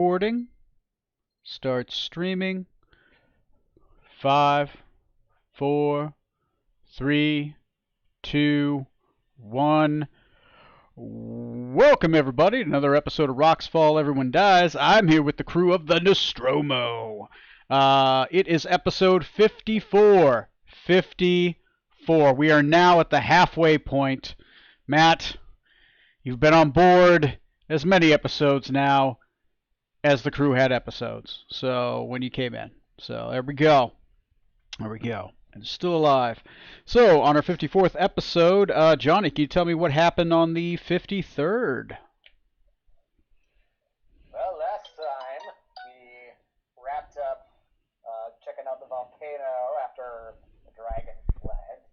Recording. Start streaming. 5, 4, 3, 2, 1. Welcome everybody to another episode of Rocks Fall Everyone Dies. I'm here with the crew of the Nostromo. It is episode 54. 54. We are now at the halfway point. Matt, you've been on board as many episodes now as the crew had episodes. So when you came in. So there we go. There we go. And still alive. So on our 54th episode, Johnny, can you tell me what happened on the 53rd? Well, last time we wrapped up checking out the volcano after the dragon fled,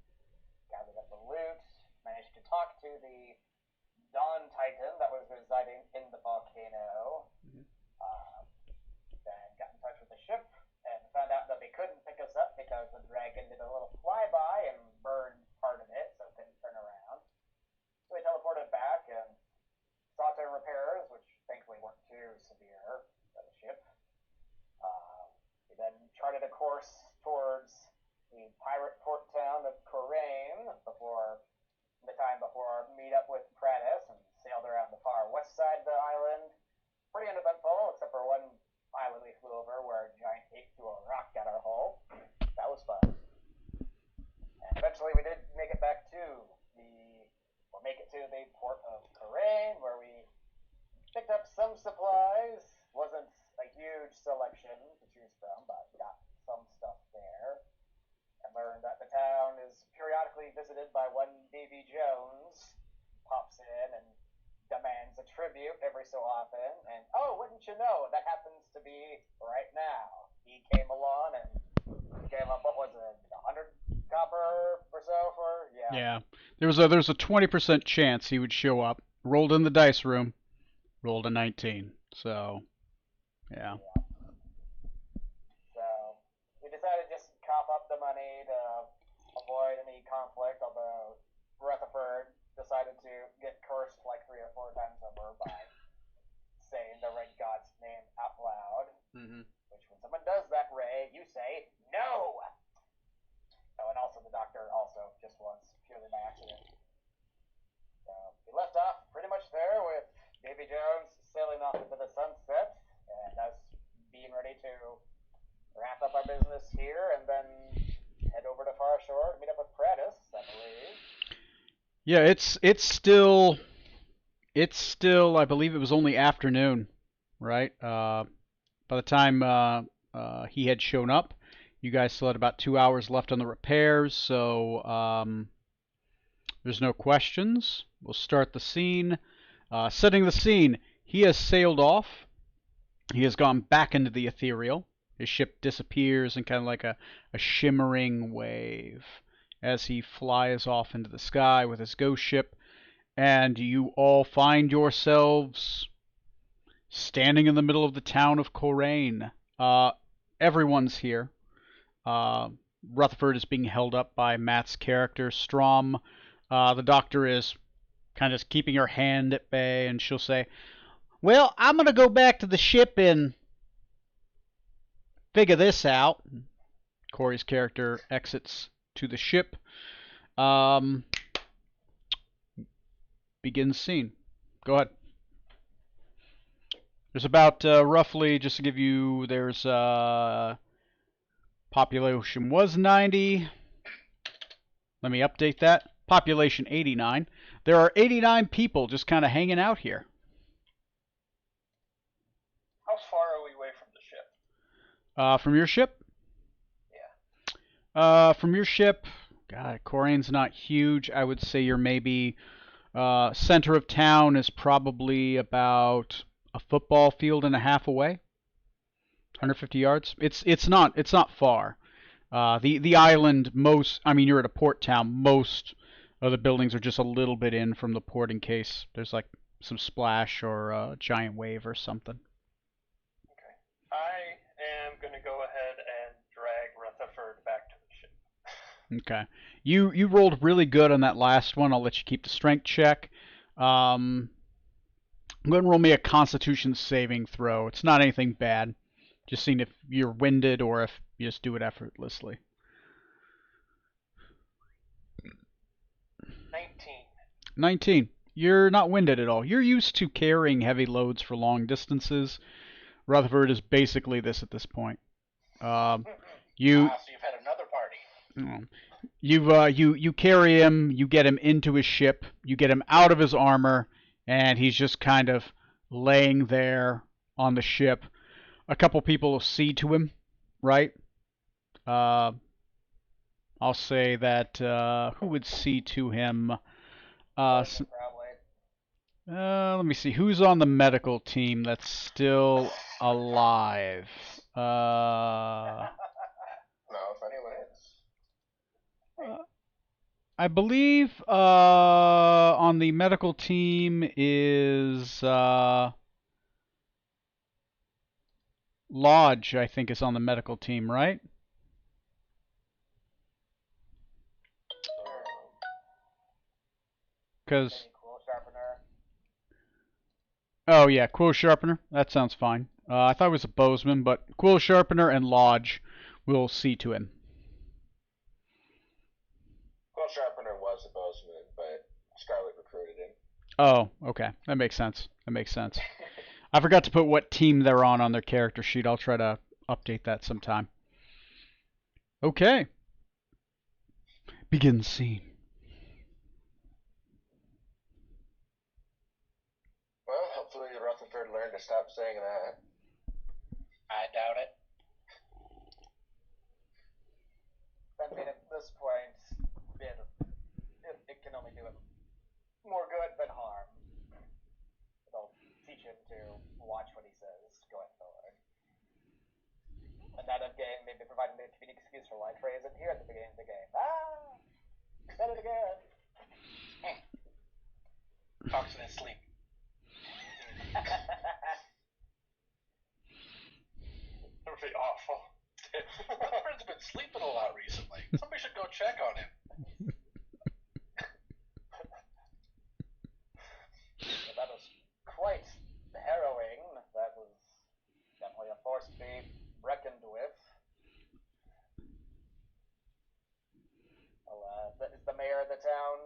gathered up the loot, managed to talk to the Dawn Titan that was residing in the volcano, then got in touch with the ship and found out that they couldn't pick us up because the dragon did a little flyby and burned part of it, so it couldn't turn around. So we teleported back and sought their repairs, which thankfully weren't too severe for the ship. We then charted a course towards the pirate port town of Corain before our meetup with Pratis, and sailed around the far west side of the island. Pretty uneventful, except for one island we flew over where a giant ape threw a rock at our hull. That was fun. And eventually we did make it back to the port of Corain, where we picked up some supplies. Wasn't a huge selection to choose from, but got some stuff there. And learned that the town is periodically visited by one Davy Jones. Pops in and demands a tribute every so often. And oh, wouldn't you know, that happens to be right now. He came along and gave up, what was it, 100 copper or so for, yeah. Yeah. There was a 20% chance he would show up. Rolled in the dice room. Rolled a 19. So, yeah. So we decided to just cough up the money to avoid any conflict, although Rutherford decided to get cursed like 3 or 4 times over by saying the Red God's name out loud. Mm-hmm. Which, when someone does that, Ray, you say, no! Oh, and also the doctor also just once, purely by accident. So we left off pretty much there with Davy Jones sailing off into the sunset, and us being ready to wrap up our business here, and then head over to Far Shore to meet up with Pratis, I believe. Yeah, it's still I believe it was only afternoon, right? By the time he had shown up, you guys still had about 2 hours left on the repairs, so there's no questions. We'll start the scene. Setting the scene, he has sailed off. He has gone back into the ethereal. His ship disappears in kind of like a shimmering wave as he flies off into the sky with his ghost ship, and you all find yourselves standing in the middle of the town of Corain. Everyone's here. Rutherford is being held up by Matt's character, Strom. The doctor is kind of keeping her hand at bay, and she'll say, well, I'm going to go back to the ship and figure this out. Corey's character exits to the ship. Begins scene. Go ahead. There's about roughly, just to give you, there's population was 90. Let me update that. Population 89. There are 89 people just kind of hanging out here. How far are we away from the ship? From your ship? Yeah. From your ship, God, Corain's not huge. I would say you're maybe center of town is probably about a football field and a half away. 150 yards. It's not far. The island, you're at a port town. Most of the buildings are just a little bit in from the port in case there's like some splash or a giant wave or something. Okay. I am going to go ahead and drag Rutherford back to the ship. Okay. You rolled really good on that last one. I'll let you keep the strength check. I'm going to roll me a Constitution saving throw. It's not anything bad. Just seeing if you're winded or if you just do it effortlessly. 19. 19. You're not winded at all. You're used to carrying heavy loads for long distances. Rutherford is basically this at this point. You So you've had another party. you carry him, you get him into his ship, you get him out of his armor, and he's just kind of laying there on the ship. A couple people will see to him, right? I'll say that who would see to him? Probably. Let me see. Who's on the medical team that's still alive? No, if anyone is. I believe on the medical team is Lodge, I think, is on the medical team, right? Because Maybe Quill Sharpener. oh yeah, Quill Sharpener. That sounds fine. I thought it was a Bozeman, but Quill Sharpener and Lodge will see to him. Quill Sharpener was a Bozeman, but Scarlet recruited him. Oh, okay. That makes sense. That makes sense. I forgot to put what team they're on their character sheet. I'll try to update that sometime. Okay. Begin scene. Well, hopefully Rutherford learned to stop saying that. I doubt it. I mean, at this point, it can only do him more good than harm. It'll teach him to watch what he says going forward. And that game maybe provide him a convenient excuse for why Trey isn't here at the beginning of the game. Ah! Said it again. Talks in his sleep. That would be awful. Rutherford's been sleeping a lot recently. Somebody should go check on him. That was quite harrowing. That was definitely a force to be reckoned with. Well, is the mayor of the town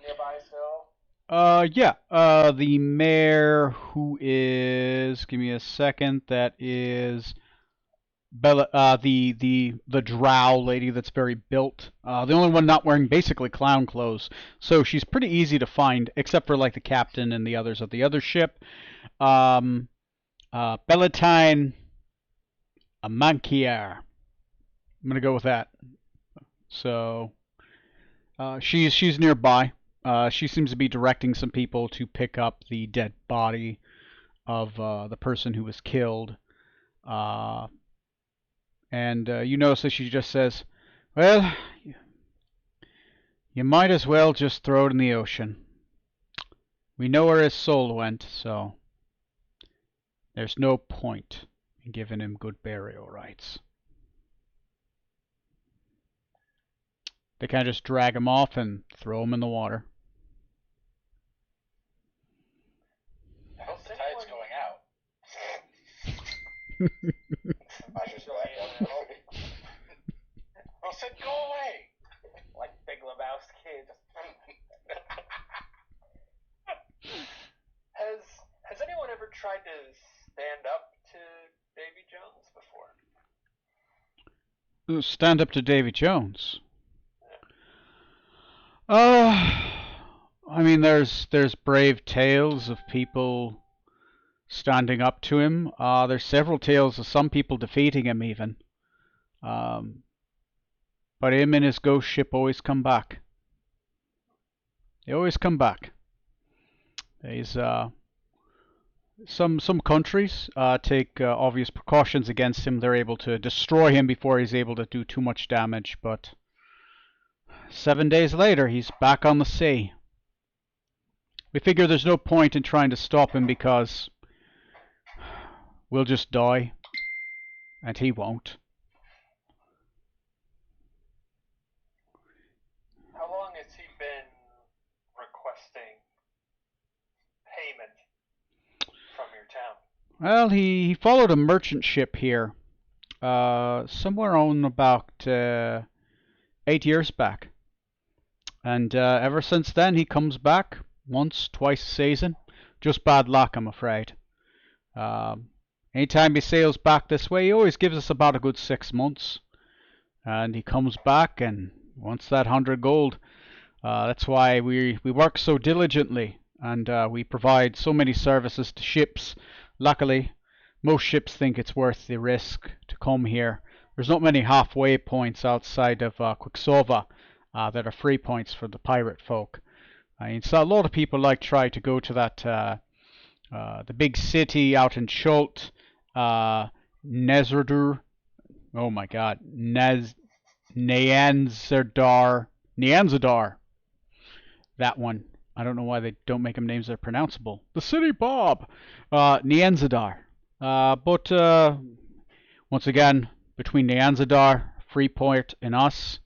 nearby still? Yeah. The mayor, who is, give me a second. That is Bella, the drow lady that's very built. The only one not wearing basically clown clothes, so she's pretty easy to find, except for like the captain and the others of the other ship. Bellatine Amankier. I'm gonna go with that. So she's nearby. She seems to be directing some people to pick up the dead body of the person who was killed. And you notice that she just says, well, you might as well just throw it in the ocean. We know where his soul went, so there's no point in giving him good burial rites. They kind of just drag him off and throw him in the water. I hope the tide's going out. I just I said go away. Like Big Lebowski. Has anyone ever tried to stand up to Davy Jones before? Stand up to Davy Jones. I mean, there's brave tales of people standing up to him. There's several tales of some people defeating him even. But him and his ghost ship always come back. They always come back. He's some countries take obvious precautions against him. They're able to destroy him before he's able to do too much damage, but 7 days later he's back on the sea. We figure there's no point in trying to stop him because we'll just die, and he won't. How long has he been requesting payment Well, he followed a merchant ship here, somewhere on about 8 years back. And ever since then, he comes back once, twice a season. Just bad luck, I'm afraid. Anytime he sails back this way, he always gives us about a good 6 months. And he comes back and wants that 100 gold. That's why we work so diligently, and we provide so many services to ships. Luckily, most ships think it's worth the risk to come here. There's not many halfway points outside of Quicksilver that are free points for the pirate folk. So a lot of people like try to go to that the big city out in Chult, Nezerdur. Oh my God, Neanzadar. That one. I don't know why they don't make them names that are pronounceable. The City Bob. Neanzadar. But once again, between Neanzadar, Freeport, and us,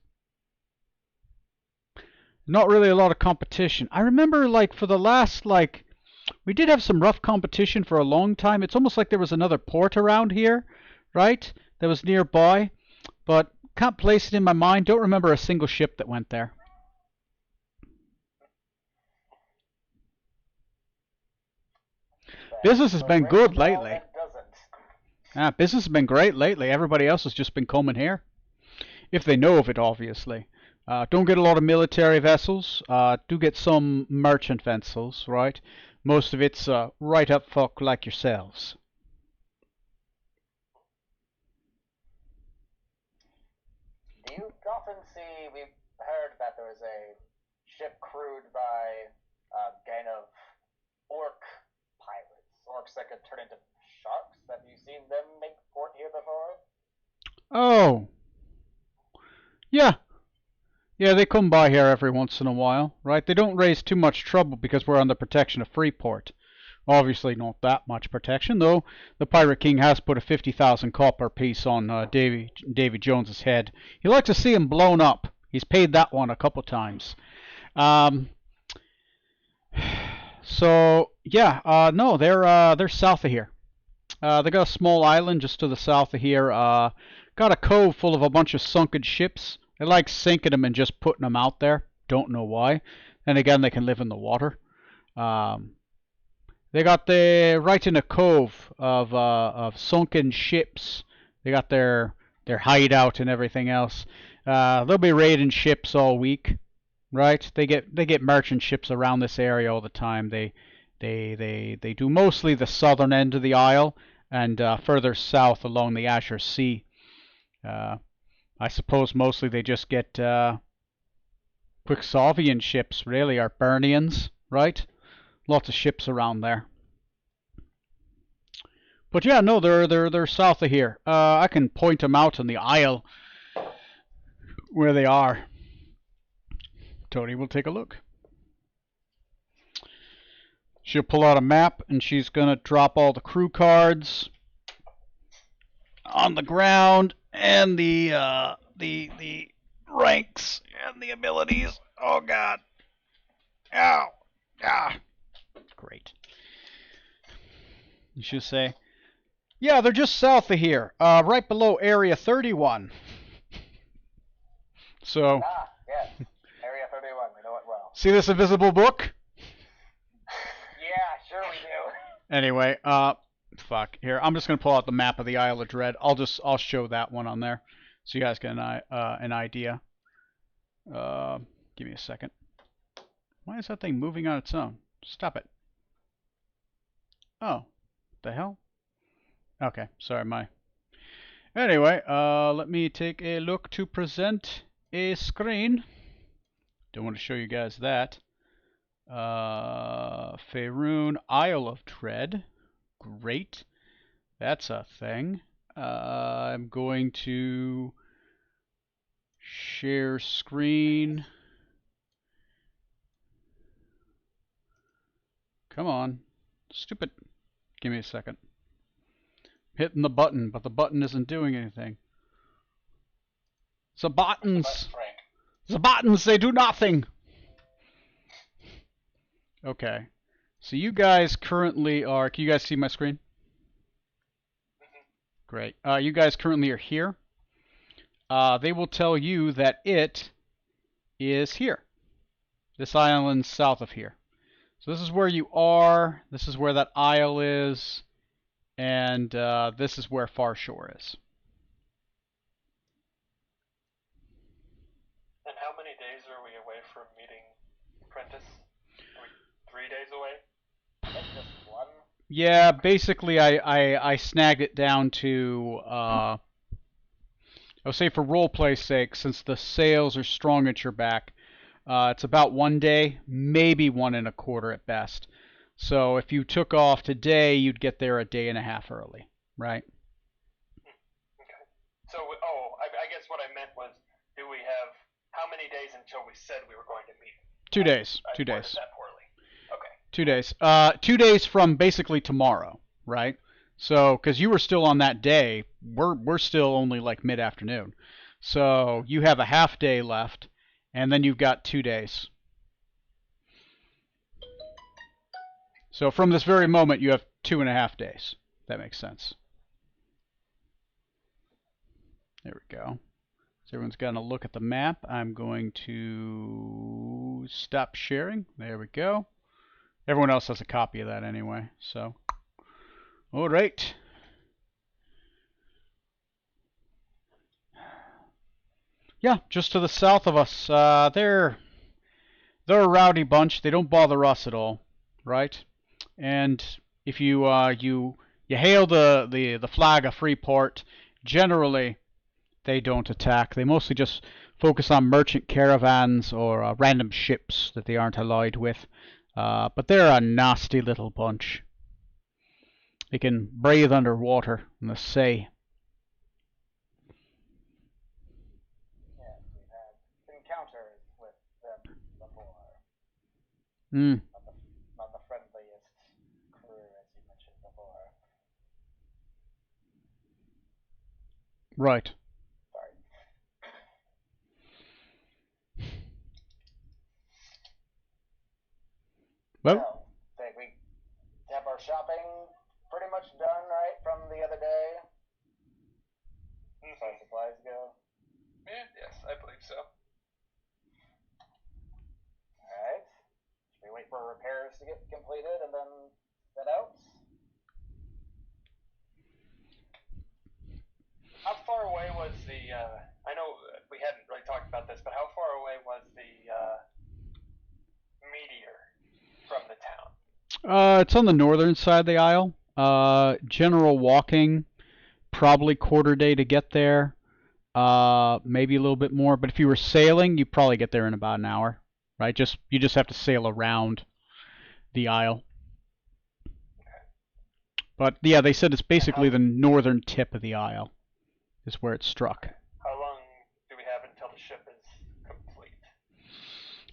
not really a lot of competition. I remember, like, for the last, like, we did have some rough competition for a long time. It's almost like there was another port around here, right? That was nearby. But can't place it in my mind. Don't remember a single ship that went there. Business has been good lately. Business has been great lately. Everybody else has just been coming here. If they know of it, obviously. Don't get a lot of military vessels. Do get some merchant vessels, right? Most of it's right up folk like yourselves. Do you often see, we've heard that there was a ship crewed by a gang of orc pirates, orcs that could turn into sharks. Have you seen them make port here before? Oh. Yeah. Yeah, they come by here every once in a while, right? They don't raise too much trouble because we're on the protection of Freeport. Obviously not that much protection, though. The Pirate King has put a 50,000 copper piece on Davy Jones's head. He likes to see him blown up. He's paid that one a couple times. So yeah, no, they're south of here. They got a small island just to the south of here. Got a cove full of a bunch of sunken ships. They like sinking them and just putting them out there. Don't know why. And again, they can live in the water. They got right in a cove of sunken ships. They got their hideout and everything else. They'll be raiding ships all week, right? They get merchant ships around this area all the time. They do mostly the southern end of the isle and further south along the Azure Sea. I suppose mostly they just get Quicksilvian ships, really, or Burnians, right? Lots of ships around there. But yeah, no, they're south of here. I can point them out on the isle where they are. Tony will take a look. She'll pull out a map and she's gonna drop all the crew cards on the ground and the ranks and the abilities. Oh God! Ow! Ah! Great. You should say, yeah, they're just south of here, right below Area 31. So. Ah, yes, Area 31. We know it well. See this invisible book? Yeah, sure we do. Anyway, fuck. Here, I'm just gonna pull out the map of the Isle of Dread. I'll show that one on there, so you guys get an idea. Give me a second. Why is that thing moving on its own? Stop it. Oh, the hell? Okay, sorry, Anyway, let me take a look to present a screen. Don't want to show you guys that. Faerun, Isle of Dread. Great. That's a thing. I'm going to share screen. Come on. Stupid. Give me a second. Hitting the button, but the button isn't doing anything. The buttons. The buttons, they do nothing. Okay. So you guys currently are... Can you guys see my screen? Great. You guys currently are here. They will tell you that it is here. This island's south of here. So this is where you are. This is where that isle is. And this is where Far Shore is. And how many days are we away from meeting Prentice? Are we 3 days away? I think just one. Yeah, basically I snagged it down to, I'll say for roleplay's sake, since the sails are strong at your back, it's about 1 day, maybe 1.25 at best. So if you took off today, you'd get there a day and a half early, right? Okay. So, I guess what I meant was, do we have how many days until we said we were going to meet? 2 days. I 2 worded days. that poorly. Okay. 2 days. 2 days from basically tomorrow, right? So, because you were still on that day, we're still only like mid-afternoon. So you have a half day left, and then you've got 2 days. So from this very moment, you have 2.5 days. That makes sense. There we go. So everyone's going to look at the map. I'm going to stop sharing. There we go. Everyone else has a copy of that anyway. So, all right. Yeah, just to the south of us. They're a rowdy bunch. They don't bother us at all, right? And if you hail the flag of Freeport, generally they don't attack. They mostly just focus on merchant caravans or random ships that they aren't allied with. But they're a nasty little bunch. They can breathe underwater in the sea. Yes, we've had encounters with them before. Hmm. Not the friendliest crew, as you mentioned before. Right. Sorry. Well, So, think we have our shopping pretty much done, right, from the other day? As far as supplies go. Yeah, yes, I believe so. Alright. Should we wait for repairs to get completed and then set out? How far away was the, I know we hadn't really talked about this, but how far away was the meteor from the town? it's on the northern side of the isle. General walking, probably quarter day to get there. Maybe a little bit more. But if you were sailing, you'd probably get there in about an hour, right? You just have to sail around the isle. But yeah, they said it's basically the northern tip of the isle is where it struck. How long do we have until the ship is complete?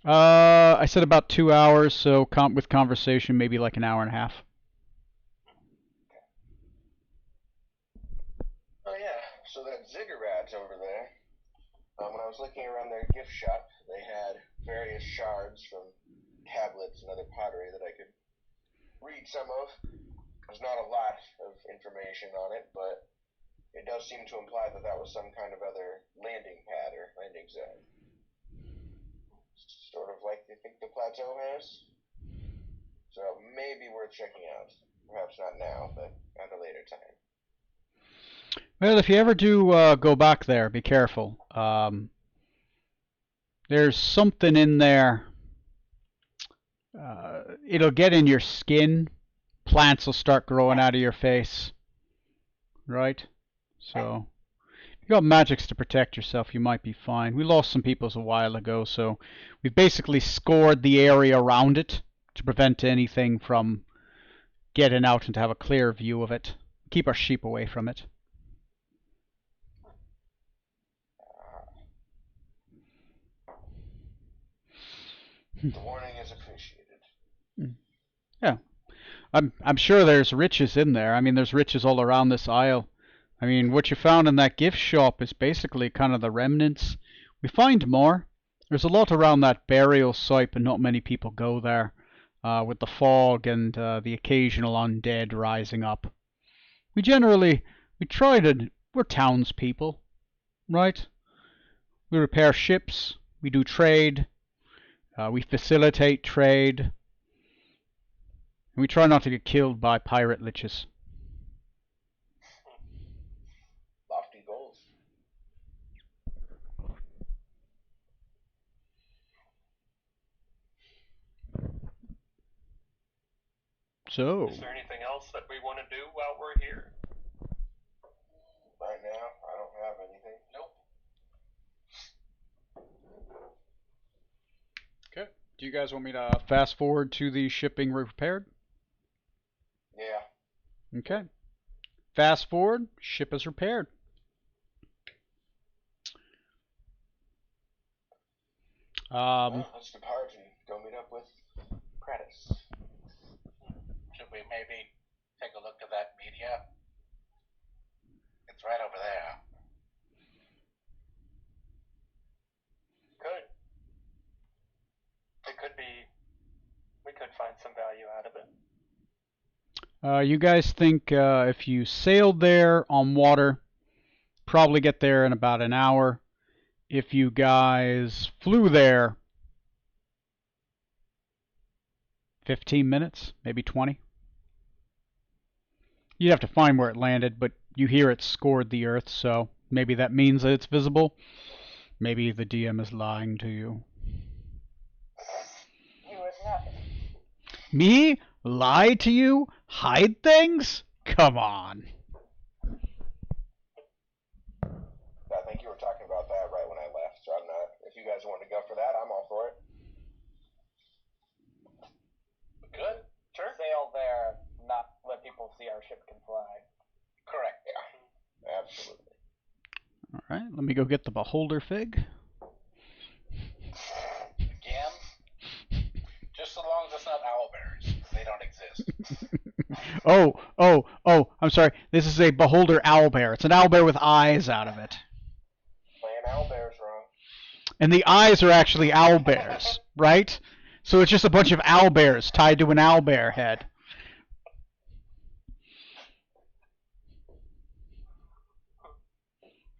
I said about 2 hours, so with conversation, maybe like an hour and a half. Oh yeah, so that ziggurat's over there. When I was looking around their gift shop, they had various shards from tablets and other pottery that I could read some of. There's not a lot of information on it, but it does seem to imply that that was some kind of other landing pad or landing zone. Sort of like they think the plateau has. So it may be worth checking out. Perhaps not now, but at a later time. Well, if you ever do go back there, be careful. There's something in there. It'll get in your skin. Plants will start growing out of your face. Right? So, if you got magics to protect yourself, you might be fine. We lost some peoples a while ago, so we've basically scored the area around it to prevent anything from getting out and to have a clear view of it. Keep our sheep away from it. The warning is appreciated. Yeah. I'm sure there's riches in there. I mean, there's riches all around this isle. I mean, what you found in that gift shop is basically kind of the remnants. We find more. There's a lot around that burial site, but not many people go there. With the fog and the occasional undead rising up. We generally We're townspeople, right? We repair ships, we do trade, we facilitate trade, and we try not to get killed by pirate liches. Lofty goals. So, Is there anything else that we want to do while we're here? Right now, I don't have anything. Nope. okay. Do you guys want me to fast forward to the shipping repaired? Yeah. Okay. Fast forward, ship is repaired. Well, let's depart and go meet up with Kratos. Should we maybe take a look at that media? It's right over there. Good. It could be. We could find some value out of it. You guys think if you sailed there on water, probably get there in about an hour. If you guys flew there, 15 minutes, maybe 20. You'd have to find where it landed, but you hear it scored the Earth, so maybe that means that it's visible. Maybe the DM is lying to you. You would not. Me? Lie to you? Hide things? Come on. I think you were talking about that right when I left, so I'm not. If you guys want to go for that, I'm all for it. Good? Sure. Sail there, not let people see our ship can fly. Correct. Yeah, absolutely. All right, let me go get the beholder fig. Again? Just so long as it's not owlbears. They don't exist. Oh, I'm sorry. This is a beholder owlbear. It's an owlbear with eyes out of it. Playing owlbears wrong. And the eyes are actually owlbears, right? So it's just a bunch of owlbears tied to an owlbear head.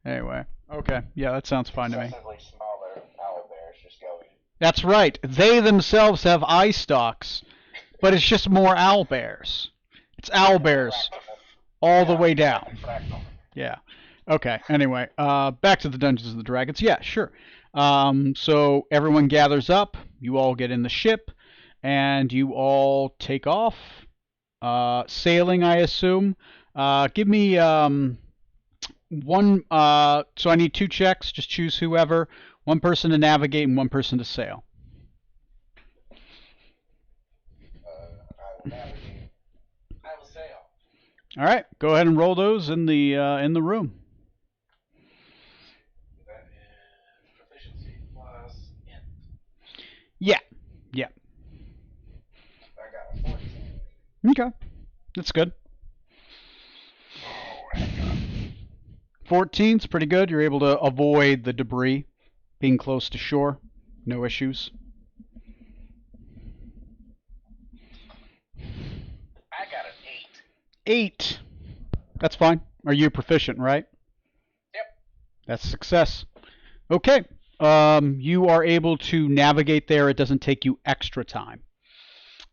Anyway, okay. Yeah, that sounds fine to me. Excessively smaller owlbears just go. That's right. They themselves have eye stalks, but it's just more owlbears. It's owlbears all the way down. Fractal. Yeah. Okay. Anyway, back to the Dungeons and Dragons. Yeah, sure. So everyone gathers up. You all get in the ship, and you all take off. Sailing, I assume. Give me one. So I need 2 checks. Just choose whoever. One person to navigate and one person to sail. I will navigate. I will sail. All right. Go ahead and roll those in the room. That is proficiency plus int. Yeah. I got a 14. Okay. That's good. Oh, hang on. 14's pretty good. You're able to avoid the debris being close to shore. No issues. I got an 8. 8. That's fine. Are you proficient, right? Yep. That's success. Okay. You are able to navigate there. It doesn't take you extra time.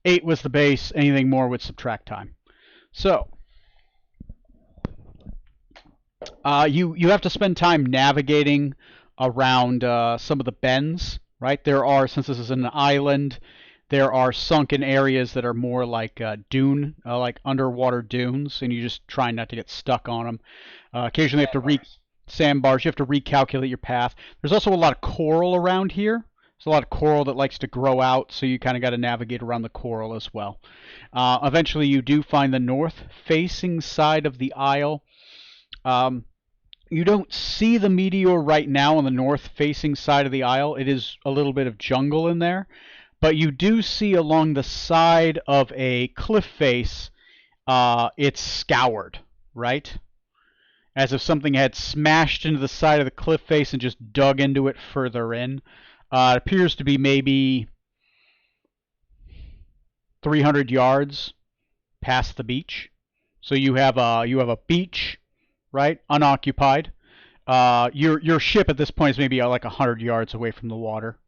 8 was the base. Anything more would subtract time. So, you have to spend time navigating around some of the bends, right? There are, since this is an island, there are sunken areas that are more like dune, like underwater dunes, and you just try not to get stuck on them. Occasionally, you have to sandbars. You have to recalculate your path. There's also a lot of coral around here. There's a lot of coral that likes to grow out, so you kind of got to navigate around the coral as well. Eventually, you do find the north-facing side of the isle. You don't see the meteor right now on the north-facing side of the isle. It is a little bit of jungle in there. But you do see along the side of a cliff face, it's scoured, right? As if something had smashed into the side of the cliff face and just dug into it further in. It appears to be maybe 300 yards past the beach. So you have a beach right? Unoccupied. Your ship at this point is maybe like 100 yards away from the water,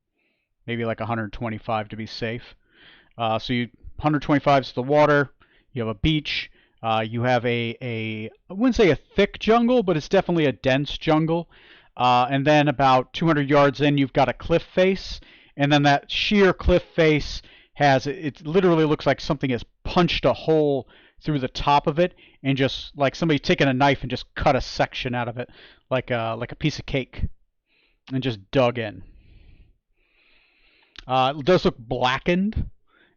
maybe like 125 to be safe. So you 125 is the water. You have a beach. You have I wouldn't say a thick jungle, but it's definitely a dense jungle. And then about 200 yards in, you've got a cliff face, and then that sheer cliff face it literally looks like something has punched a hole through the top of it, and just like somebody taken a knife and just cut a section out of it, like a piece of cake, and just dug in. It does look blackened,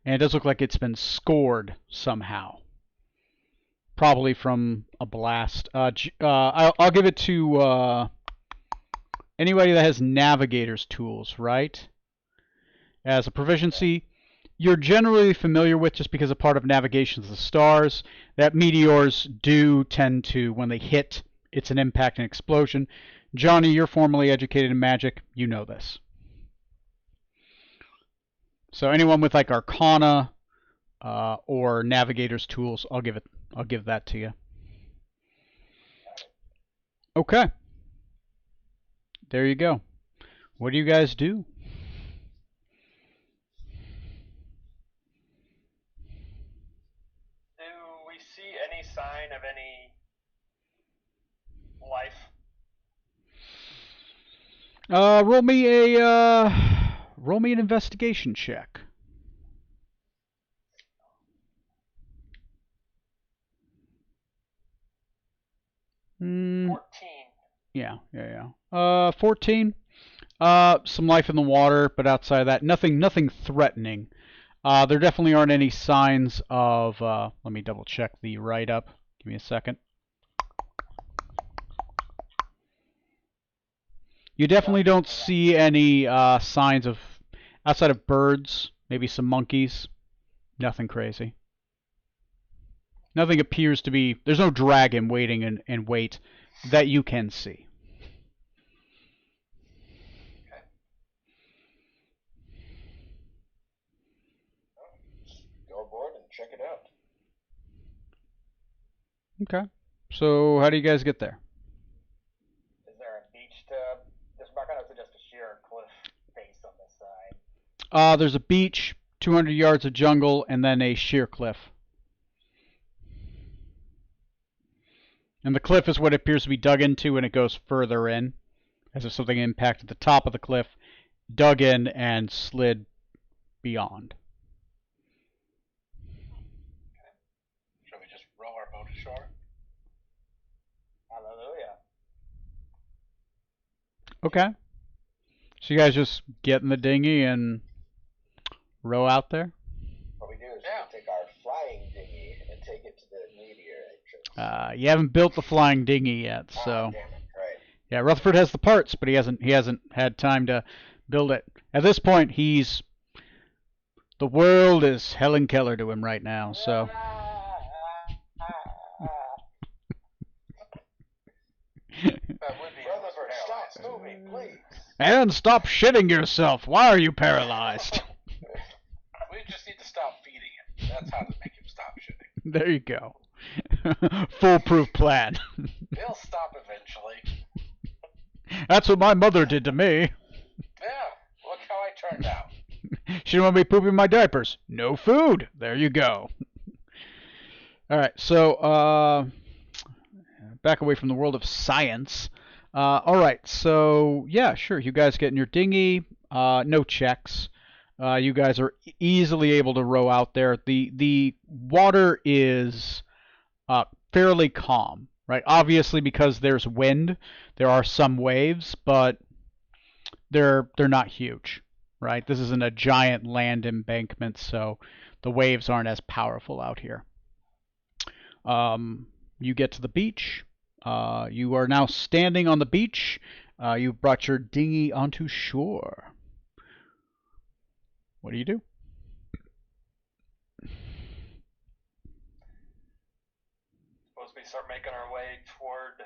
and it does look like it's been scored somehow. Probably from a blast. I'll give it to anybody that has navigator's tools, right? As a proficiency, you're generally familiar with, just because a part of navigation is the stars, that meteors do tend to, when they hit, it's an impact and explosion. Johnny, you're formally educated in magic. You know this. So anyone with like Arcana or navigator's tools, I'll give that to you. Okay. There you go. What do you guys do? Do we see any sign of any life? Roll me an investigation check. Hmm. 14. Yeah. 14. Some life in the water, but outside of that, nothing threatening. There definitely aren't any signs of. Let me double check the write-up. Give me a second. You definitely don't see any signs of, outside of birds, maybe some monkeys. Nothing crazy. Nothing appears to be. There's no dragon waiting in wait that you can see. Go aboard and check it out. Okay. So how do you guys get there? Is there a beach to disembark on, or is it just a sheer cliff face on this side? There's a beach, 200 yards of jungle, and then a sheer cliff. And the cliff is what appears to be dug into, and it goes further in, as if something impacted the top of the cliff, dug in, and slid beyond. Shall we just row our boat ashore? Hallelujah. Okay. So you guys just get in the dinghy and row out there? What we do is Yeah. we take our flying dinghy and take it to the meteor entrance. You haven't built the flying dinghy yet, Ah, so damn it, right. yeah, Rutherford has the parts, but he hasn't had time to build it. At this point, the world is Helen Keller to him right now, so That would be Rutherford, paralyzed. stop moving, please. and stop shitting yourself. Why are you paralyzed? We just need to stop feeding him. That's how to make him stop shitting. There you go. Foolproof plan. He'll stop eventually. That's what my mother did to me. Yeah, look how I turned out. She didn't want me pooping my diapers. No food. There you go. All right, so back away from the world of science. All right, so yeah, sure. You guys get in your dinghy. No checks. You guys are easily able to row out there. The water is fairly calm, right? Obviously, because there's wind, there are some waves, but they're not huge, right? This isn't a giant land embankment, so the waves aren't as powerful out here. You get to the beach. You are now standing on the beach. You brought your dinghy onto shore. What do you do? Suppose we start making our way toward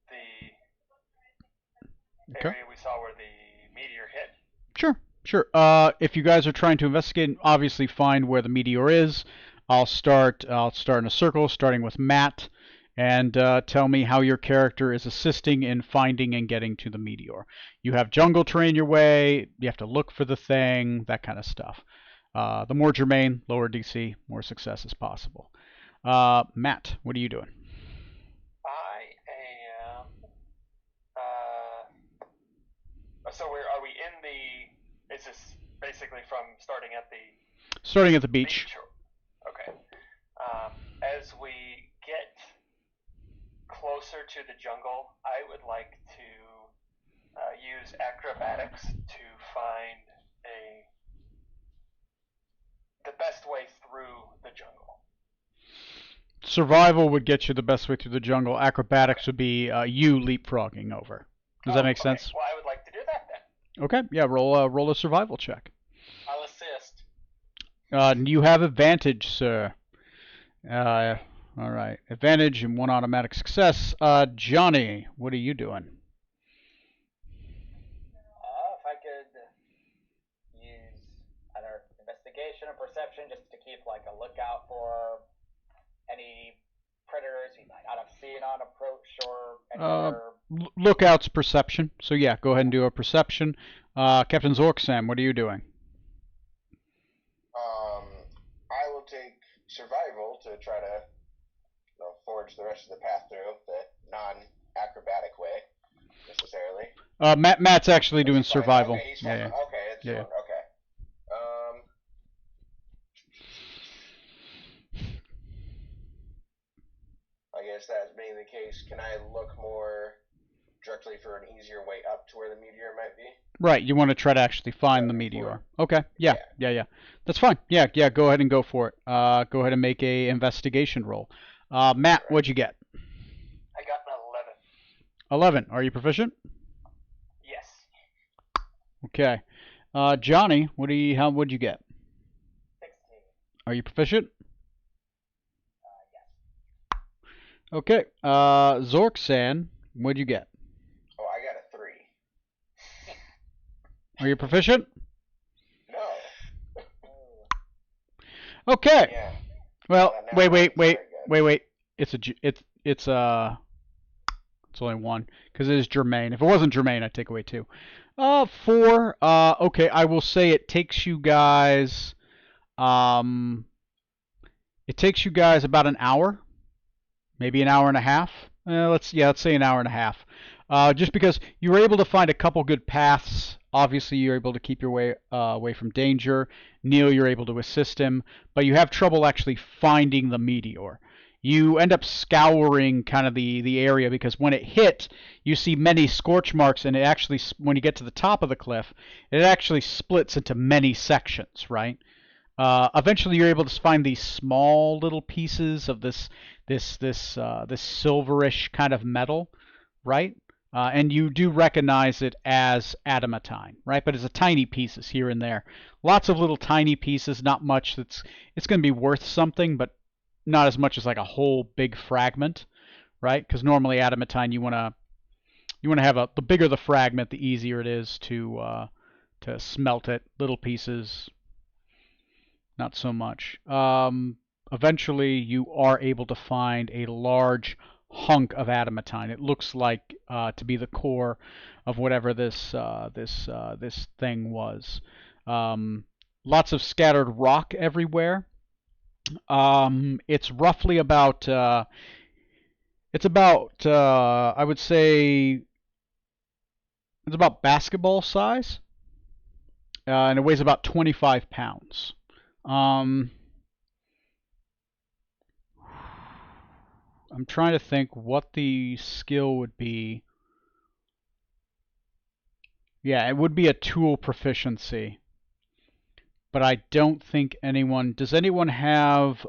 the Okay. area we saw where the meteor hit. Sure. If you guys are trying to investigate and obviously find where the meteor is, I'll start in a circle, starting with Matt, and tell me how your character is assisting in finding and getting to the meteor. You have jungle terrain your way. You have to look for the thing, that kind of stuff. The more germane, lower DC, more success is possible. Matt, what are you doing? I am. So are we in the? Is this basically from starting at the Starting at the beach. Okay. As we get closer to the jungle, I would like to use acrobatics to find the best way through the jungle. Survival would get you the best way through the jungle. Acrobatics would be you leapfrogging over. Does that make sense? Well, I would like to do that then. Okay, yeah, roll a survival check. I'll assist. You have advantage, sir. All right, advantage and 1 automatic success. Johnny, what are you doing? If I could use either investigation or perception just to keep like a lookout for any predators we might not have seen on approach or any other. Lookout's perception. So yeah, go ahead and do a perception. Captain Zorksam, what are you doing? I will take survival to try to forge the rest of the path through the non-acrobatic way, necessarily. Matt's actually doing He's fine. survival. Okay, he's Yeah, fine. yeah. Okay, it's Yeah, fine. Okay. I guess that being the case, can I look more directly for an easier way up to where the meteor might be? Right, you want to try to actually find the meteor. Okay, yeah. That's fine. Yeah, go ahead and go for it. Go ahead and make a investigation roll. Matt, what'd you get? I got an 11. Are you proficient? Yes. Okay. Johnny, what'd you get? 16. Are you proficient? Yes. Okay. Zorksan, what'd you get? Oh, I got a 3. Are you proficient? No. Okay. Yeah. Well, Now I'm very good. wait. It's only 1 because it is germane. If it wasn't germane, I'd take away 2. 4. Okay, I will say it takes you guys. It takes you guys about an hour, maybe an hour and a half. Let's say an hour and a half. Just because you were able to find a couple good paths. Obviously, you're able to keep your way away from danger. Neil, you're able to assist him, but you have trouble actually finding the meteor. You end up scouring kind of the area because when it hit, you see many scorch marks, and it actually, when you get to the top of the cliff, it actually splits into many sections, right? Eventually, you're able to find these small little pieces of this silverish kind of metal, right? And you do recognize it as adamantine, right? But it's a tiny pieces here and there. Lots of little tiny pieces, not much. It's going to be worth something, but not as much as like a whole big fragment, right? Because normally adamantine, you want to have the bigger the fragment, the easier it is to smelt it. Little pieces, not so much. Eventually, you are able to find a large hunk of adamantine. It looks like to be the core of whatever this thing was. Lots of scattered rock everywhere. It's roughly about I would say it's about basketball size, and it weighs about 25 pounds. I'm trying to think what the skill would be. Yeah, it would be a tool proficiency. But I don't think anyone... Does anyone have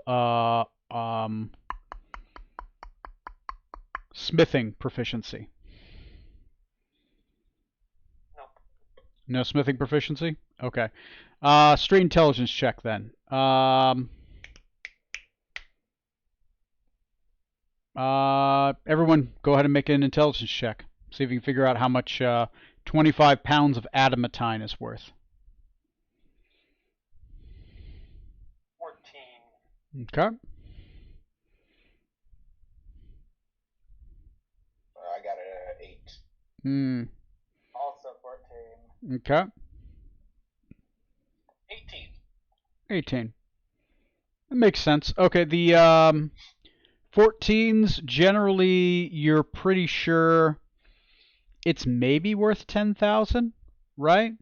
smithing proficiency? No. No smithing proficiency? Okay. Straight intelligence check then. Everyone, go ahead and make an intelligence check. See if you can figure out how much 25 pounds of adamantine is worth. 14. Okay. Hmm. Also 14. Okay. 18. 18. That makes sense. Okay, the 14s generally you're pretty sure it's maybe worth 10,000, right?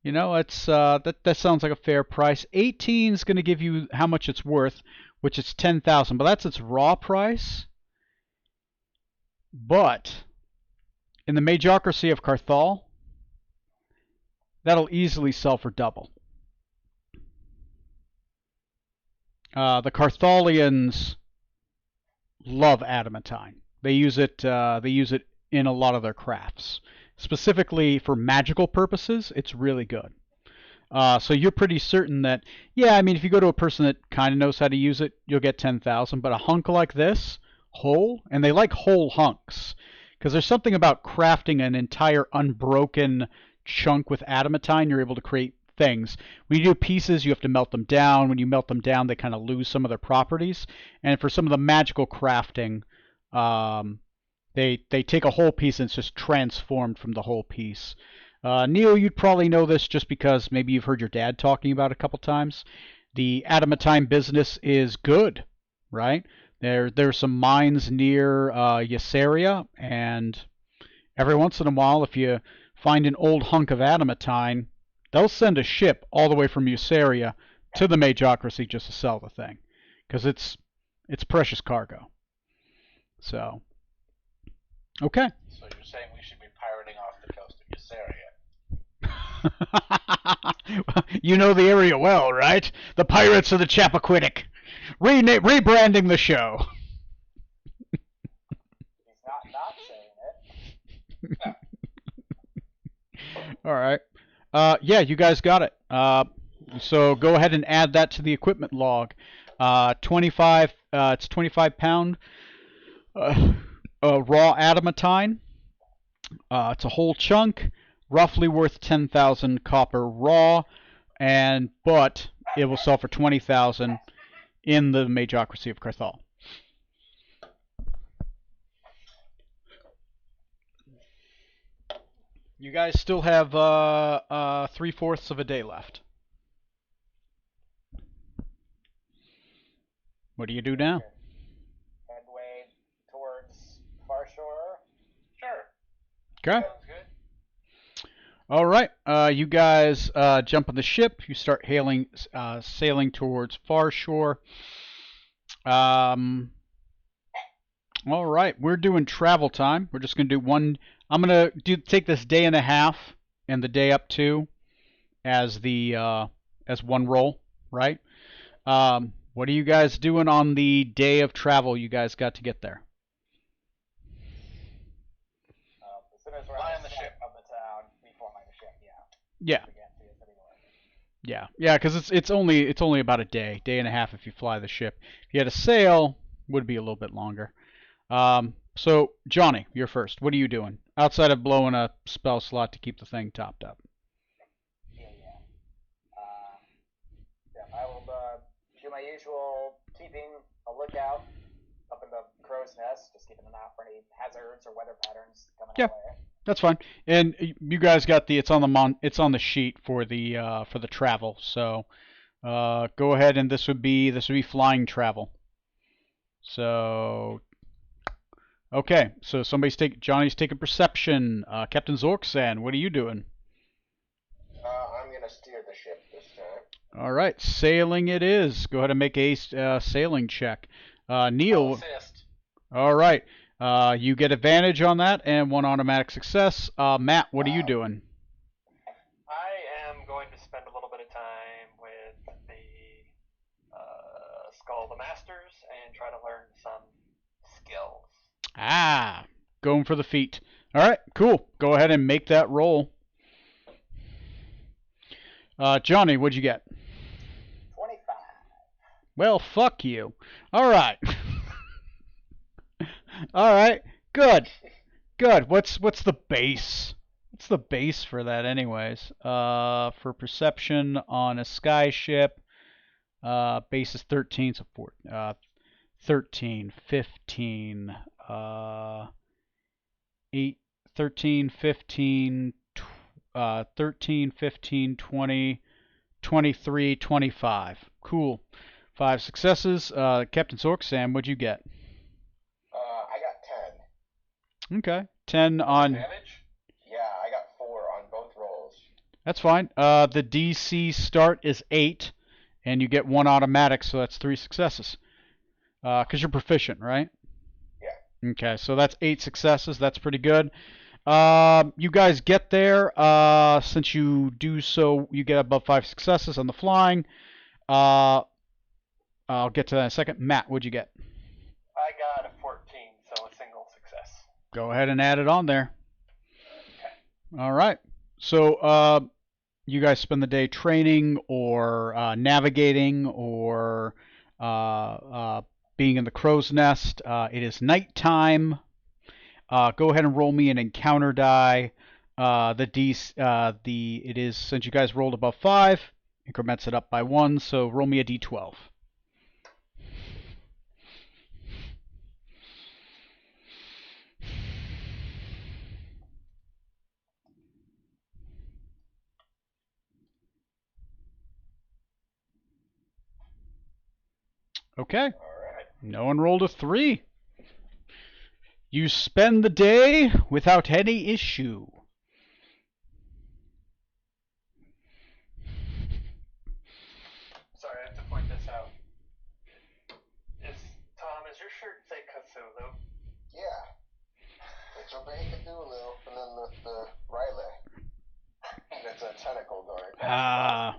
You know, it's that sounds like a fair price. 18 is going to give you how much it's worth, which is 10,000, but that's its raw price. But in the Majocracy of Carthal, that'll easily sell for double. The Carthalians love adamantine. They use it. They use it in a lot of their crafts, specifically for magical purposes. It's really good. So you're pretty certain that, yeah, I mean, if you go to a person that kind of knows how to use it, you'll get 10,000. But a hunk like this, whole, and they like whole hunks, because there's something about crafting an entire unbroken chunk with adamantine. You're able to create things. When you do pieces, you have to melt them down. When you melt them down, they kind of lose some of their properties. And for some of the magical crafting, they take a whole piece and it's just transformed from the whole piece. Neil, you'd probably know this just because maybe you've heard your dad talking about it a couple times. The adamantine business is good, right? There's some mines near Yasaria, and every once in a while, if you find an old hunk of adamantine, they'll send a ship all the way from Yasaria to the Majocracy just to sell the thing, because it's precious cargo. So, okay. So you're saying we should be pirating off the coast of Yasaria? You know the area well, right? The Pirates of the Chappaquiddick. Rebranding the show. He's not saying it. All right. Yeah, you guys got it. So go ahead and add that to the equipment log. 25. It's 25 pound raw adamantine. It's a whole chunk, roughly worth 10,000 copper raw, but it will sell for 20,000 in the Majocracy of Carthal. You guys still have 3/4 of a day left. What do you do now? Headway towards Far Shore. Sure. Okay. Sounds good. All right. You guys jump on the ship. You start sailing towards Far Shore. All right. We're doing travel time. We're just going to do one. I'm going to take this day and a half and the day up to as one roll, right? What are you guys doing on the day of travel you guys got to get there? As soon as we're Fly on on the the ship. of the town, we fly the ship. Yeah. We can't see us anymore. Yeah, because it's only about a day and a half if you fly the ship. If you had to sail, would be a little bit longer. So Johnny, you're first. What are you doing outside of blowing a spell slot to keep the thing topped up? Yeah. I will do my usual keeping a lookout up in the crow's nest, just keeping an eye out for any hazards or weather patterns coming Yeah. our way. That's fine. And you guys got it's on the sheet for the travel. So go ahead, and this would be flying travel. So okay, so Johnny's taking perception. Captain Zorksan, what are you doing? I'm gonna steer the ship this time. All right, sailing it is. Go ahead and make a sailing check. Neil. I'll assist. All right. You get advantage on that and one automatic success. Matt, what are you doing? I am going to spend a little bit of time with the Skull of the Masters and try to learn some skills. Going for the feet. All right, cool. Go ahead and make that roll. Johnny, what'd you get? 25. Well, fuck you. All right. All right. Good. What's the base? What's the base for that, anyways? For perception on a sky ship, base is 13, so 13, 15, 8, 13, 15, 13, 15, 20, 23, 25. Cool. 5 successes. Captain Zork, Sam, what'd you get? I got 10. Okay. 10 on... Advantage? Yeah, I got 4 on both rolls. That's fine. The DC start is 8, and you get 1 automatic, so that's 3 successes. Because you're proficient, right? Yeah. Okay, so that's 8 successes. That's pretty good. You guys get there. Since you do so, you get above 5 successes on the flying. I'll get to that in a second. Matt, what'd you get? I got a 14, so a single success. Go ahead and add it on there. Okay. All right. So, you guys spend the day training or navigating or being in the crow's nest. It is nighttime. Go ahead and roll me an encounter die. It is, since you guys rolled above 5, increments it up by 1. So roll me a d12. Okay. All right. No one rolled a 3. You spend the day without any issue. Sorry, I have to point this out. Does your shirt say Cthulhu? Yeah. It's Obey Cthulhu, and then the Riley. That's a tentacle going.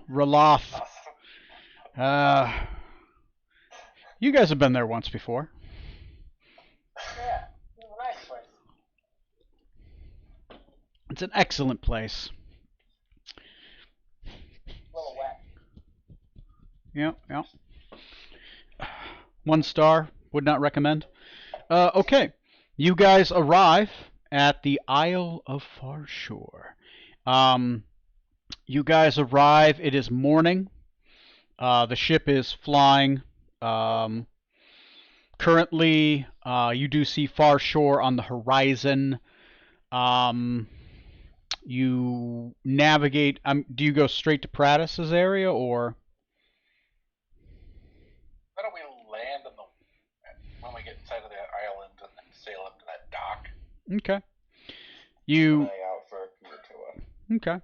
Raloth. Awesome. You guys have been there once before. Yeah, it's a nice place. It's an excellent place. A little wet. Yeah. 1 star. Would not recommend. Okay. You guys arrive at the Isle of Farshore. You guys arrive. It is morning. The ship is flying. Currently, you do see Farshore on the horizon. You navigate. Do you go straight to Pratis's area, or? Why don't we land when we get inside of the island and then sail up to that dock? Okay. An eye out for Kumatua. Okay.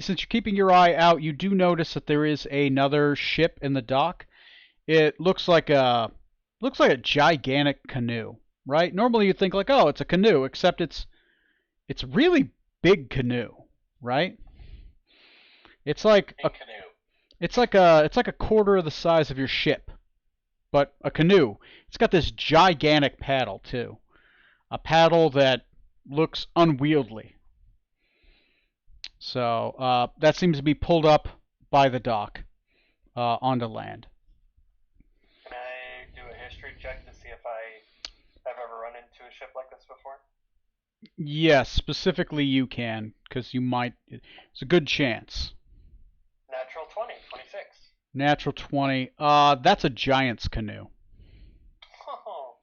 Since you're keeping your eye out, you do notice that there is another ship in the dock. It looks like a gigantic canoe, right? Normally you'd think like, oh, it's a canoe, except it's really big canoe, right? It's like a Canoe. it's like a quarter of the size of your ship, but a canoe. It's got this gigantic paddle too, a paddle that looks unwieldy. So that seems to be pulled up by the dock onto land. Can I do a history check to see if I have ever run into a ship like this before? Yes, specifically you can, because you might. It's a good chance. Natural 20, 26. Natural 20. That's a giant's canoe. Oh.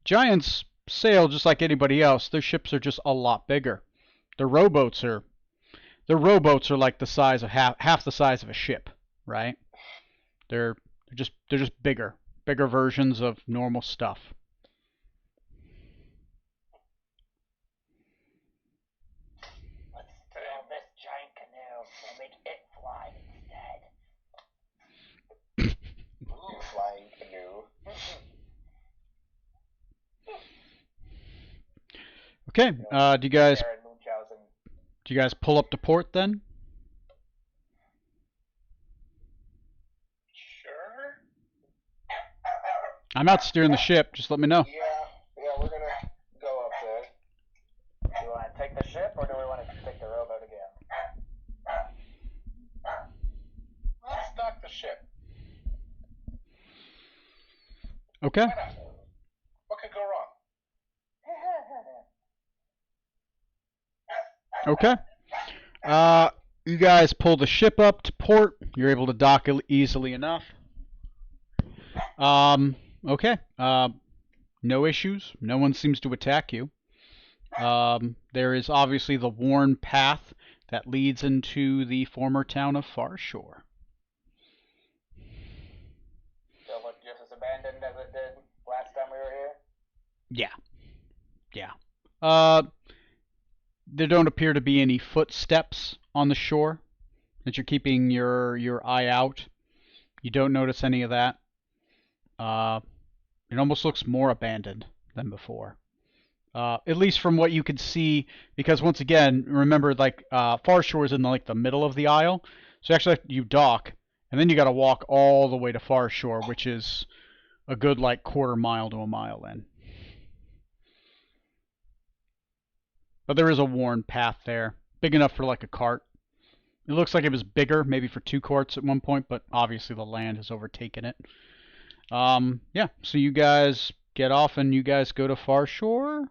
Giants sail just like anybody else. Their ships are just a lot bigger. Their rowboats are like the size of half the size of a ship, right? They're just bigger versions of normal stuff. Let's steal this giant canoe and make it fly instead. You flying canoe. Okay. Baron Munchausen. Do you guys pull up to port then? Sure. I'm not steering the ship. Just let me know. Yeah, we're gonna go up there. Do we want to take the ship or do we want to take the rowboat again? Let's dock the ship. Okay. Why not? What could go wrong? Okay. You guys pull the ship up to port. You're able to dock easily enough. Okay. No issues. No one seems to attack you. There is obviously the worn path that leads into the former town of Farshore. Still look just as abandoned as it did last time we were here. Yeah. There don't appear to be any footsteps on the shore that you're keeping your eye out. You don't notice any of that. It almost looks more abandoned than before. At least from what you could see, because once again, remember, like, Farshore is in the middle of the isle, so actually you dock, and then you got to walk all the way to Farshore, which is a good quarter mile to a mile in. But there is a worn path there, big enough for a cart. It looks like it was bigger, maybe for 2 carts at one point, but obviously the land has overtaken it. Yeah, so you guys get off and you guys go to Farshore?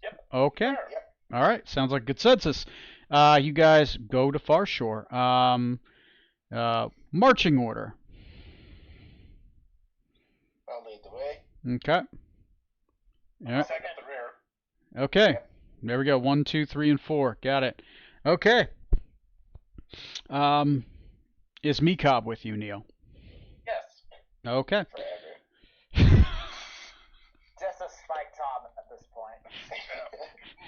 Yep. Okay. Sure. Yep. All right, sounds like consensus. You guys go to Farshore. Marching order. I'll lead the way. Okay. Yeah. Second the rear. Okay. There we go. 1, 2, 3, and 4. Got it. Okay. Is Mekob with you, Neil? Yes. Okay. Forever. Just a Spike Tom at this point.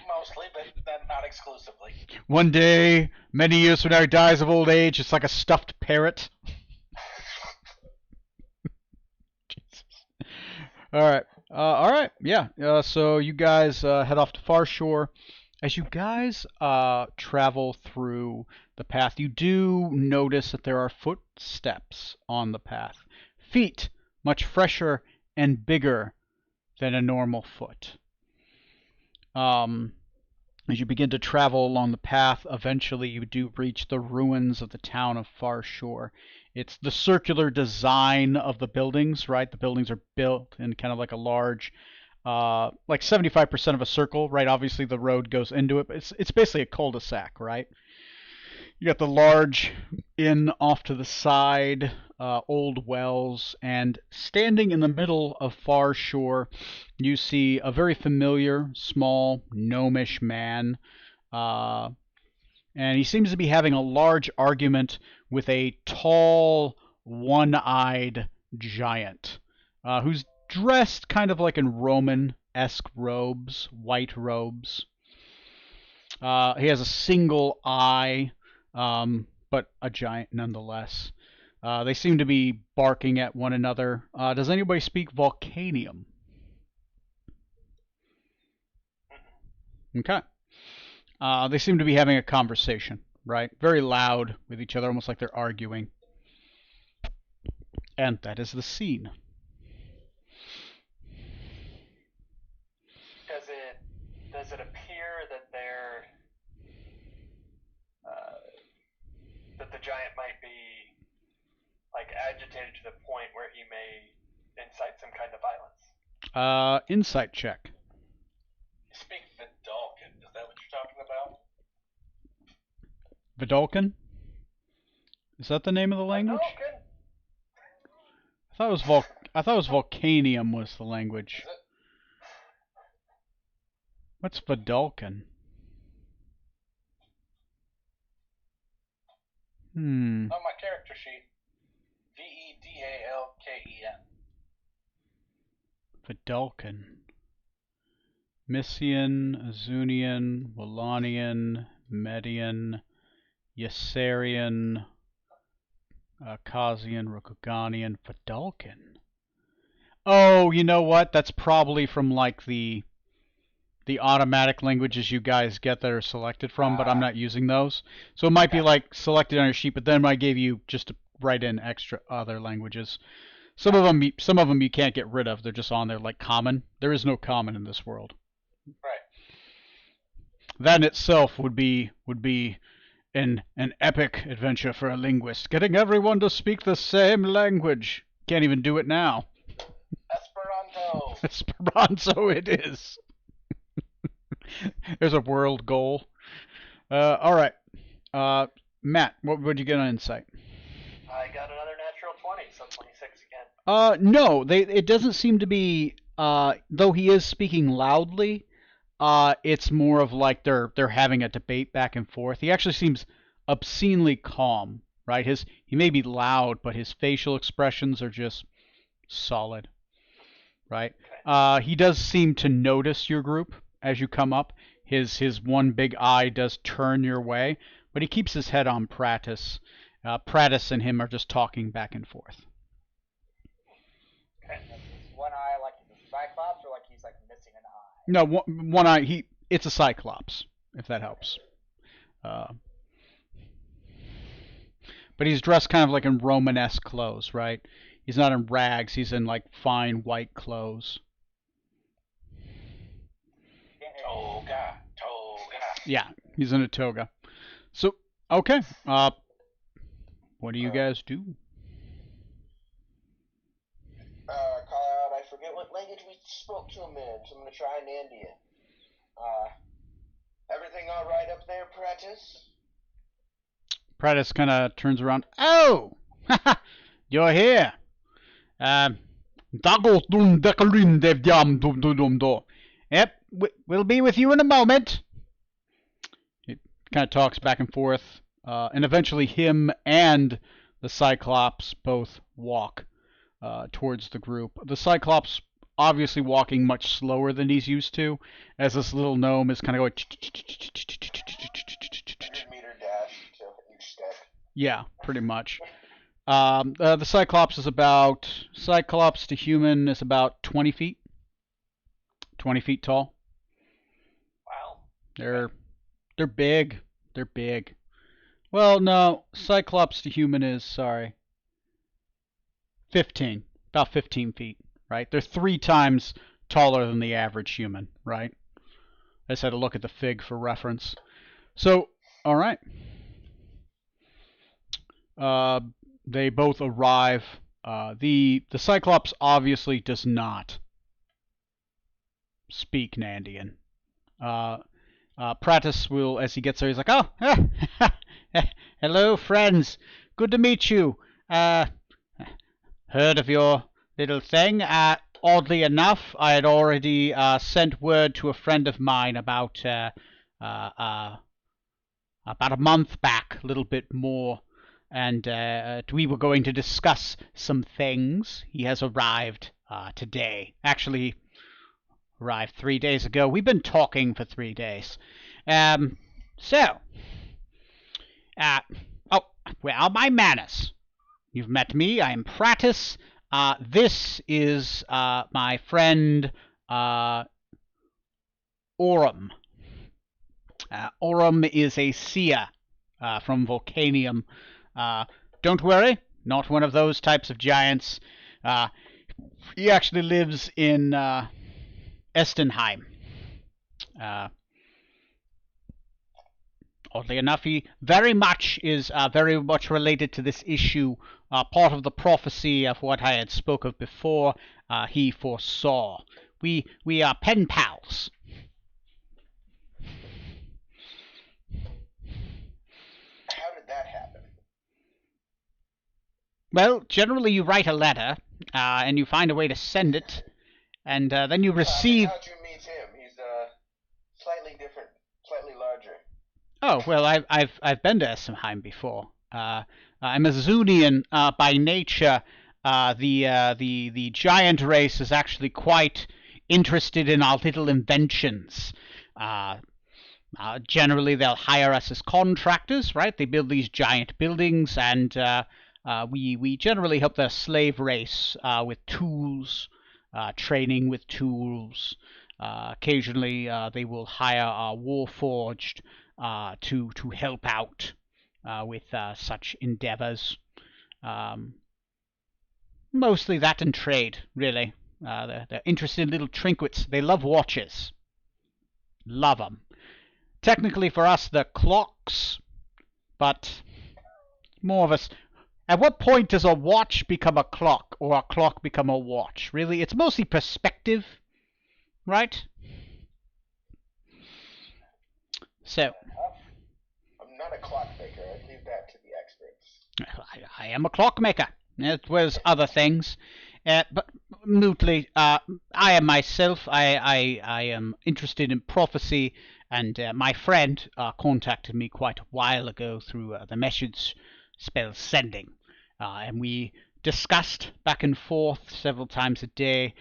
Mostly, but then not exclusively. One day, many years from now, he dies of old age. It's like a stuffed parrot. Jesus. All right. Yeah. So you guys head off to Farshore. As you guys travel through the path, you do notice that there are footsteps on the path. Feet much fresher and bigger than a normal foot. As you begin to travel along the path, eventually you do reach the ruins of the town of Farshore. It's the circular design of the buildings, right? The buildings are built in kind of like a large, 75% of a circle, right? Obviously the road goes into it, but it's basically a cul-de-sac, right? You got the large inn off to the side, old wells, and standing in the middle of Farshore, you see a very familiar, small, gnomish man, and he seems to be having a large argument with a tall, one-eyed giant, who's dressed kind of like in Roman-esque robes, white robes. He has a single eye, but a giant nonetheless. They seem to be barking at one another. Does anybody speak Volcanium? Okay. They seem to be having a conversation, right? Very loud with each other, almost like they're arguing. And that is the scene. Does it appear that they're that the giant might be agitated to the point where he may incite some kind of violence? Insight check. You speak Vidalcan. Is that what you're talking about? Vidalcan? Is that the name of the language? Vidalcan? I thought it was Volcanium was the language. Is it? What's Vidalcan? On my character sheet, Vedalken. Vidalcan. Mysian, Azunian, Wallanian, Median, Yessarian, Kazian, Rokuganian, Vidalcan. Oh, you know what? That's probably from the automatic languages you guys get that are selected from, but I'm not using those. So it might be selected on your sheet, but then I gave you just to write in extra other languages. Some of them you can't get rid of. They're just on there like common. There is no common in this world. Right. That in itself would be an epic adventure for a linguist, getting everyone to speak the same language. Can't even do it now. Esperanto. Esperanto it is. There's a world goal. All right. Matt, what would you get on insight? I got another natural 20, so 26 again. No, it doesn't seem to be, though he is speaking loudly, it's more of like they're having a debate back and forth. He actually seems obscenely calm, right? He may be loud, but his facial expressions are just solid, right? He does seem to notice your group as you come up. His one big eye does turn your way, but he keeps his head on Pratis. Pratis and him are just talking back and forth. Is one eye like the Cyclops, or like he's like missing an eye? No, one eye. It's a Cyclops, if that helps. But he's dressed kind of like in Romanesque clothes, right? He's not in rags. He's in like fine white clothes. Toga. Yeah, he's in a toga. So, okay. What do you guys do? Call out, I forget what language we spoke to him in, so I'm going to try Nandian. Everything all right up there, Pratis? Pratis kind of turns around. Oh! You're here. Yep, we'll be with you in a moment. It kind of talks back and forth, and eventually him and the Cyclops both walk towards the group. The Cyclops obviously walking much slower than he's used to, as this little gnome is kind of going 100-meter dash to each step. Yeah, pretty much. The Cyclops to human is about 20 feet. 20 feet tall. Wow. They're big. They're big. Well, no, Cyclops to human is, 15. About 15 feet, right? They're 3 times taller than the average human, right? I just had to look at the fig for reference. So, alright. They both arrive. The Cyclops obviously does not speak Nandian. Pratis will, as he gets there, he's like, oh, hello, friends. Good to meet you. Heard of your little thing. Oddly enough, I had already sent word to a friend of mine about a month back, a little bit more, and we were going to discuss some things. He has arrived today. Actually, arrived 3 days ago. We've been talking for 3 days. Oh, where are my manners? You've met me. I am Pratis. This is my friend Aurum. Aurum is a seer from Volcanium. Don't worry, not one of those types of giants. He actually lives in Estenheim. Oddly enough, he very much related to this issue. Part of the prophecy of what I had spoke of before, he foresaw. We are pen pals. How did that happen? Well, generally you write a letter, and you find a way to send it, and then you receive... How'd you meet him? He's slightly different, slightly larger. Oh, well, I've been to Essenheim before. I'm a Zunian by nature. The giant race is actually quite interested in our little inventions. Generally, they'll hire us as contractors, right? They build these giant buildings, and we generally help the slave race with tools, training with tools. Occasionally, they will hire our Warforged to help out with such endeavors. Mostly that and trade, really. They're interested in little trinkets. They love watches. Love them. Technically for us, they're clocks, but more of us. At what point does a watch become a clock, or a clock become a watch? Really, it's mostly perspective, right? So, I'm not a clockmaker. I'd leave that to the experts. I am a clockmaker, as well as other things. But mutely, I am myself. I am interested in prophecy, and my friend contacted me quite a while ago through the message spell sending, and we discussed back and forth several times a day.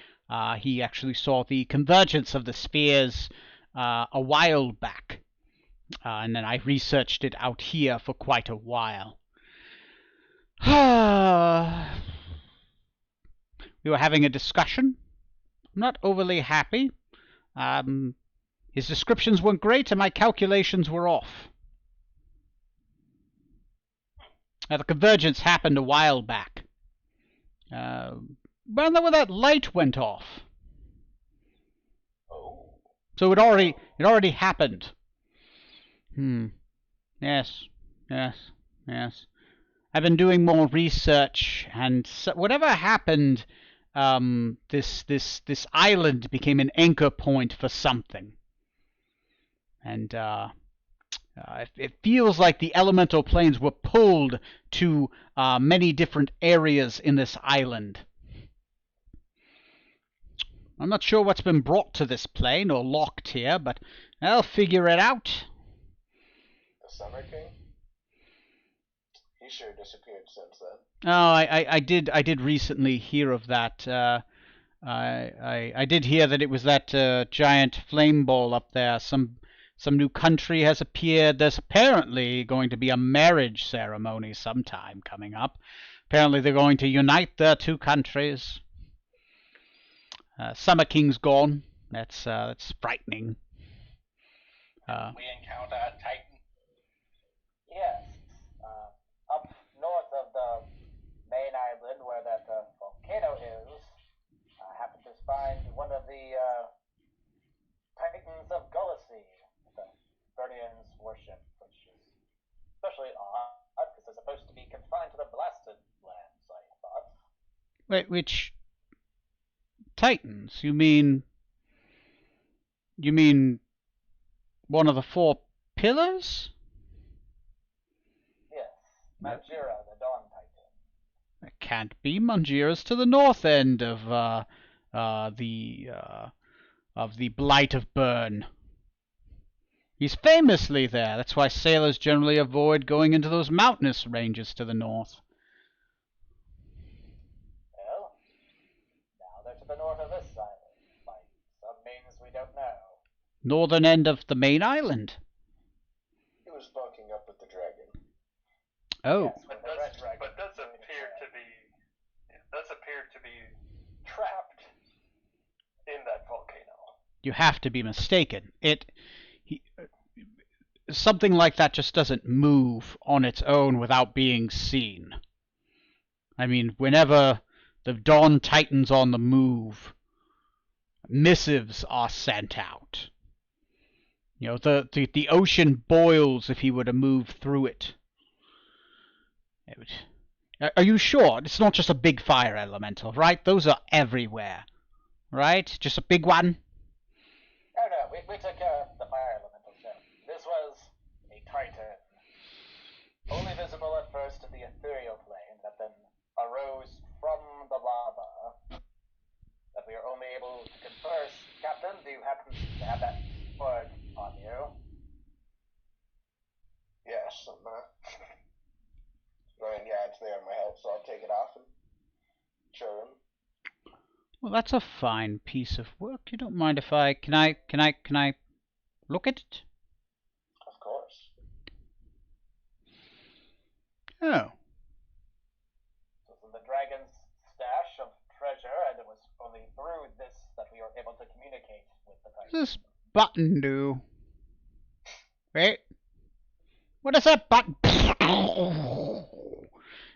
He actually saw the convergence of the spheres a while back, and then I researched it out here for quite a while. We were having a discussion. I'm not overly happy. His descriptions weren't great, and my calculations were off. The convergence happened a while back. When that light went off. Oh. So it already happened. Yes. I've been doing more research, and so whatever happened, this island became an anchor point for something, and it feels like the elemental planes were pulled to many different areas in this island. I'm not sure what's been brought to this plane or locked here, but I'll figure it out. The Summer King? He sure disappeared since then. Oh, I did recently hear of that. I did hear that it was that giant flame ball up there. Some new country has appeared. There's apparently going to be a marriage ceremony sometime coming up. Apparently they're going to unite their two countries. Summer King's gone. That's frightening. We encounter a Titan. Yes. Up north of the main island where that volcano is, I happened to find one of the Titans of Gullisy, the Burnians worship, which is especially odd because they're supposed to be confined to the blasted lands, I thought. Wait, which Titans? You mean one of the four pillars? Yes, Manjira, the Dawn Titan. It can't be. Manjira's to the north end of the Blight of Burn. He's famously there. That's why sailors generally avoid going into those mountainous ranges to the north. Well, now they're to the north of this island, by some means we don't know. Northern end of the main island. He was bunking up with the dragon. Oh. Yes, But the red dragon does doing appear to be trapped in that volcano. You have to be mistaken. Something like that just doesn't move on its own without being seen. I mean, whenever the Dawn Titan's on the move, missives are sent out. You know, the ocean boils if he were to move through it. Are you sure? It's not just a big fire elemental, right? Those are everywhere, right? Just a big one? No, we took care of the fire elemental show. This was a Titan. Only visible at first in the ethereal plane that then arose from the lava. That we are only able to converse. Captain, do you happen to have that word on you? Yes, yeah, it's there in my help, so I'll take it off and show him. Well, that's a fine piece of work. You don't mind if I... Can I look at it? Of course. Oh. This is the dragon's stash of treasure, and it was only through this that we were able to communicate with the Titan. What does this button do? Wait. What does that button...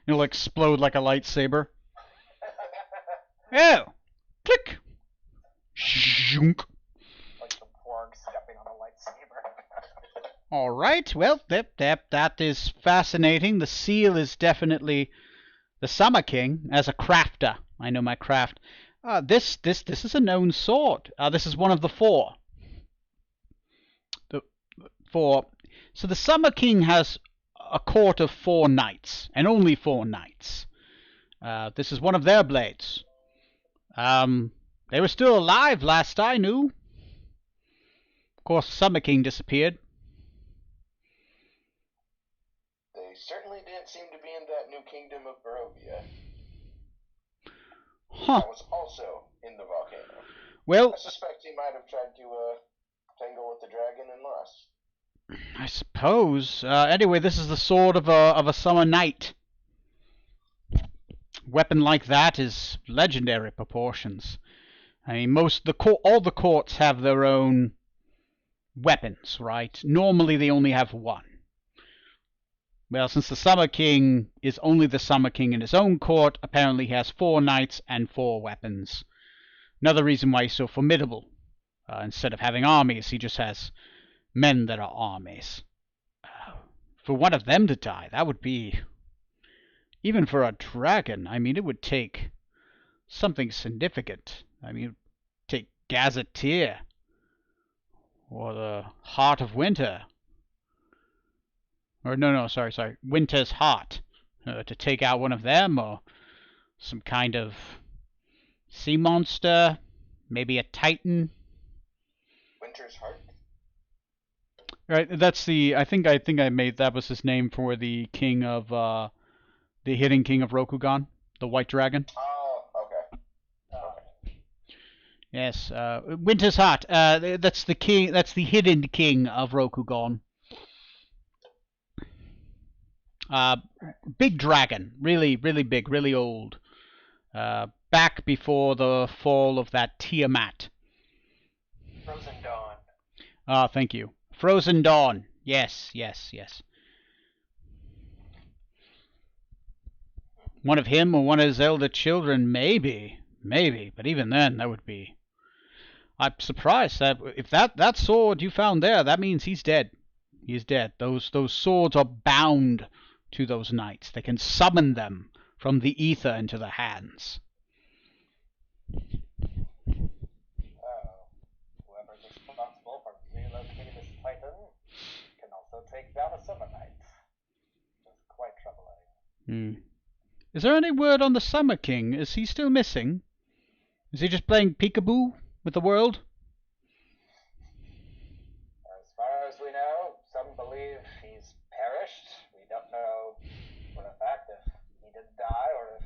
It'll explode like a lightsaber. Oh! Click! Shunk. Like the porg stepping on a lightsaber. Alright, well, that is fascinating. The seal is definitely the Summer King as a crafter. I know my craft. This is a known sword. This is one of the four. So the Summer King has a court of 4 knights, and only 4 knights. This is one of their blades. They were still alive last I knew. Of course, Summer King disappeared. They certainly didn't seem to be in that new kingdom of Barovia. Huh. That was also in the volcano. Well, I suspect he might have tried to tangle with the dragon and lost. I suppose. Anyway, this is the sword of a summer knight. Weapon like that is legendary proportions. I mean, all the courts have their own weapons, right? Normally, they only have one. Well, since the Summer King is only the Summer King in his own court, apparently he has 4 knights and 4 weapons. Another reason why he's so formidable. Instead of having armies, he just has men that are armies. For one of them to die, that would be... Even for a dragon, I mean, it would take something significant. I mean, it would take Gazetteer. Or the Heart of Winter. Or no, sorry. Winter's Heart. To take out one of them, or some kind of sea monster. Maybe a titan. Winter's Heart? Right, that's the... I think I made... That was his name for the king of... the hidden king of Rokugan. The white dragon. Oh, okay. Yes, Winter's Heart. That's the king. That's the hidden king of Rokugan. Big dragon, really big, really old. Back before the fall of that Tiamat. Frozen Dawn. Ah, thank you. Frozen Dawn. Yes. One of him or one of his elder children, maybe. But even then, that would be... I'm surprised that if that sword you found there, that means he's dead. He's dead. Those swords are bound to those knights. They can summon them from the ether into their hands. Whoever's responsible for relocating this titan can also take down a summer knight. It's quite troubling. Is there any word on the Summer King? Is he still missing? Is he just playing peekaboo with the world? As far as we know, some believe he's perished. We don't know for a fact if he did die or if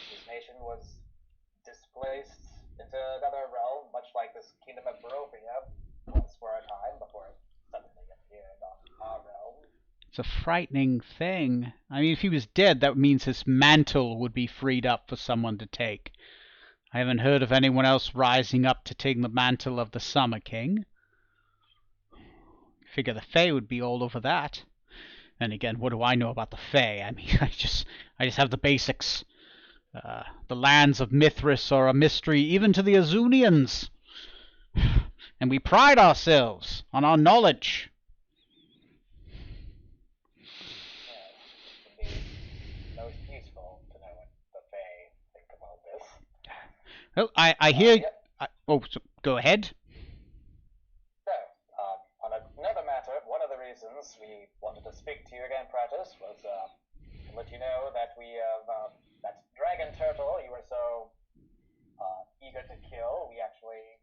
his nation was displaced into another realm, much like this kingdom of Barovia was for a time before it suddenly appeared on our realm. It's a frightening thing. I mean, if he was dead, that means his mantle would be freed up for someone to take. I haven't heard of anyone else rising up to take the mantle of the Summer King. Figure the Fae would be all over that. And again, what do I know about the Fae? I mean, I just have the basics. The lands of Mithras are a mystery even to the Azunians. And we pride ourselves on our knowledge. Yes, it would be most useful to know what the Fae think about this. Well, I hear... Yep. So go ahead. So, on another matter, one of the reasons we wanted to speak to you again, Pratis, was to let you know that we have that dragon turtle you were so eager to kill. We actually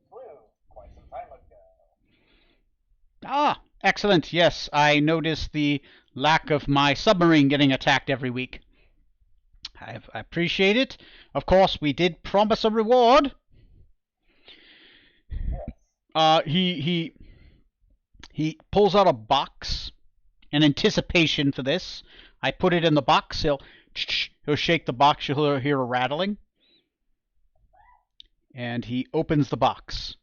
slew quite some time ago. Ah, excellent. Yes, I noticed the lack of my submarine getting attacked every week. I appreciate it. Of course, we did promise a reward. Yes. He pulls out a box in anticipation for this. I put it in the box. He'll shake the box. You'll hear a rattling. And he opens the box.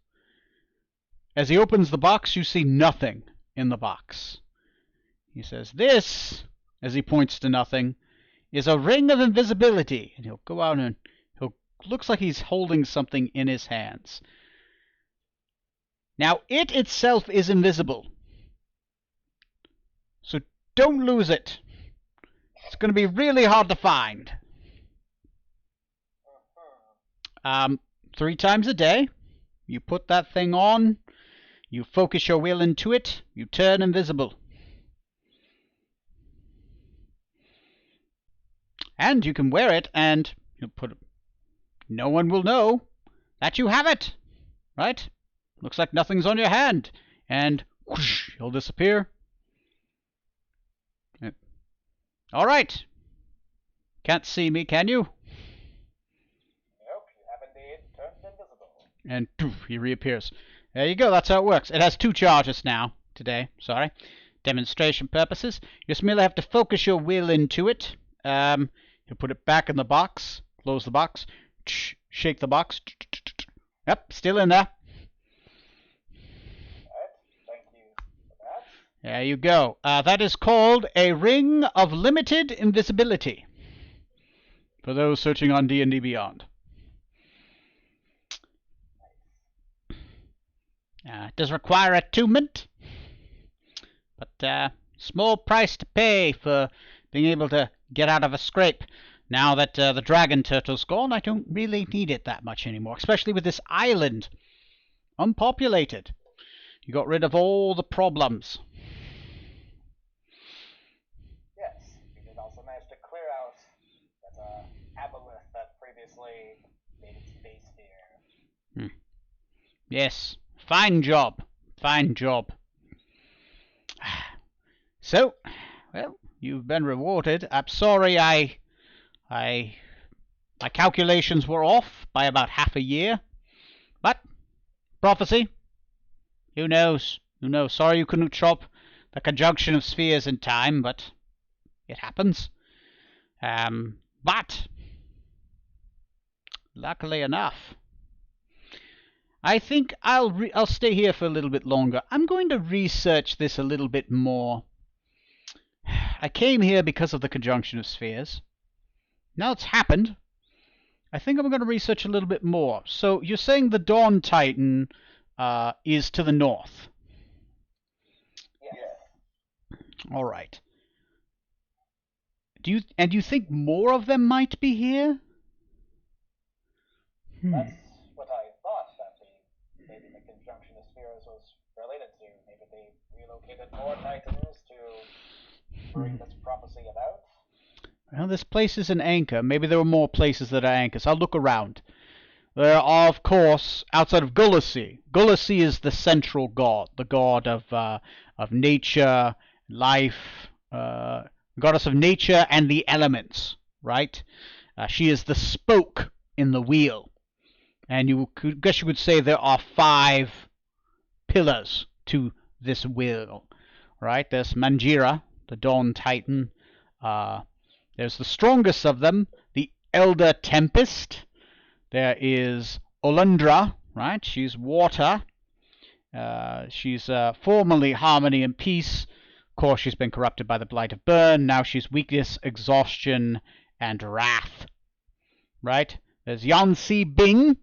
As he opens the box, you see nothing in the box. He says, "This," as he points to nothing, "is a ring of invisibility." And he'll go out and looks like he's holding something in his hands. Now, it itself is invisible. So don't lose it. It's going to be really hard to find. 3 times a day, you put that thing on, you focus your will into it, you turn invisible. And you can wear it and no one will know that you have it. Right? Looks like nothing's on your hand. And whoosh, he'll disappear. All right. Can't see me, can you? Nope, you have indeed turned invisible. And poof, he reappears. There you go, that's how it works. It has 2 charges now, today, sorry. Demonstration purposes. You just merely have to focus your will into it. You put it back in the box, close the box, shake the box. Yep, still in there. Alright, thank you for that. There you go. That is called a Ring of Limited Invisibility. For those searching on D&D Beyond. It does require attunement, but small price to pay for being able to get out of a scrape. Now that the dragon turtle's gone, I don't really need it that much anymore, especially with this island unpopulated. You got rid of all the problems. Yes, we did also manage to clear out that aboleth that previously made its base here. Yes, fine job, fine job. So, well, you've been rewarded. I'm sorry my calculations were off by about half a year. But, prophecy, who knows? Who knows? Sorry you couldn't chop the conjunction of spheres in time, but it happens. But, luckily enough, I think I'll stay here for a little bit longer. I'm going to research this a little bit more. I came here because of the conjunction of spheres. Now it's happened. I think I'm going to research a little bit more. So you're saying the Dawn Titan is to the north? Yes. All right. Do you think more of them might be here? That's what I thought that maybe the conjunction of spheres was related to. Maybe they relocated more Titans to bring this prophecy about. Well, this place is an anchor. Maybe there are more places that are anchors. I'll look around. There are, of course, outside of Gulasi. Gulasi is the central god, the god of nature, life, goddess of nature and the elements, right? She is the spoke in the wheel. And guess you could say there are 5 pillars to this wheel, right? There's Manjira, the Dawn Titan. There's the strongest of them, the Elder Tempest. There is Olundra, right? She's water. She's formerly harmony and peace. Of course, she's been corrupted by the Blight of Burn. Now she's weakness, exhaustion, and wrath, right? There's Yansi Bing.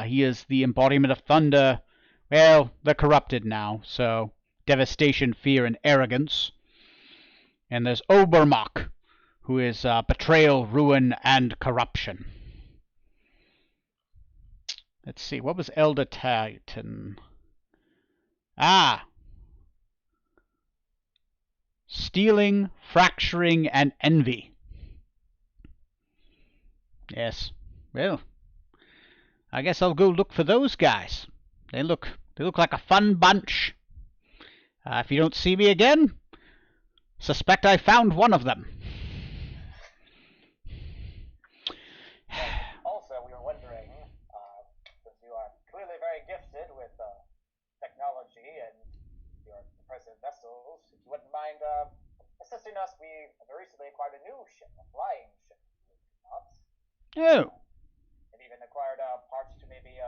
He is the embodiment of thunder. Well, they're corrupted now, so devastation, fear, and arrogance. And there's Obermach, who is betrayal, ruin, and corruption. Let's see, what was Elder Titan? Stealing, fracturing, and envy. Yes, well, I guess I'll go look for those guys. They look like a fun bunch. If you don't see me again, suspect I found one of them. Also, we were wondering, since you are clearly very gifted with technology and your impressive vessels, if you wouldn't mind assisting us. We have recently acquired a new ship, a flying ship. Oh. And even acquired parts to maybe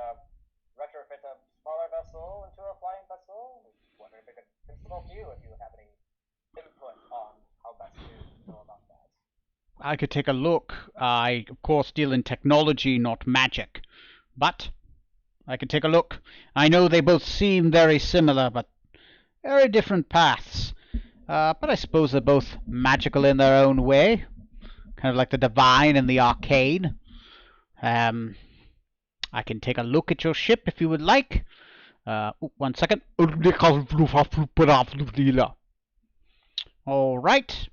retrofit a smaller vessel into a flying vessel. We wonder if we could consult you if you would have any input on how best to go about that. I could take a look. I, of course, deal in technology, not magic. But I could take a look. I know they both seem very similar, but very different paths. But I suppose they're both magical in their own way. Kind of like the divine and the arcane. I can take a look at your ship if you would like. One second. All right.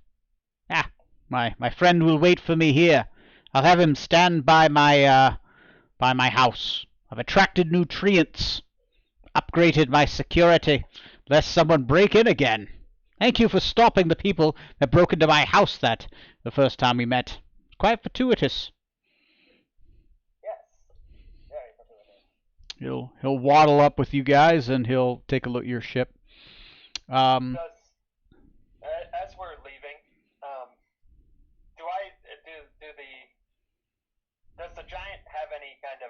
My friend will wait for me here. I'll have him stand by my house. I've attracted nutrients, upgraded my security, lest someone break in again. Thank you for stopping the people that broke into my house the first time we met. Quite fortuitous. Yes. Very fortuitous. He'll waddle up with you guys and he'll take a look at your ship. As we're leaving, does the giant have any kind of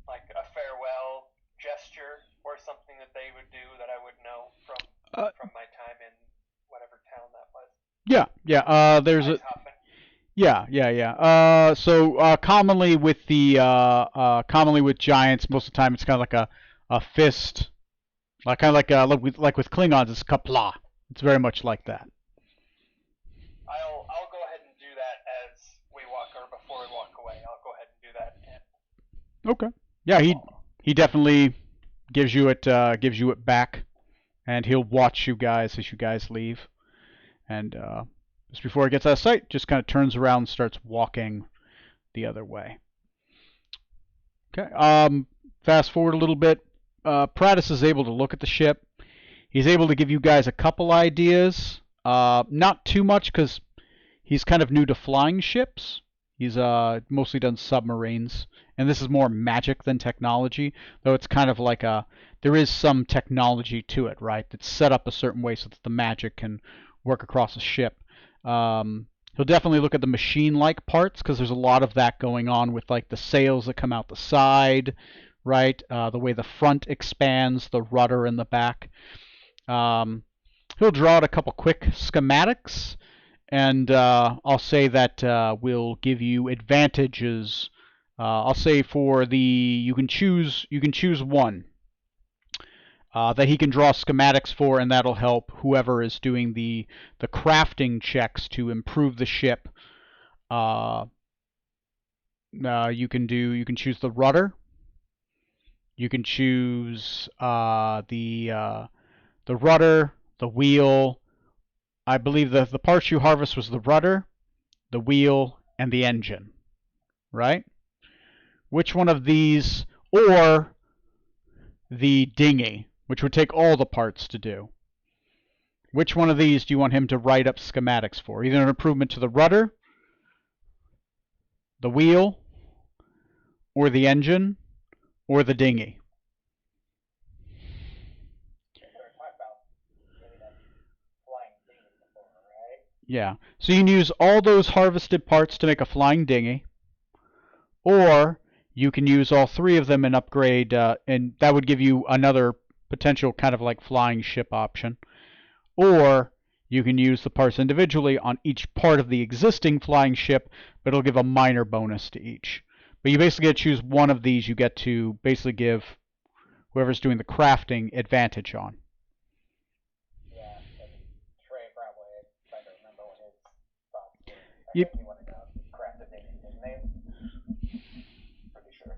like a farewell gesture or something that they would do that I would know from my time in whatever town that was? Yeah. There's a Eishofen? Yeah. So commonly with giants, most of the time it's kind of like a fist, like kind of like with Klingons, it's kapla. It's very much like that. I'll go ahead and do that as we walk, or before we walk away. I'll go ahead and do that. Okay. Yeah, he definitely gives you it back, and he'll watch you guys as you guys leave, and just before he gets out of sight, just kind of turns around and starts walking the other way. Okay. Fast forward a little bit. Pradis is able to look at the ship. He's able to give you guys a couple ideas. Not too much because he's kind of new to flying ships. He's mostly done submarines, and this is more magic than technology. Though it's kind of like there is some technology to it, right? That's set up a certain way so that the magic can work across a ship. He'll definitely look at the machine-like parts because there's a lot of that going on with like the sails that come out the side, right? The way the front expands, the rudder in the back. He'll draw out a couple quick schematics, and I'll say that will give you advantages. I'll say for you can choose one. That he can draw schematics for, and that'll help whoever is doing the crafting checks to improve the ship. You can choose the rudder. You can choose the rudder, the wheel. I believe the parts you harvest was the rudder, the wheel, and the engine. Right? Which one of these, or the dinghy, which would take all the parts to do. Which one of these do you want him to write up schematics for? Either an improvement to the rudder, the wheel, or the engine, or the dinghy? Yeah. So you can use all those harvested parts to make a flying dinghy, or you can use all three of them and upgrade, and that would give you another potential kind of like flying ship option. Or you can use the parts individually on each part of the existing flying ship, but it'll give a minor bonus to each. But you basically get to choose one of these. You get to basically give whoever's doing the crafting advantage on. Yeah, and Trey probably trying to remember what his thoughts were. I Yep. think he wanted to craft a dinghy, didn't they? Pretty sure.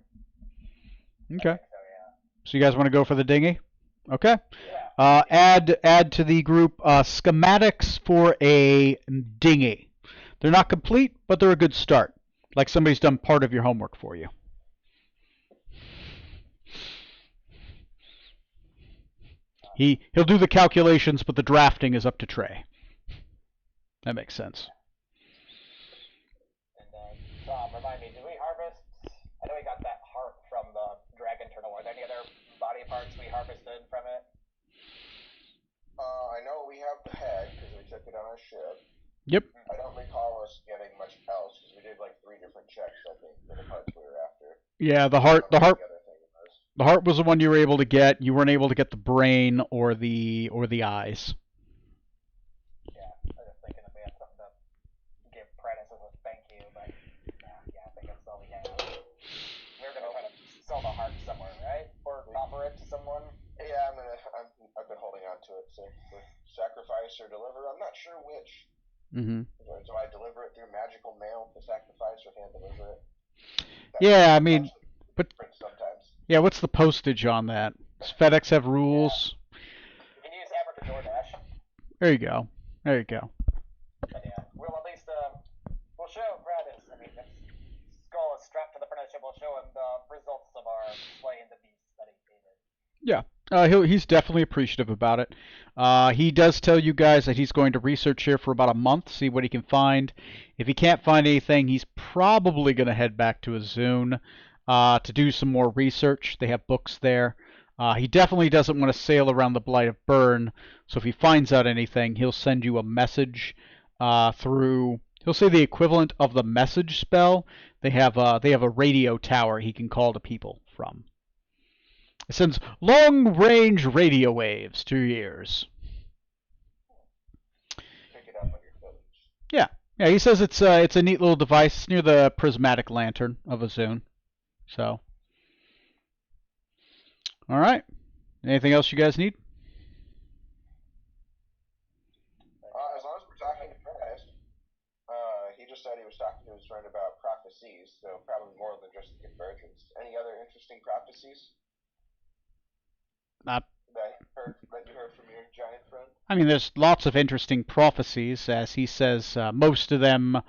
Okay. So yeah. So you guys want to go for the dinghy? Okay. Yeah. Add to the group schematics for a dinghy. They're not complete, but they're a good start. Like somebody's done part of your homework for you. He'll do the calculations, but the drafting is up to Trey. That makes sense. And Tom, remind me, did we harvest? I know we got that heart from the dragon turtle. Are there any other body parts we harvested from it? I know we have the head because we took it on our ship. Yep. I don't recall us getting much else because we did like 3 different checks, I think, for the parts we were after. Yeah, the heart was the one you were able to get. You weren't able to get the brain or the eyes. Yeah, I was thinking if we had something to give Prentice as a thank you, but yeah, I think that's all we have. We were gonna try to sell the heart somewhere, right? Or offer it to someone. Yeah, I've been holding on to it. So for sacrifice or deliver, I'm not sure which. Mm-hmm. Do I deliver it through magical mail to sacrifice, or hand deliver it? Yeah, I mean, but sometimes. Yeah, what's the postage on that? Does FedEx have rules? You can use Africa DoorDash. There you go. But yeah, we'll at least we'll show Pradis slaying the beasts that he hated. Yeah. He's definitely appreciative about it. He does tell you guys that he's going to research here for about a month, see what he can find. If he can't find anything, he's probably going to head back to Azun to do some more research. They have books there. He definitely doesn't want to sail around the Blight of Bern, so if he finds out anything, he'll send you a message through. He'll say the equivalent of the message spell. They have a radio tower he can call to people from. It sends long-range radio waves to your ears. Pick it up on your village. Yeah, he says it's a neat little device. It's near the prismatic lantern of Azun. So, all right. Anything else you guys need? As long as we're talking to Fred, he just said he was talking to his friend about prophecies, so probably more than just the convergence. Any other interesting prophecies that you heard from your giant friend? I mean, there's lots of interesting prophecies, as he says. Most of them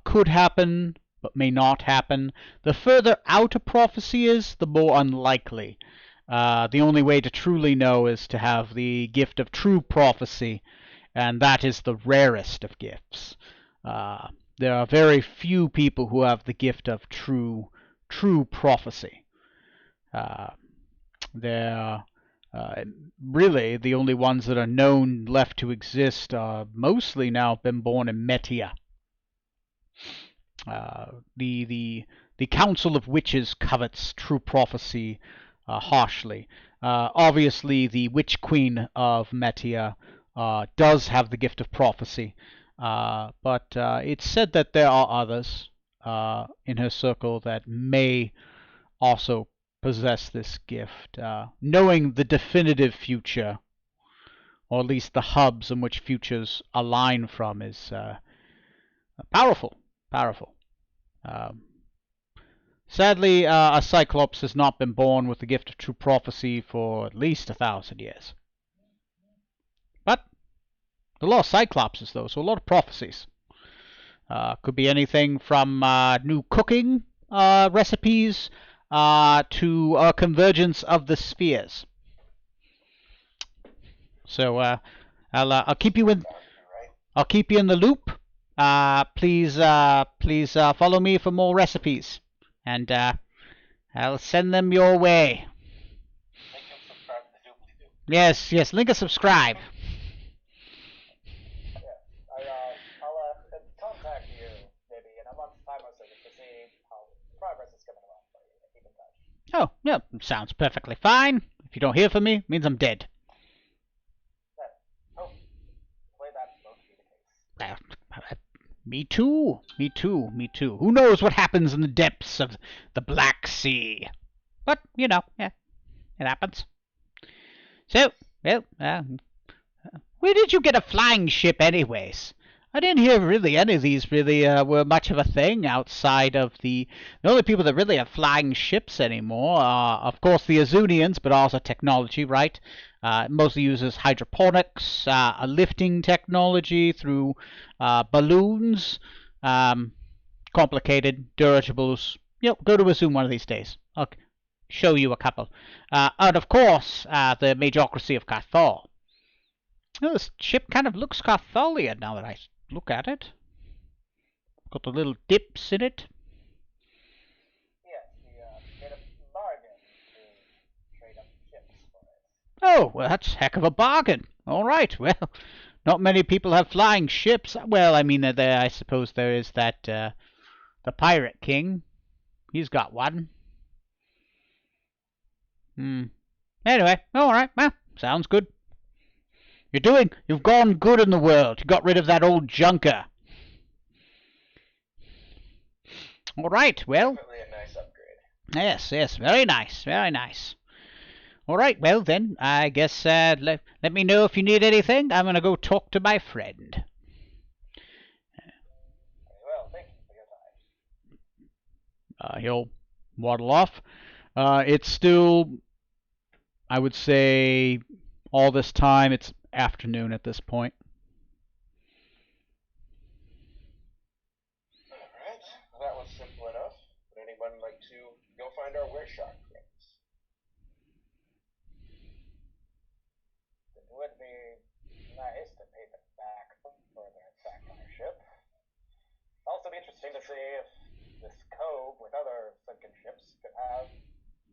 could happen, but may not happen. The further out a prophecy is, the more unlikely. The only way to truly know is to have the gift of true prophecy, and that is the rarest of gifts. There are very few people who have the gift of true prophecy. Really, the only ones that are known left to exist are mostly now been born in Metia. The Council of Witches covets true prophecy harshly. Obviously, the Witch Queen of Metia does have the gift of prophecy, but it's said that there are others in her circle that may also possess this gift. Knowing the definitive future, or at least the hubs in which futures align from, is powerful. Sadly, a Cyclops has not been born with the gift of true prophecy for at least 1,000 years. But a lot of Cyclopses, though, so a lot of prophecies. Could be anything from new cooking recipes to a convergence of the spheres. So I'll keep you in. I'll keep you in the loop. Please follow me for more recipes, and I'll send them your way. Link and subscribe to the doobly-doo. Yes, link and subscribe. I'll contact you maybe in a month's time or so just to see how progress is coming along for you. Keep in touch. Oh, yeah, sounds perfectly fine. If you don't hear from me, it means I'm dead. Hopefully that won't be the case. Me too. Who knows what happens in the depths of the Black Sea? But, yeah, it happens. So, well, where did you get a flying ship anyways? I didn't hear really any of these really were much of a thing outside of the only people that really have flying ships anymore are, of course, the Azunians, but also technology, right? It mostly uses hydroponics, a lifting technology through balloons, complicated dirigibles. Go to Azun one of these days. I'll show you a couple. And, of course, the Majocracy of Cathal. Well, this ship kind of looks Catholian now that I look at it. Got the little dips in it. Yes, we made a bargain to trade up ships for it. Oh, well, that's a heck of a bargain. All right, well, not many people have flying ships. Well, I mean, I suppose there is that, the Pirate King. He's got one. Anyway, all right, well, sounds good. You've gone good in the world. You got rid of that old junker. All right, well. Definitely a nice upgrade. Yes, very nice. All right, well then, I guess let me know if you need anything. I'm gonna go talk to my friend. Well, thank you for your time. He'll waddle off. It's still, I would say, all this time, it's afternoon at this point. Alright, that was simple enough. Would anyone like to go find our wereshark? interesting to see if this cove with other sunken ships could have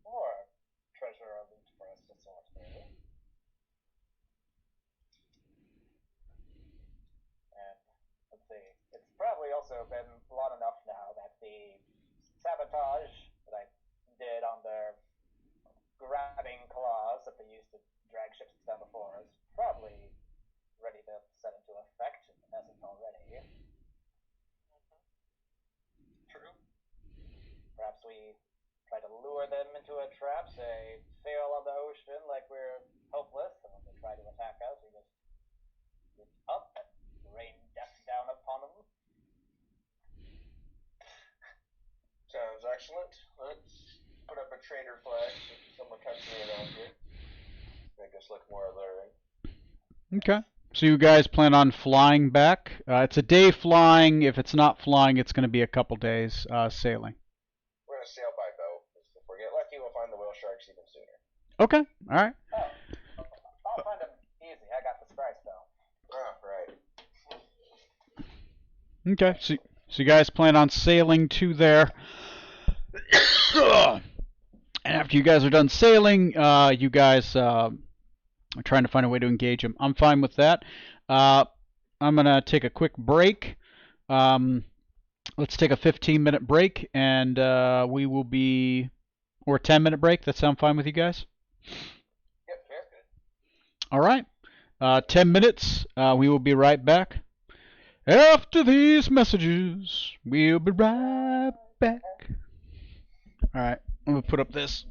more treasure or loot for us to sort through. And let's see, it's probably also been long enough now that the sabotage that I did on their grabbing claws that they used to drag ships down before is probably ready to set into effect if it hasn't already. True. Perhaps we try to lure them into a trap, say, sail on the ocean like we're helpless, and when they try to attack us, we just get up and rain death down upon them. Sounds excellent. Let's put up a trader flag so someone catches me around here. Make us look more alluring. Okay. So you guys plan on flying back? It's a day flying. If it's not flying, it's going to be a couple days sailing. We're gonna sail by boat. If we get lucky, we'll find the whale sharks even sooner. Okay. All right. Oh, I'll find them easy. I got the Scry spell. Oh, right. Okay. So you guys plan on sailing to there. And after you guys are done sailing, you guys are trying to find a way to engage him. I'm fine with that. I'm going to take a quick break. Let's take a 15-minute break, and we will be... Or a 10-minute break. That sound fine with you guys? Yep, fair. All right. 10 minutes. We will be right back. After these messages, we'll be right back. All right. I'm going to put up this.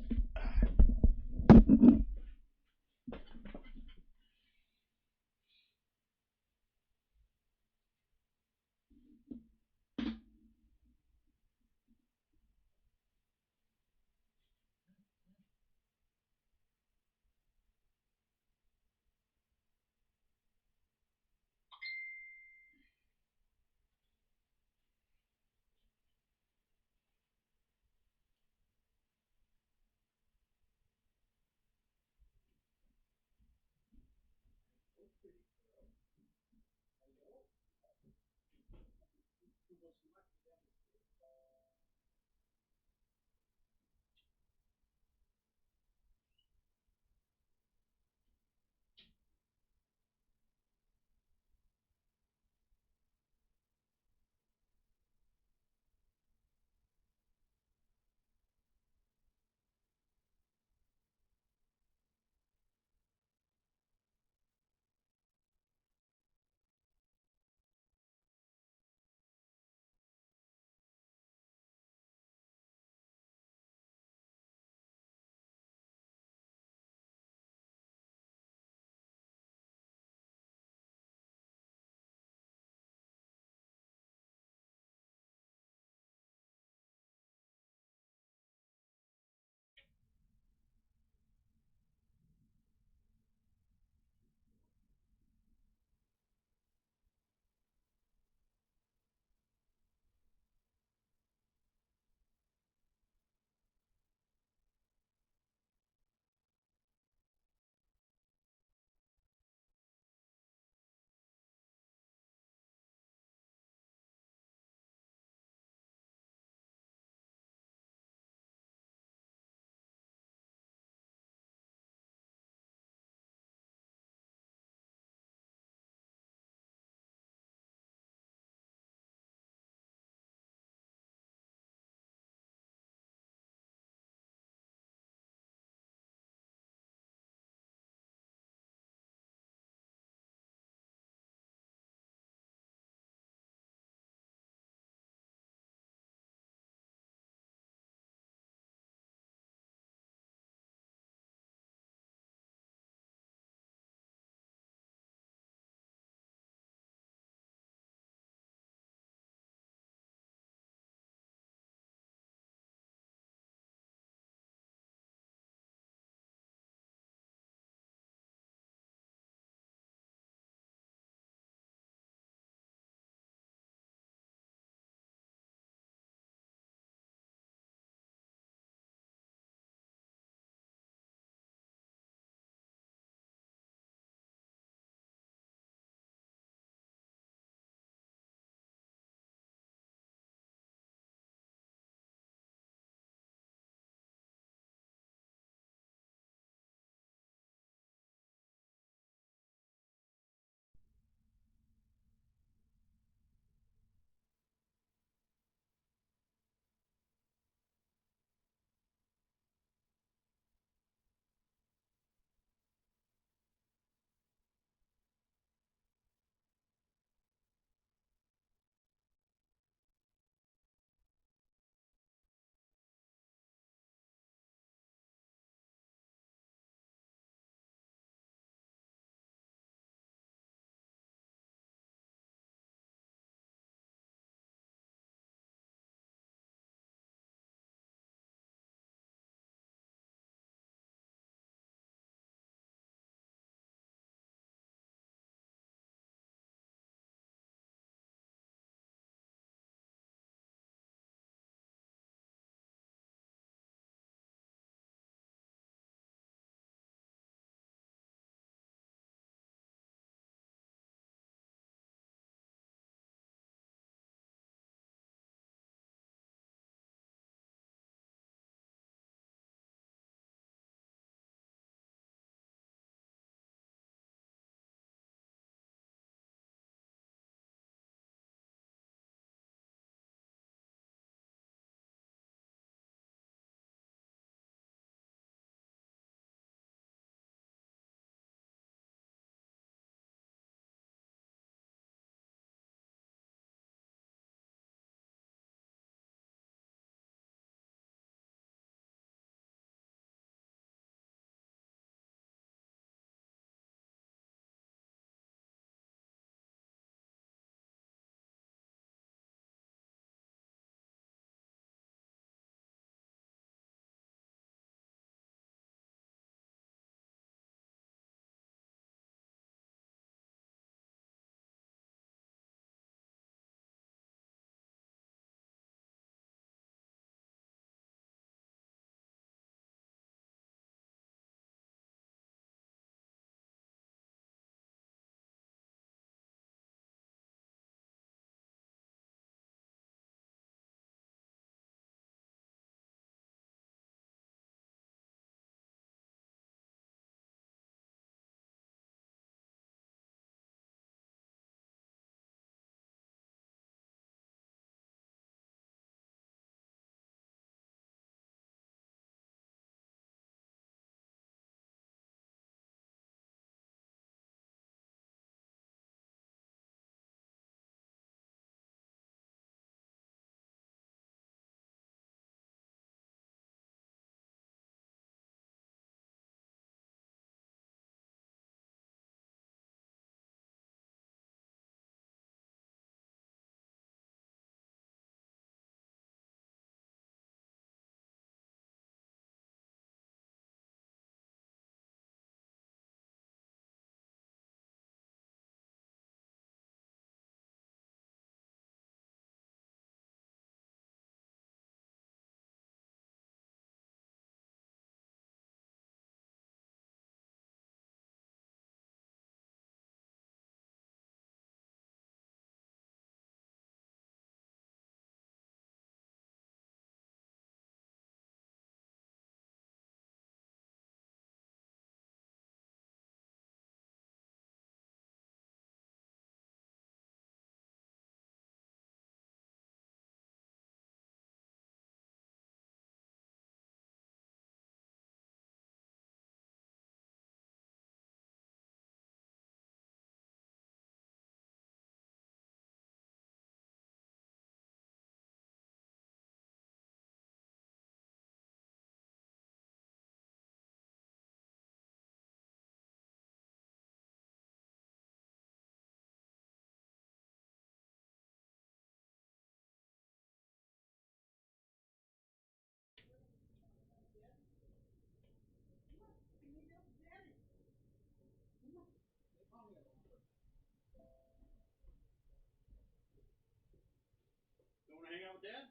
Dad?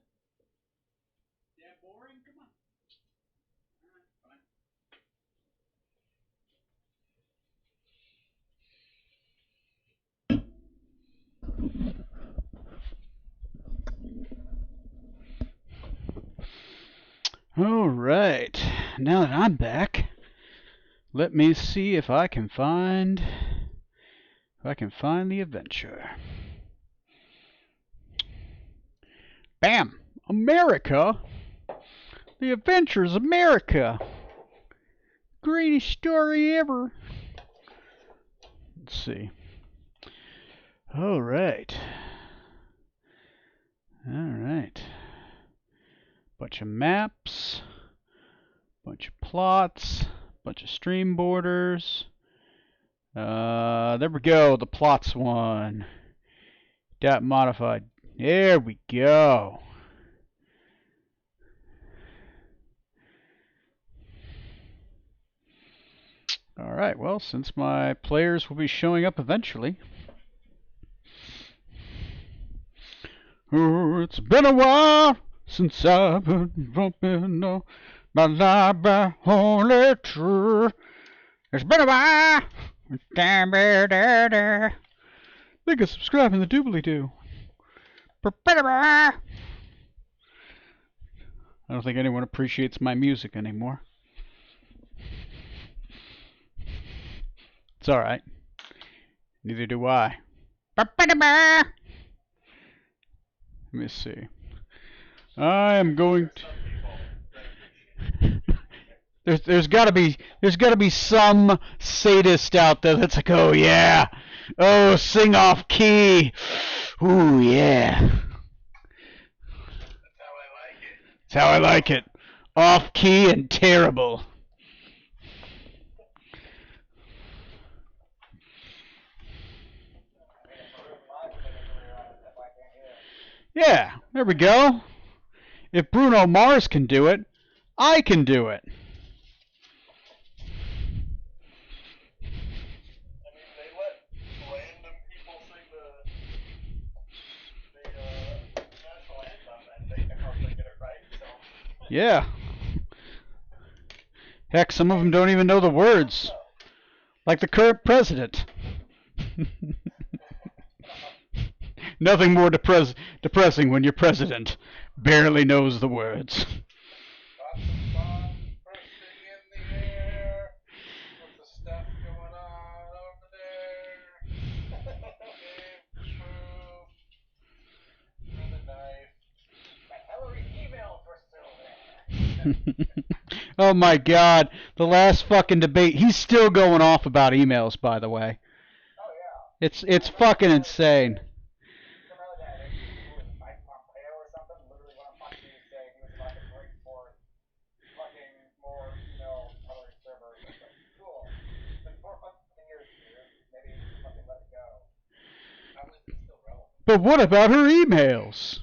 Dad boring? Come on. Alright, fine. All right. Now that I'm back, let me see if I can find the adventure. Bam! America. The Adventures America. Greatest story ever. Let's see. All right. All right. Bunch of maps, bunch of plots, bunch of stream borders. There we go, the plots one. Dot modified. There we go. All right, well, since my players will be showing up eventually. Oh, it's been a while since I've been bumping on my life by only true. It's been a while. Think of subscribing the doobly-doo. I don't think anyone appreciates my music anymore. It's alright. Neither do I. Let me see. I am going to... There's gotta be some sadist out there that's like, oh yeah, oh sing off key, ooh yeah. That's how I like it. Off key and terrible. Yeah, there we go. If Bruno Mars can do it, I can do it. Yeah. Heck, some of them don't even know the words. Like the current president. Nothing more depressing when your president barely knows the words. Oh my god, the last fucking debate, he's still going off about emails, by the way. Oh yeah. It's fucking insane. But what about her emails?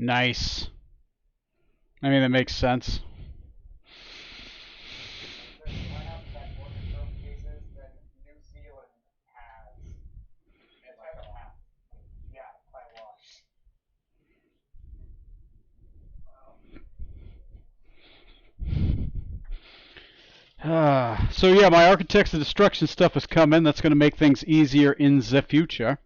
Nice. I mean, that makes sense. So yeah, my Architects of Destruction stuff has come in. That's going to make things easier in the future.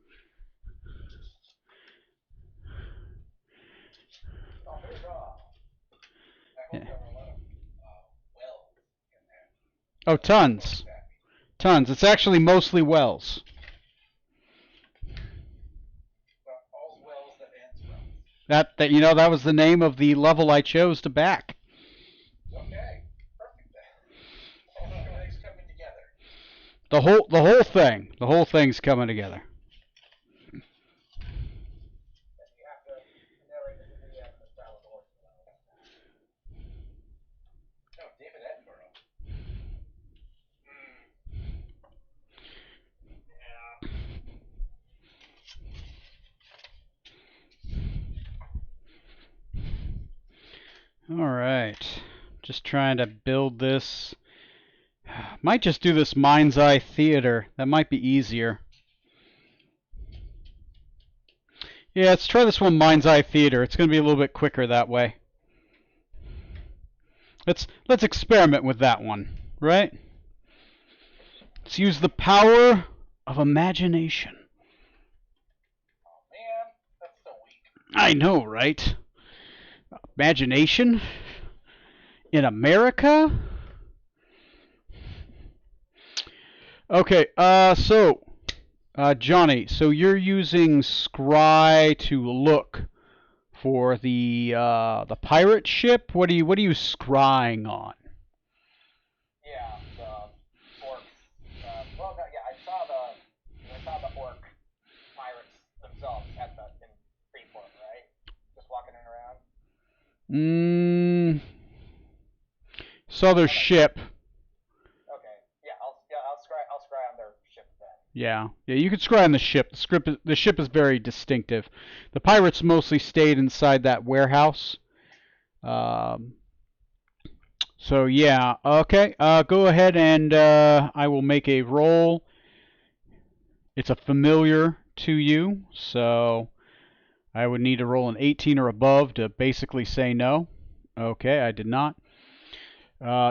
Yeah. Oh, tons. Tons. It's actually mostly wells. That you know, that was the name of the level I chose to back. The whole thing's coming together. Then you have to narrate it to the style of the horse. No, David Attenborough. All right. Just trying to build this. Might just do this Mind's Eye Theater. That might be easier. Yeah, let's try this one Mind's Eye Theater. It's going to be a little bit quicker that way. Let's experiment with that one, right? Let's use the power of imagination. Oh man, that's so weak. I know, right? Imagination in America? Okay, Johnny, so you're using Scry to look for the pirate ship. What are you scrying on? Yeah, the orcs. Well, no, yeah, I saw the orc pirates themselves in Freeport, right? Just walking around. Saw their ship. Okay, yeah, I'll scry on their ship then. Yeah, you can scry on the ship. The ship is very distinctive. The pirates mostly stayed inside that warehouse. So yeah, okay. Go ahead and I will make a roll. It's a familiar to you, so I would need to roll an 18 or above to basically say no. Okay, I did not.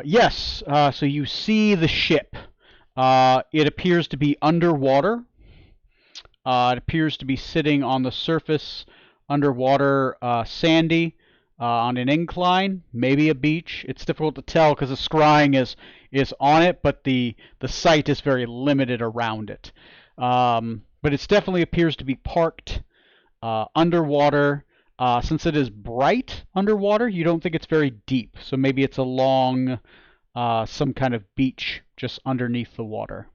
Yes, so you see the ship. It appears to be underwater. It appears to be sitting on the surface underwater, sandy, on an incline, maybe a beach. It's difficult to tell because the scrying is on it, but the sight is very limited around it. But it definitely appears to be parked underwater. Since it is bright underwater, you don't think it's very deep. So maybe it's along some kind of beach just underneath the water.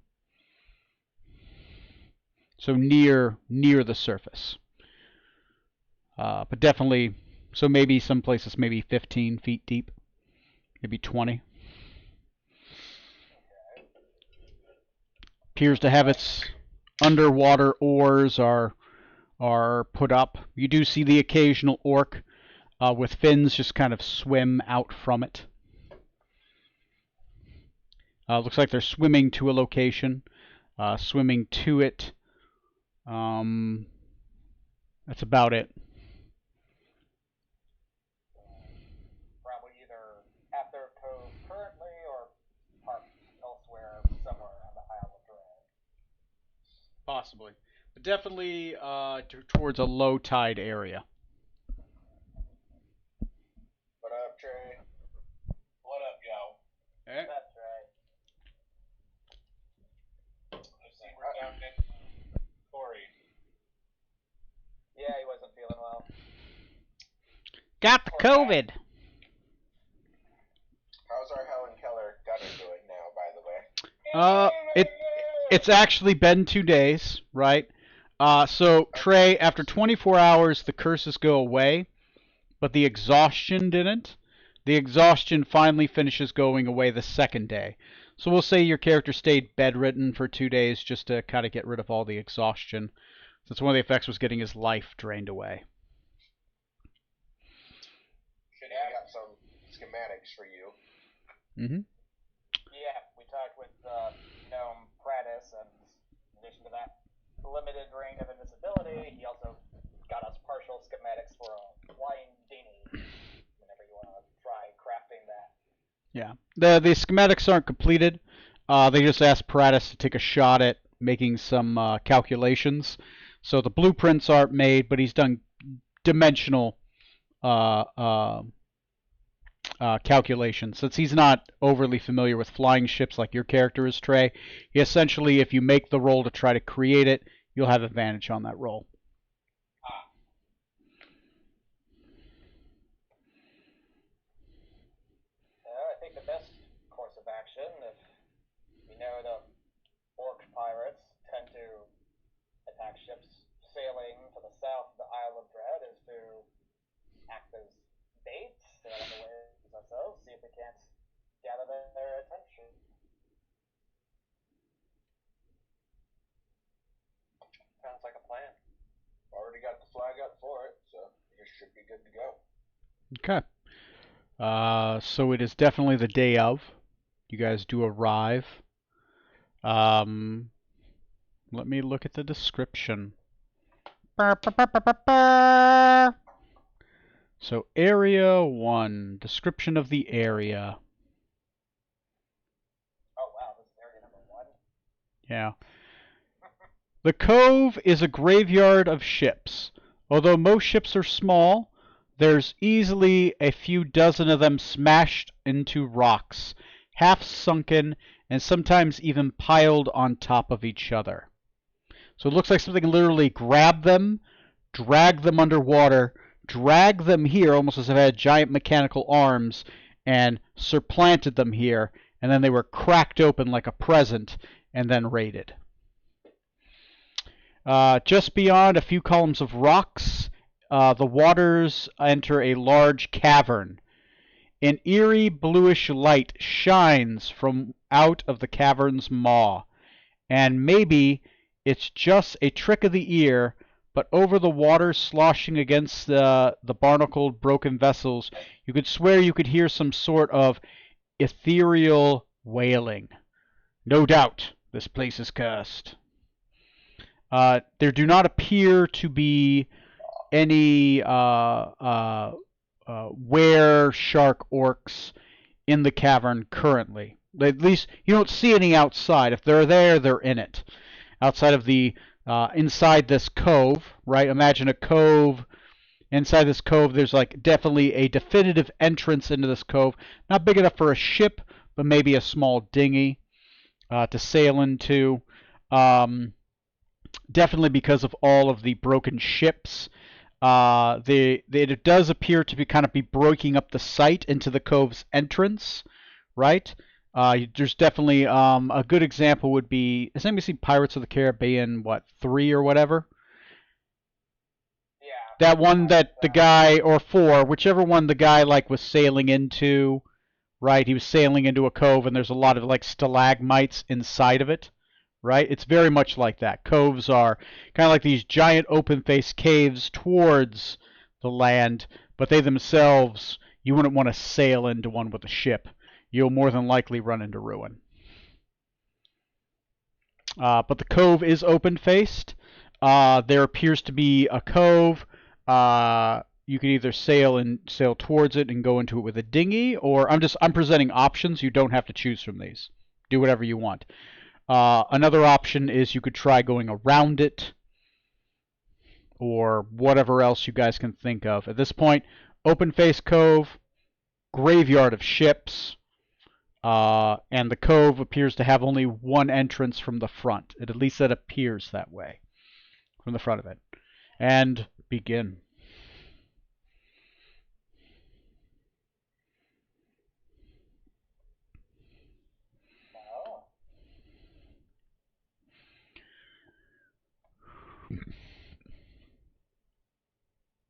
So near the surface. But definitely, so maybe some places maybe 15 feet deep, maybe 20. Appears to have its underwater oars are put up. You do see the occasional orc with fins just kind of swim out from it. Looks like they're swimming to a location, swimming to it. That's about it. Probably either at their cove currently or parked elsewhere somewhere on the Isle of Drag. Possibly. But definitely towards a low tide area. What up, Trey? What up, yo? Okay. That's right. I see we're down in Corey. Yeah, he wasn't feeling well. Got the COVID. How's our Helen Keller gunner doing now, by the way? It's actually been 2 days, right? So Trey, after 24 hours, the curses go away, but the exhaustion didn't. The exhaustion finally finishes going away the second day. So we'll say your character stayed bedridden for 2 days just to kind of get rid of all the exhaustion, since one of the effects was getting his life drained away. Should have got some schematics for you. Mm-hmm. Yeah, we talked with Gnome Pratis, and in addition to that limited range of invisibility, he also got us partial schematics for a flying dinghy. Whenever you want to try crafting that. Yeah. The schematics aren't completed. They just asked Paratus to take a shot at making some calculations. So the blueprints aren't made, but he's done dimensional calculations. Since he's not overly familiar with flying ships like your character is, Trey, he essentially, if you make the roll to try to create it, you'll have advantage on that roll. I think the best course of action, if we know the attack ships sailing to the south of the Isle of Dread is to act as bait, sail on the waves ourselves, see if we can't gather their attention. Sounds like a plan. Already got the flag up for it, so you should be good to go. Okay. So it is definitely the day of. You guys do arrive. Let me look at the description. So Area 1, description of the area. Oh wow, this is area number 1. Yeah. The Cove is a graveyard of ships. Although most ships are small, there's easily a few dozen of them smashed into rocks, half sunken, and sometimes even piled on top of each other. So it looks like something literally grabbed them, dragged them underwater, dragged them here, almost as if it had giant mechanical arms, and supplanted them here, and then they were cracked open like a present, and then raided. Just beyond a few columns of rocks, the waters enter a large cavern. An eerie bluish light shines from out of the cavern's maw, and maybe it's just a trick of the ear, but over the water sloshing against the barnacled broken vessels, you could swear you could hear some sort of ethereal wailing. No doubt this place is cursed. There do not appear to be any were shark orcs in the cavern currently. At least you don't see any outside. If they're there, they're in it. Outside of the inside this cove, right? Imagine a cove. Inside this cove, there's like definitely a definitive entrance into this cove. Not big enough for a ship, but maybe a small dinghy to sail into. Definitely because of all of the broken ships. It does appear to be kind of be breaking up the site into the cove's entrance, right? There's definitely a good example would be, has anybody seen Pirates of the Caribbean, 3 or whatever? Yeah. That one that the guy, or 4, whichever one the guy like was sailing into, right? He was sailing into a cove and there's a lot of like stalagmites inside of it. Right? It's very much like that. Coves are kind of like these giant open-faced caves towards the land, but they themselves, you wouldn't want to sail into one with a ship. You'll more than likely run into ruin. But the cove is open-faced. There appears to be a cove. You can either sail towards it and go into it with a dinghy, or I'm presenting options. You don't have to choose from these. Do whatever you want. Another option is you could try going around it, or whatever else you guys can think of. At this point, open face cove, graveyard of ships, and the cove appears to have only one entrance from the front. At least it appears that way from the front of it. And begin.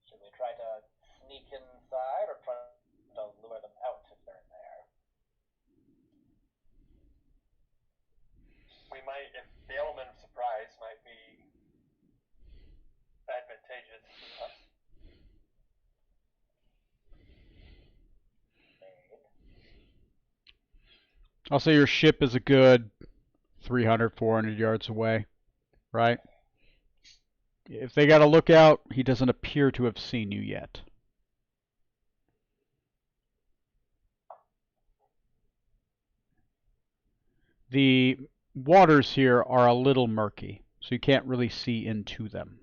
Should we try to sneak inside or try to lure them out if they're in there? We might, if the element of surprise might be advantageous to us. I'll say your ship is a good 300, 400 yards away, right? If they got a lookout, he doesn't appear to have seen you yet. The waters here are a little murky, so you can't really see into them.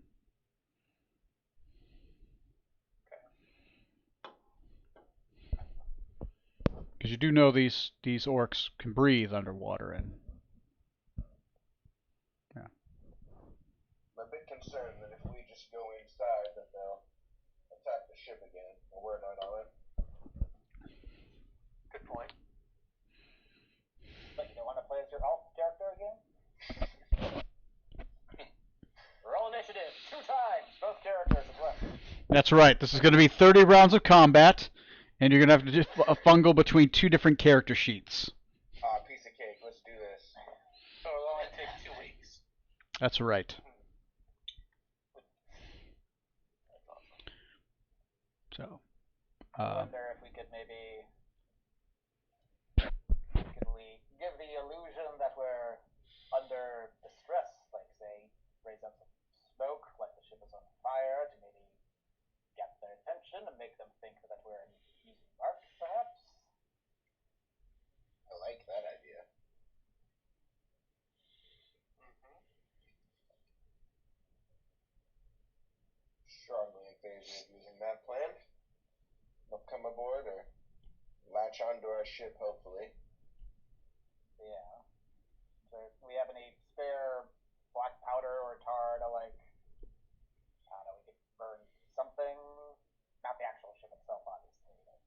Because you do know these orcs can breathe underwater, and yeah. I'm a bit concerned that if we just go inside, that they'll attack the ship again, and we're not on it. Good point. But you don't want to play as your alt character again? We're Initiative, 2 times. Both characters as well. That's right. This is going to be 30 rounds of combat, and you're going to have to fungle between 2 different character sheets. Piece of cake. Let's do this. So it'll only take 2 weeks. That's right. So, I wonder if we could maybe give the illusion that we're under distress, like say raise up some smoke, like the ship is on fire, to maybe get their attention and make them think that we're in easy mark, perhaps. I like that idea. Strongly in favor of using that plan. They'll come aboard or latch onto our ship, hopefully. Yeah. So if we have any spare black powder or tar to, like, I don't know, we could burn something. Not the actual ship itself, obviously. But...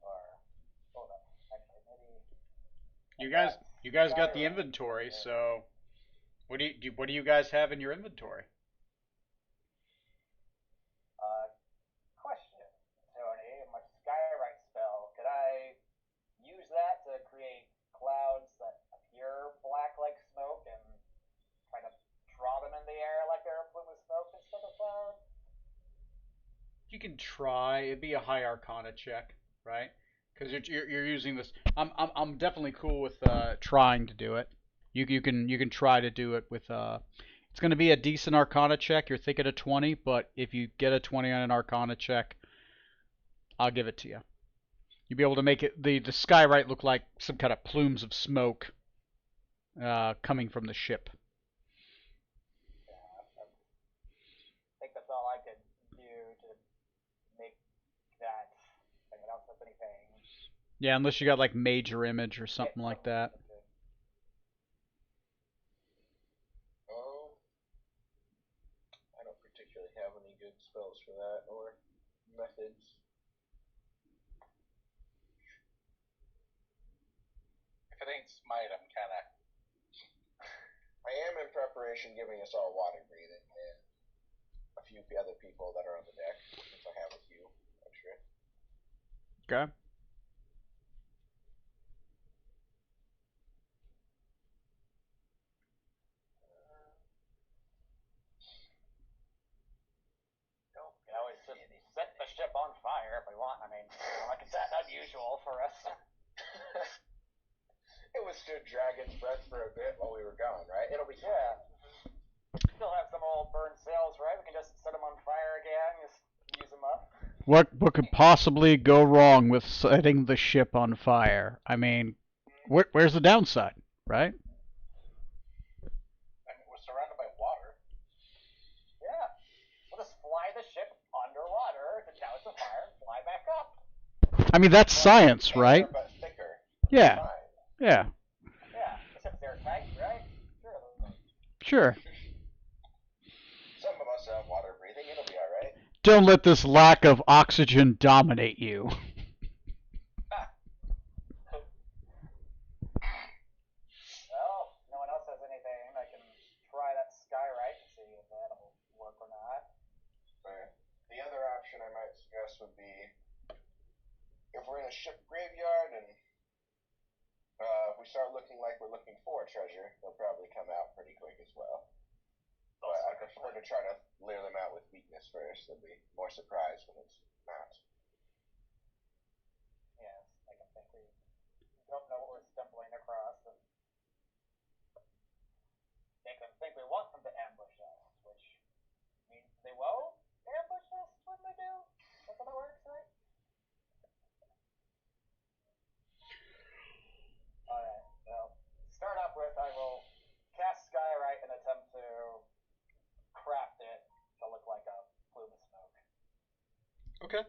or, hold up. Actually, maybe... you guys got the inventory, so what do you guys have in your inventory? Question, Tony. My skywrite spell. Could I use that to create clouds that appear black like smoke and kind of draw them in the air like they're a plume of smoke instead of cloud? You can try. It'd be a high Arcana check, right? Because you're using this. I'm definitely cool with trying to do it. You can try to do it with It's going to be a decent Arcana check. You're thinking a 20, but if you get a 20 on an Arcana check, I'll give it to you. You'll be able to make it the skywrite look like some kind of plumes of smoke coming from the ship. Yeah, I think that's all I could do to make that. I don't have anything. Yeah, unless you got like major image or something like that. I don't particularly have any good spells for that or methods. If it ain't smite, I'm kind of... I am in preparation giving us all water breathing and a few other people that are on the deck, since I have a few extra. Okay. We can always just set the ship on fire if we want. I mean, like it's that unusual for us. It withstood Dragon's Breath for a bit while we were gone, right? It'll be fine. Yeah. Still have some old burned sails, right? We can just set them on fire again, just use them up. What could possibly go wrong with setting the ship on fire? I mean, where's the downside, right? I mean, we're surrounded by water. Yeah. We'll just fly the ship underwater to douse the fire and fly back up. I mean, that's science, right? But thicker. Yeah. Fine. Yeah. Yeah. Except they're tight, right? Sure. Some of us have water breathing. It'll be alright. Don't let this lack of oxygen dominate you. Well, no one else has anything. I can try that skywrite and see if that'll work or not. The other option I might suggest would be if we're in a ship graveyard and if we start looking like we're looking for treasure, they'll probably come out pretty quick as well. But I prefer to try to lure them out with weakness first. They'll be more surprised when it's not. Yes, I can think we don't know what we're stumbling across and make them think we want them to ambush us, which means they won't ambush us when they do. That's how that works, right? Alright, well, start off with I will cast Skywrite and attempt to craft it to look like a plume of smoke. Okay.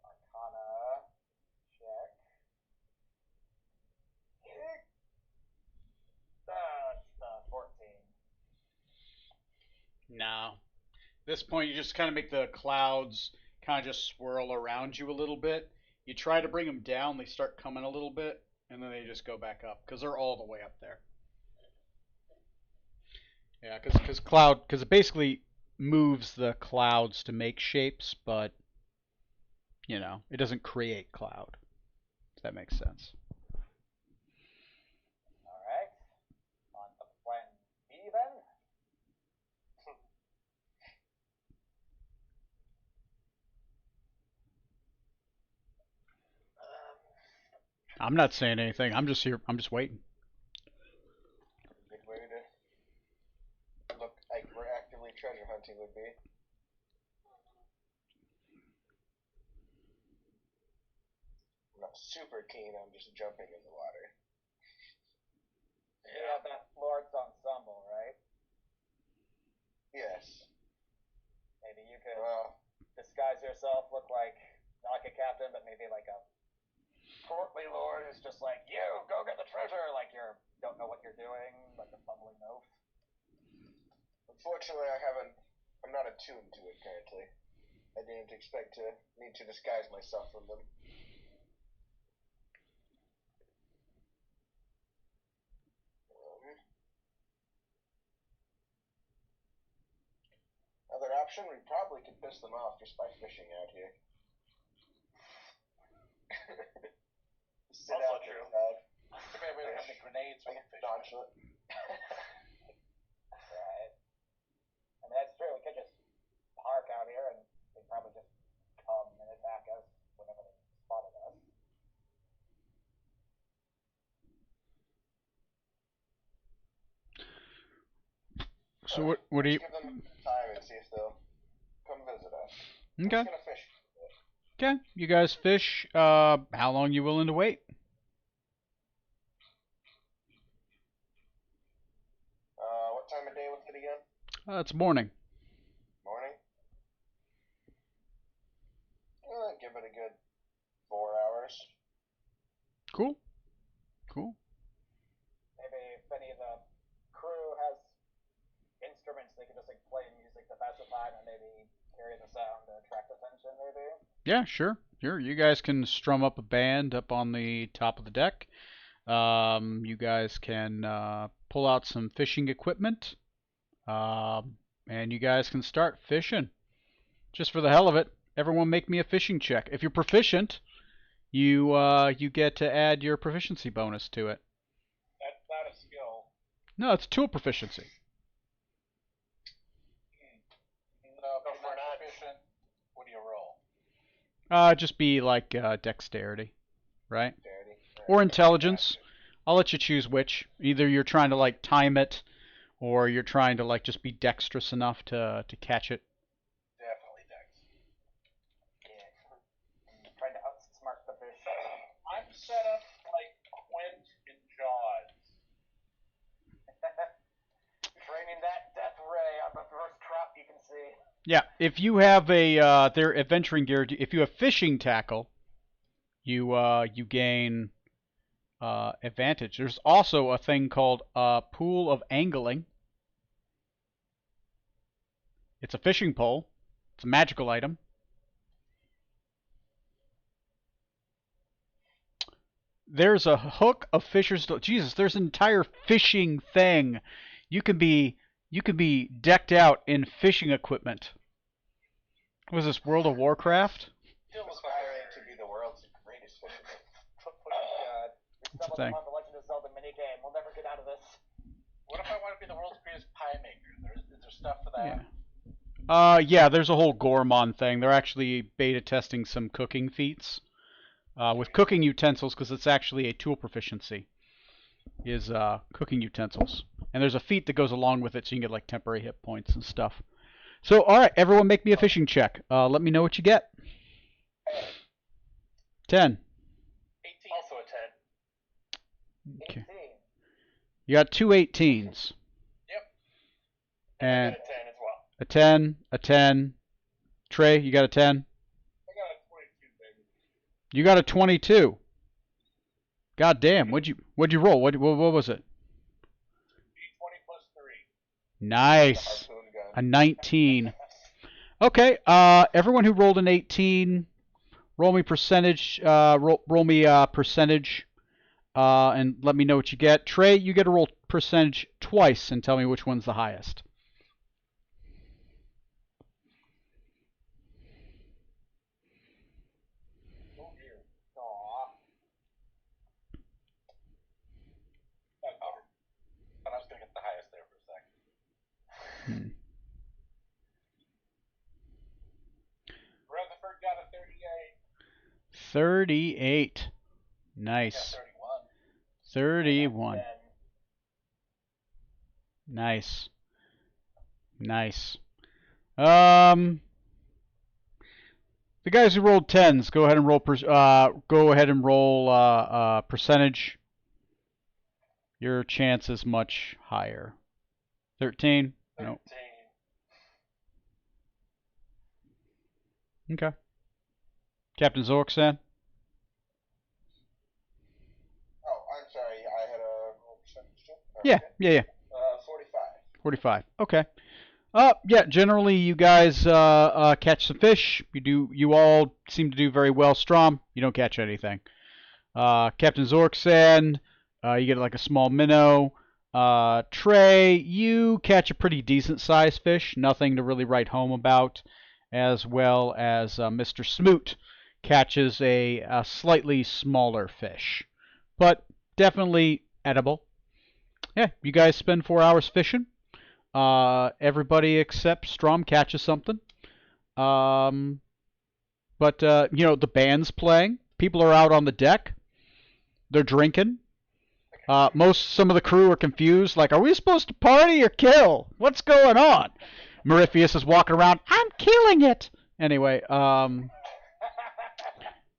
Arcana check. That's 14. No. At this point, you just kind of make the clouds kind of just swirl around you a little bit. You try to bring them down, they start coming a little bit, and then they just go back up because they're all the way up there. Yeah, because it basically moves the clouds to make shapes, but it doesn't create cloud. If that makes sense. All right. On to plan B then. I'm not saying anything. I'm just here. I'm just waiting. A good way to look like we're actively treasure hunting would be. I'm not super keen on just jumping in the water. Yeah, that Lord's Ensemble, right? Yes. Maybe you could Well, disguise yourself, look like not like a captain, but maybe like a courtly lord who's just like, you go get the treasure, like you don't know what you're doing, like a bumbling oaf. unfortunately, I'm not attuned to it currently. I didn't expect to need to disguise myself from them. Other option, we probably could piss them off just by fishing out here. Sit Also out true. outside. Too bad we don't have any grenades. We can fish. Nonchalant. Right. I mean, that's true. We could just park out here and they'd probably just come and attack us whenever they spotted us. So what do you? Give them time and see if they'll come visit us. Okay. I'm just gonna fish. Okay. You guys fish. How long you willing to wait? What time of day was it again? It's morning. Morning? Give it a good 4 hours. Cool. Cool. Maybe if any of the crew has instruments, they could just like play music to pass the time and maybe carry the sound to attract attention, maybe. Yeah, sure. You guys can strum up a band up on the top of the deck. You guys can pull out some fishing equipment, and you guys can start fishing. Just for the hell of it, everyone make me a fishing check. If you're proficient, you get to add your proficiency bonus to it. That's not a skill. No, it's tool proficiency. No, if you're not proficient, what do you roll? Just be like dexterity, right? Charity. Or intelligence. I'll let you choose which. Either you're trying to like time it, or you're trying to like just be dexterous enough to catch it. Definitely Dex. Yeah. I'm trying to outsmart the fish. I'm set up like Quint in Jaws. Training that death ray on the first trap you can see. Yeah, if you have their adventuring gear, if you have fishing tackle, you gain advantage. There's also a thing called pool of angling. It's a fishing pole. It's a magical item. There's a hook of fisher's. Jesus, there's an entire fishing thing. You can be decked out in fishing equipment. Was this World of Warcraft? Still aspiring to be the world's greatest fisherman. Oh god. We It's a stumbled thing. upon the Legend of Zelda minigame. We'll never get out of this. What if I want to be the world's greatest pie maker? Is there stuff for that? Yeah. Yeah, there's a whole Gormon thing. They're actually beta testing some cooking feats with cooking utensils because it's actually a tool proficiency. Is cooking utensils, and there's a feat that goes along with it, so you can get like temporary hit points and stuff. So, all right, everyone, make me a fishing check. Let me know what you get. 10. 18. Also a 10. Okay. 18. You got two 18s. Yep. And I And got a 10 as well. a 10, a 10. Trey, you got a 10. I got a 22, baby. You got a 22. God damn, what'd you roll? What was it? D20 plus 3. Nice. Harpoon gun. A 19. Okay, everyone who rolled an 18, roll me percentage. Roll me percentage and let me know what you get. Trey, you get to roll percentage twice and tell me which one's the highest. Aw. But I was going to get the highest there for a second. Rutherford got a 38. 38. Nice. Yeah, 31. Then Nice. Nice. The guys who rolled 10s, go ahead and roll percentage. Your chance is much higher. 13? 13. No. Okay. Captain Zorksan? Oh, I'm sorry. I had a roll percentage too? Yeah, Okay. yeah, yeah. 45. 45. Okay. Yeah, generally you guys catch some fish. You all seem to do very well. Strom, you don't catch anything. Captain Zorksan, you get like a small minnow. Trey, you catch a pretty decent sized fish, nothing to really write home about, as well as Mr. Smoot catches a slightly smaller fish, but definitely edible. Yeah, you guys spend 4 hours fishing. Everybody except Strom catches something. But the band's playing. People are out on the deck. They're drinking. Some of the crew are confused, like, are we supposed to party or kill? What's going on? Merifius is walking around, I'm killing it! Anyway,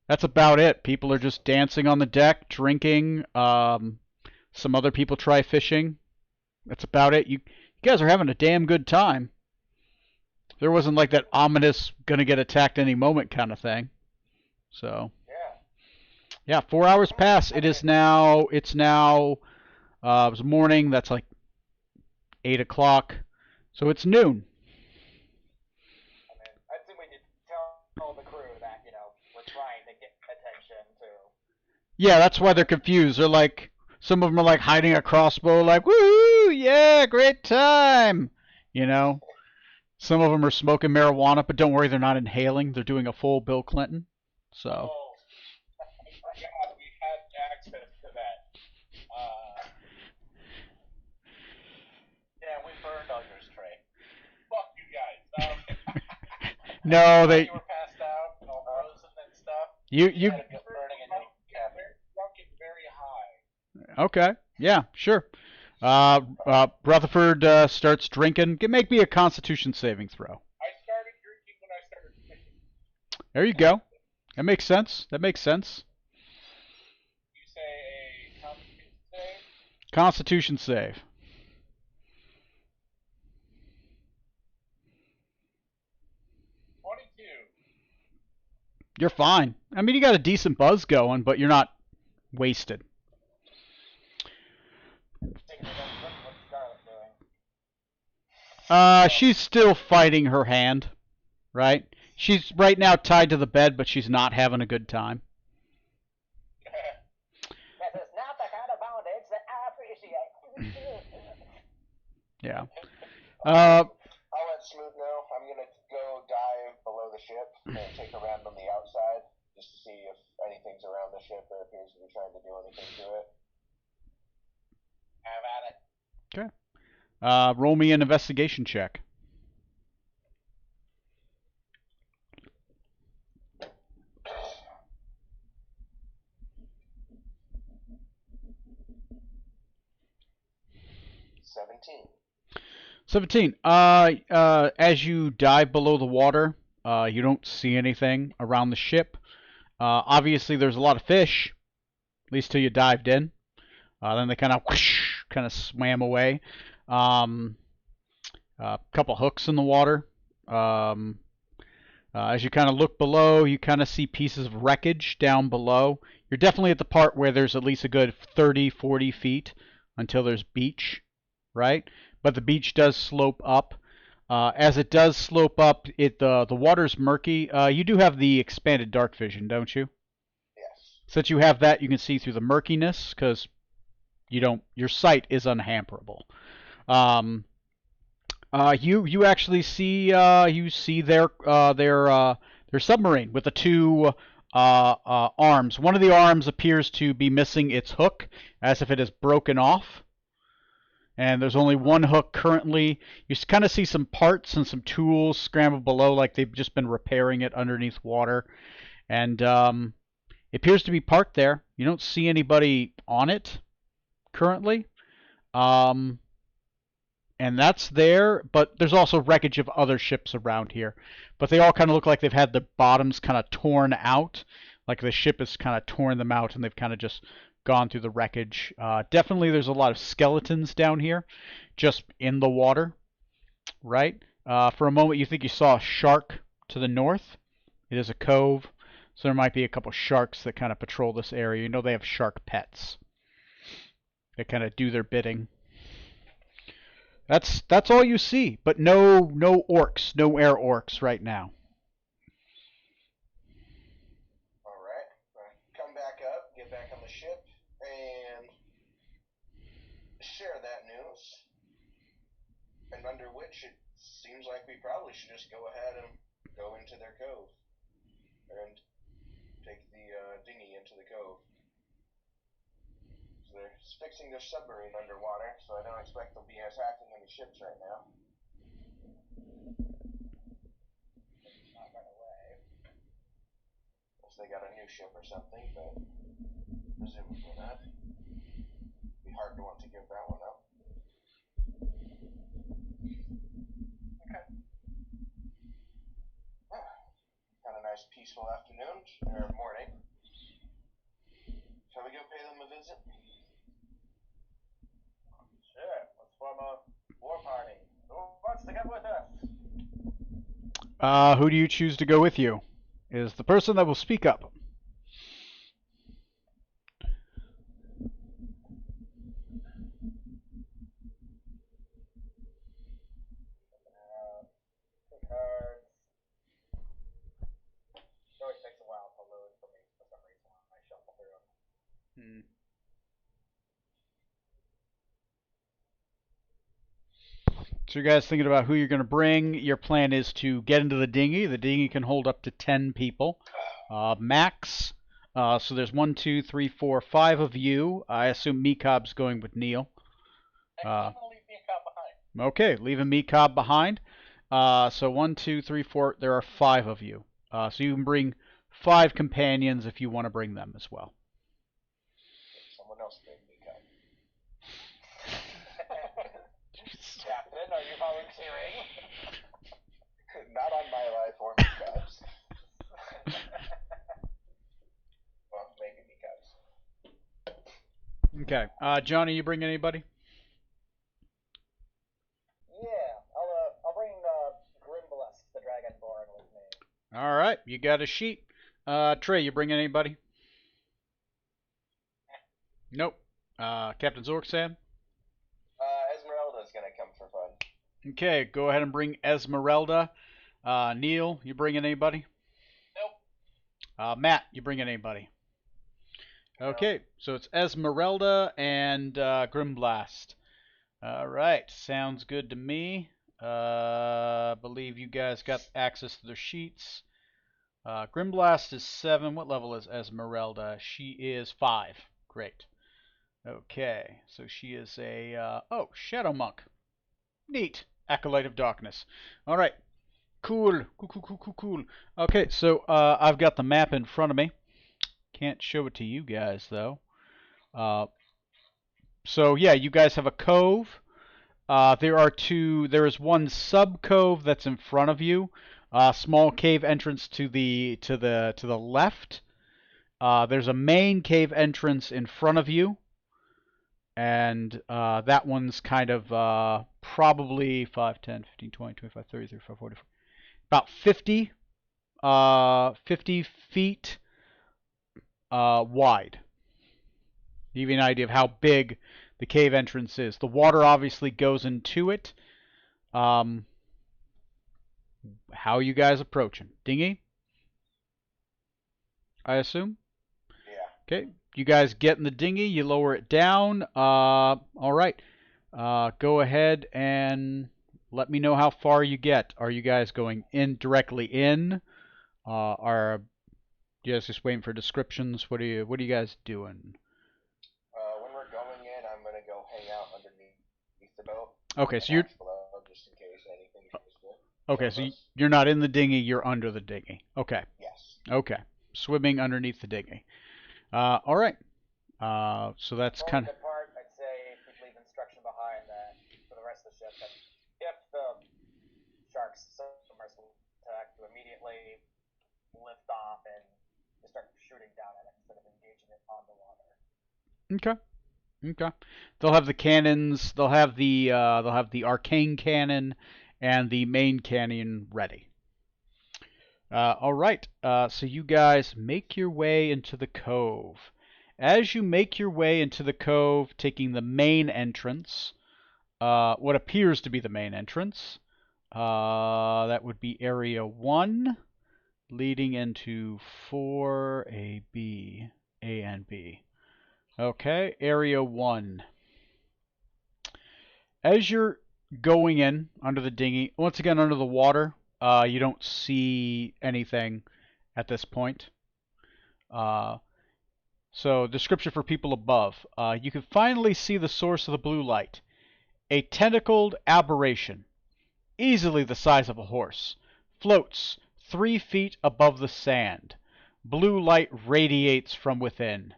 that's about it. People are just dancing on the deck, drinking. Some other people try fishing. That's about it. You guys are having a damn good time. There wasn't like that ominous gonna get attacked any moment kind of thing. So yeah, 4 hours pass. It was morning. That's like 8 o'clock. So it's noon. I think we need to tell the crew that, we're trying to get attention too. Yeah, that's why they're confused. They're like, some of them are like hiding a crossbow, like, woo, yeah, great time. Some of them are smoking marijuana, but don't worry, they're not inhaling. They're doing a full Bill Clinton. So. Oh, God, we had access to that. Yeah, we burned all yours, Trey. Fuck you guys. No, You were passed out, all frozen and stuff. You had a good burning in your cabin. Drunk and very high. Okay, yeah, sure. Rutherford starts drinking. Make me a Constitution saving throw. I started drinking when I started fishing. There you go. That makes sense. You say a Constitution save? Constitution save. 22. You're fine. I mean, you got a decent buzz going, but you're not wasted. What's Scarlet doing? She's still fighting her hand, right? She's right now tied to the bed, but she's not having a good time. This is not the kind of bondage that I appreciate. Yeah. I'll let Smoot know. I'm going to go dive below the ship and take a round on the outside just to see if anything's around the ship or appears to be trying to do anything to it. Have at it. Okay. Roll me an investigation check. $17. 17. As you dive below the water, you don't see anything around the ship. Obviously, there's a lot of fish, at least till you dived in. Then they kind of swam away. A couple hooks in the water. As you kind of look below, you kind of see pieces of wreckage down below. You're definitely at the part where there's at least a good 30, 40 feet until there's beach, right? But the beach does slope up. As it does slope up, the water's murky. You do have the expanded dark vision, don't you? Yes. Since you have that, you can see through the murkiness because your sight is unhamperable. You actually see their submarine with the two arms. One of the arms appears to be missing its hook, as if it has broken off. And there's only one hook currently. You kind of see some parts and some tools scrambled below, like they've just been repairing it underneath water. And it appears to be parked there. You don't see anybody on it currently. And that's there, but there's also wreckage of other ships around here. But they all kind of look like they've had the bottoms kind of torn out, like the ship has kind of torn them out and they've kind of just gone through the wreckage. Definitely there's a lot of skeletons down here, just in the water, right? For a moment you think you saw a shark to the north. It is a cove, so there might be a couple sharks that kind of patrol this area. You know they have shark pets. They kind of do their bidding. That's all you see, but no orcs, no air orcs right now. All right. Come back up, get back on the ship, and share that news. And under which it seems like we probably should just go ahead and go into their cove and take the dinghy into the cove. They're fixing their submarine underwater, so I don't expect they'll be attacking any ships right now. Not right away. Unless they got a new ship or something, but presumably not. It'd be hard to want to give that one up. Okay. Had a nice peaceful afternoon, or morning. Shall we go pay them a visit? Sure, let's form a war party. Who wants to come with us? Who do you choose to go with you? Is the person that will speak up. Two cards. It always takes a while to load for me for some reason when I shuffle through them. So you guys thinking about who you're going to bring. Your plan is to get into the dinghy. The dinghy can hold up to 10 people. Max. So there's 1, 2, 3, 4, 5 of you. I assume Meekob's going with Neil. I'm gonna leave Meekob behind. Okay, leaving Meekob behind. So 1, 2, 3, 4. There are 5 of you. So you can bring 5 companions if you want to bring them as well. Someone else made me come. Captain, are you volunteering? Not on my life or me cubs. Well, maybe me cubs. Okay. Johnny, you bring anybody? Yeah, I'll bring Grimbless, the Dragonborn, with me. All right. You got a sheet. Trey, you bring anybody? Nope. Captain Zorksan? Esmeralda's gonna come for fun. Okay, go ahead and bring Esmeralda. Neil, you bringing anybody? Nope. Matt, you bringing anybody? Okay, so it's Esmeralda and Grimblast. All right, sounds good to me. Believe you guys got access to their sheets. Grimblast is 7. What level is Esmeralda? She is 5. Great. Okay, so she is a Shadow Monk. Neat. Acolyte of Darkness. All right. Cool. Cool. Okay, so I've got the map in front of me. Can't show it to you guys though. So yeah, you guys have a cove. There is one sub cove that's in front of you. Small cave entrance to the left. There's a main cave entrance in front of you. And that one's kind of probably 5, 10, 15, 20, 25, 30, 35, 40, about 50 feet wide. To give you an idea of how big the cave entrance is. The water obviously goes into it. How are you guys approaching? Dinghy? I assume? Okay, you guys get in the dinghy, you lower it down. All right. Go ahead and let me know how far you get. Are you guys going in directly in? Are you guys just waiting for descriptions? What are you guys doing? When we're going in, I'm gonna go hang out underneath the boat. Okay, so you're below, just in case anything tries to okay. jump So us. you're not in the dinghy. You're under the dinghy. Okay. Yes. Okay. Swimming underneath the dinghy. All right. So that's Before kind we of depart, I'd say we'd leave instruction behind that for the rest of the ship that if the sharks submersible attack, to immediately lift off and just start shooting down at it instead of engaging it on the water. okay. Okay. They'll have the cannons. They'll have the arcane cannon and the main cannon ready. All right. So you guys make your way into the cove. As you make your way into the cove, taking the main entrance, what appears to be the main entrance, that would be Area 1, leading into 4AB, A and B. Okay, Area 1. As you're going in under the dinghy, once again under the water, you don't see anything at this point. So, description for people above. You can finally see the source of the blue light. A tentacled aberration, easily the size of a horse, floats 3 feet above the sand. Blue light radiates from within.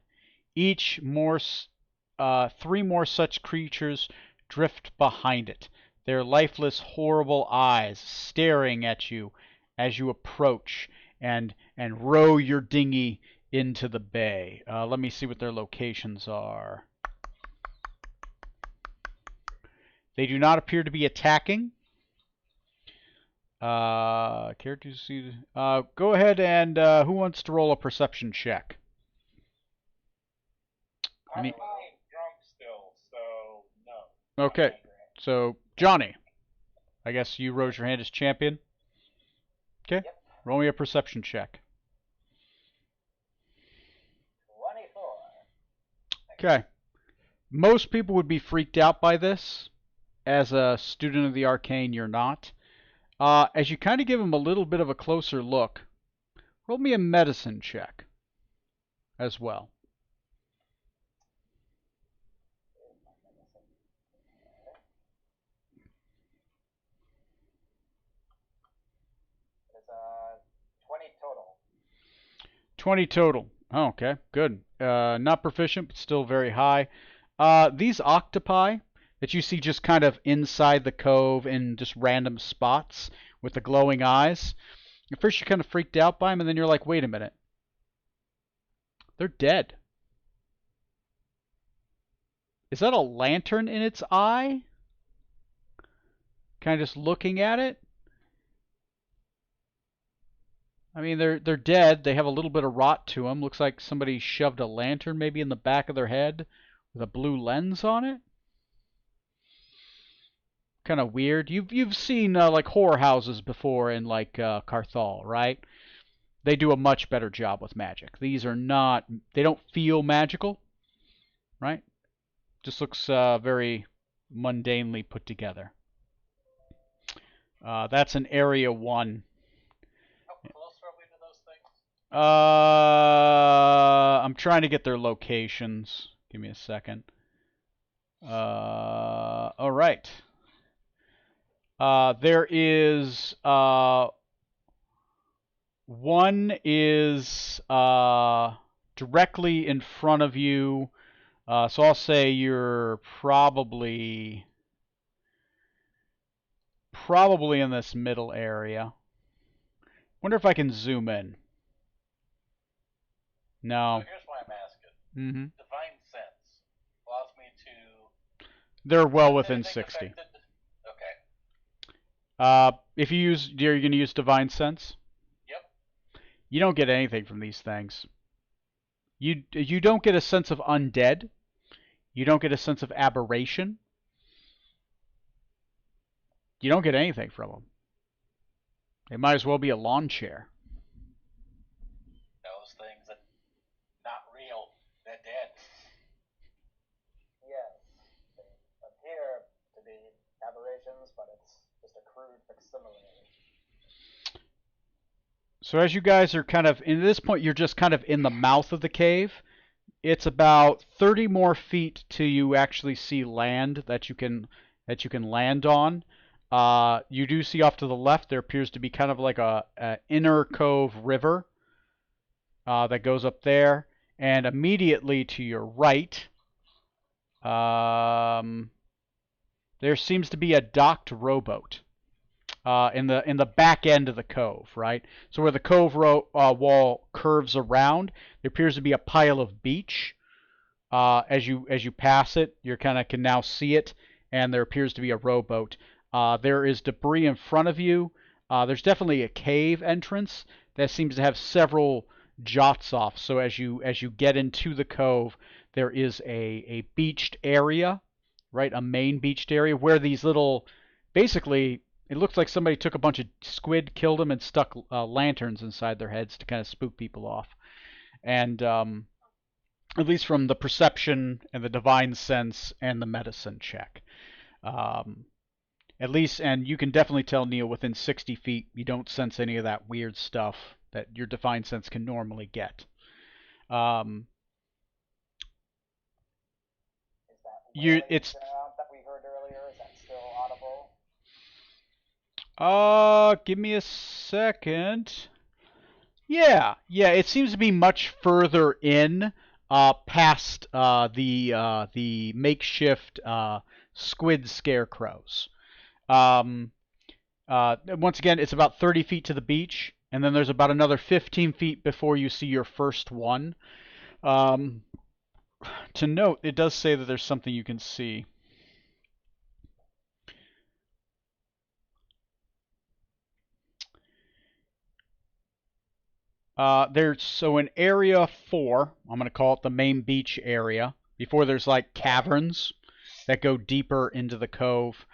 Three more such creatures drift behind it, their lifeless, horrible eyes staring at you as you approach and row your dinghy into the bay. Let me see what their locations are. They do not appear to be attacking. Care to see? Go ahead and who wants to roll a perception check? I'm drunk still, so no. Okay, so Johnny, I guess you rose your hand as champion. Okay, Yep. roll me a perception check. 24. Okay, most people would be freaked out by this. As a student of the arcane, you're not. As you kind of give them a little bit of a closer look, roll me a medicine check as well. It's 20 total. 20 total. Oh, okay, good. Not proficient, but still very high. These octopi that you see just kind of inside the cove in just random spots with the glowing eyes, at first you're kind of freaked out by them, and then you're like, wait a minute. They're dead. Is that a lantern in its eye? Kind of just looking at it. I mean, they're dead. They have a little bit of rot to them. Looks like somebody shoved a lantern maybe in the back of their head with a blue lens on it. Kind of weird. You've seen like horror houses before in like Carthal, right? They do a much better job with magic. These are not. They don't feel magical, right? Just looks very mundanely put together. That's an Area 1. How close are we to those things? I'm trying to get their locations. Give me a second. All right. There is one is directly in front of you. So I'll say you're probably in this middle area. Wonder if I can zoom in. No. So here's why I'm asking. Mm-hmm. Divine sense allows me to. They're well Is within anything 60. affected? Okay. If you use, you're going to use Divine Sense. Yep. You don't get anything from these things. You don't get a sense of undead. You don't get a sense of aberration. You don't get anything from them. They might as well be a lawn chair. Those things that not real. crude facsimile. So as you guys are kind of, in this point, you're just kind of in the mouth of the cave. It's about 30 more feet till you actually see land that you can land on. You do see off to the left there appears to be kind of like a inner cove river that goes up there, and immediately to your right, there seems to be a docked rowboat in the back end of the cove, right? So where the cove wall curves around, there appears to be a pile of beach. As you pass it, you kind of can now see it, and there appears to be a rowboat. There is debris in front of you. There's definitely a cave entrance that seems to have several jots off. So as you get into the cove, there is a beached area, right? A main beached area where these little, basically, it looks like somebody took a bunch of squid, killed them, and stuck lanterns inside their heads to kind of spook people off. And at least from the perception and the divine sense and the medicine check. At least, and you can definitely tell, Neil, within 60 feet, you don't sense any of that weird stuff that your divine sense can normally get. Is that It's sound that we heard earlier, is that still audible? give me a second. Yeah, it seems to be much further in, past the makeshift squid scarecrows. Once again, it's about 30 feet to the beach, and then there's about another 15 feet before you see your first one. To note, it does say that there's something you can see. So in area 4, I'm going to call it the main beach area, before there's like caverns that go deeper into the cove.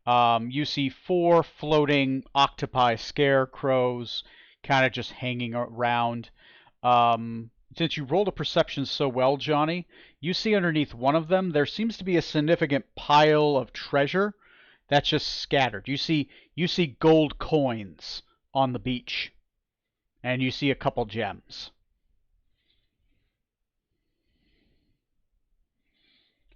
You see 4 floating octopi scarecrows kind of just hanging around. Since you rolled a perception so well, Johnny, you see underneath one of them there seems to be a significant pile of treasure that's just scattered. You see gold coins on the beach, and you see a couple gems.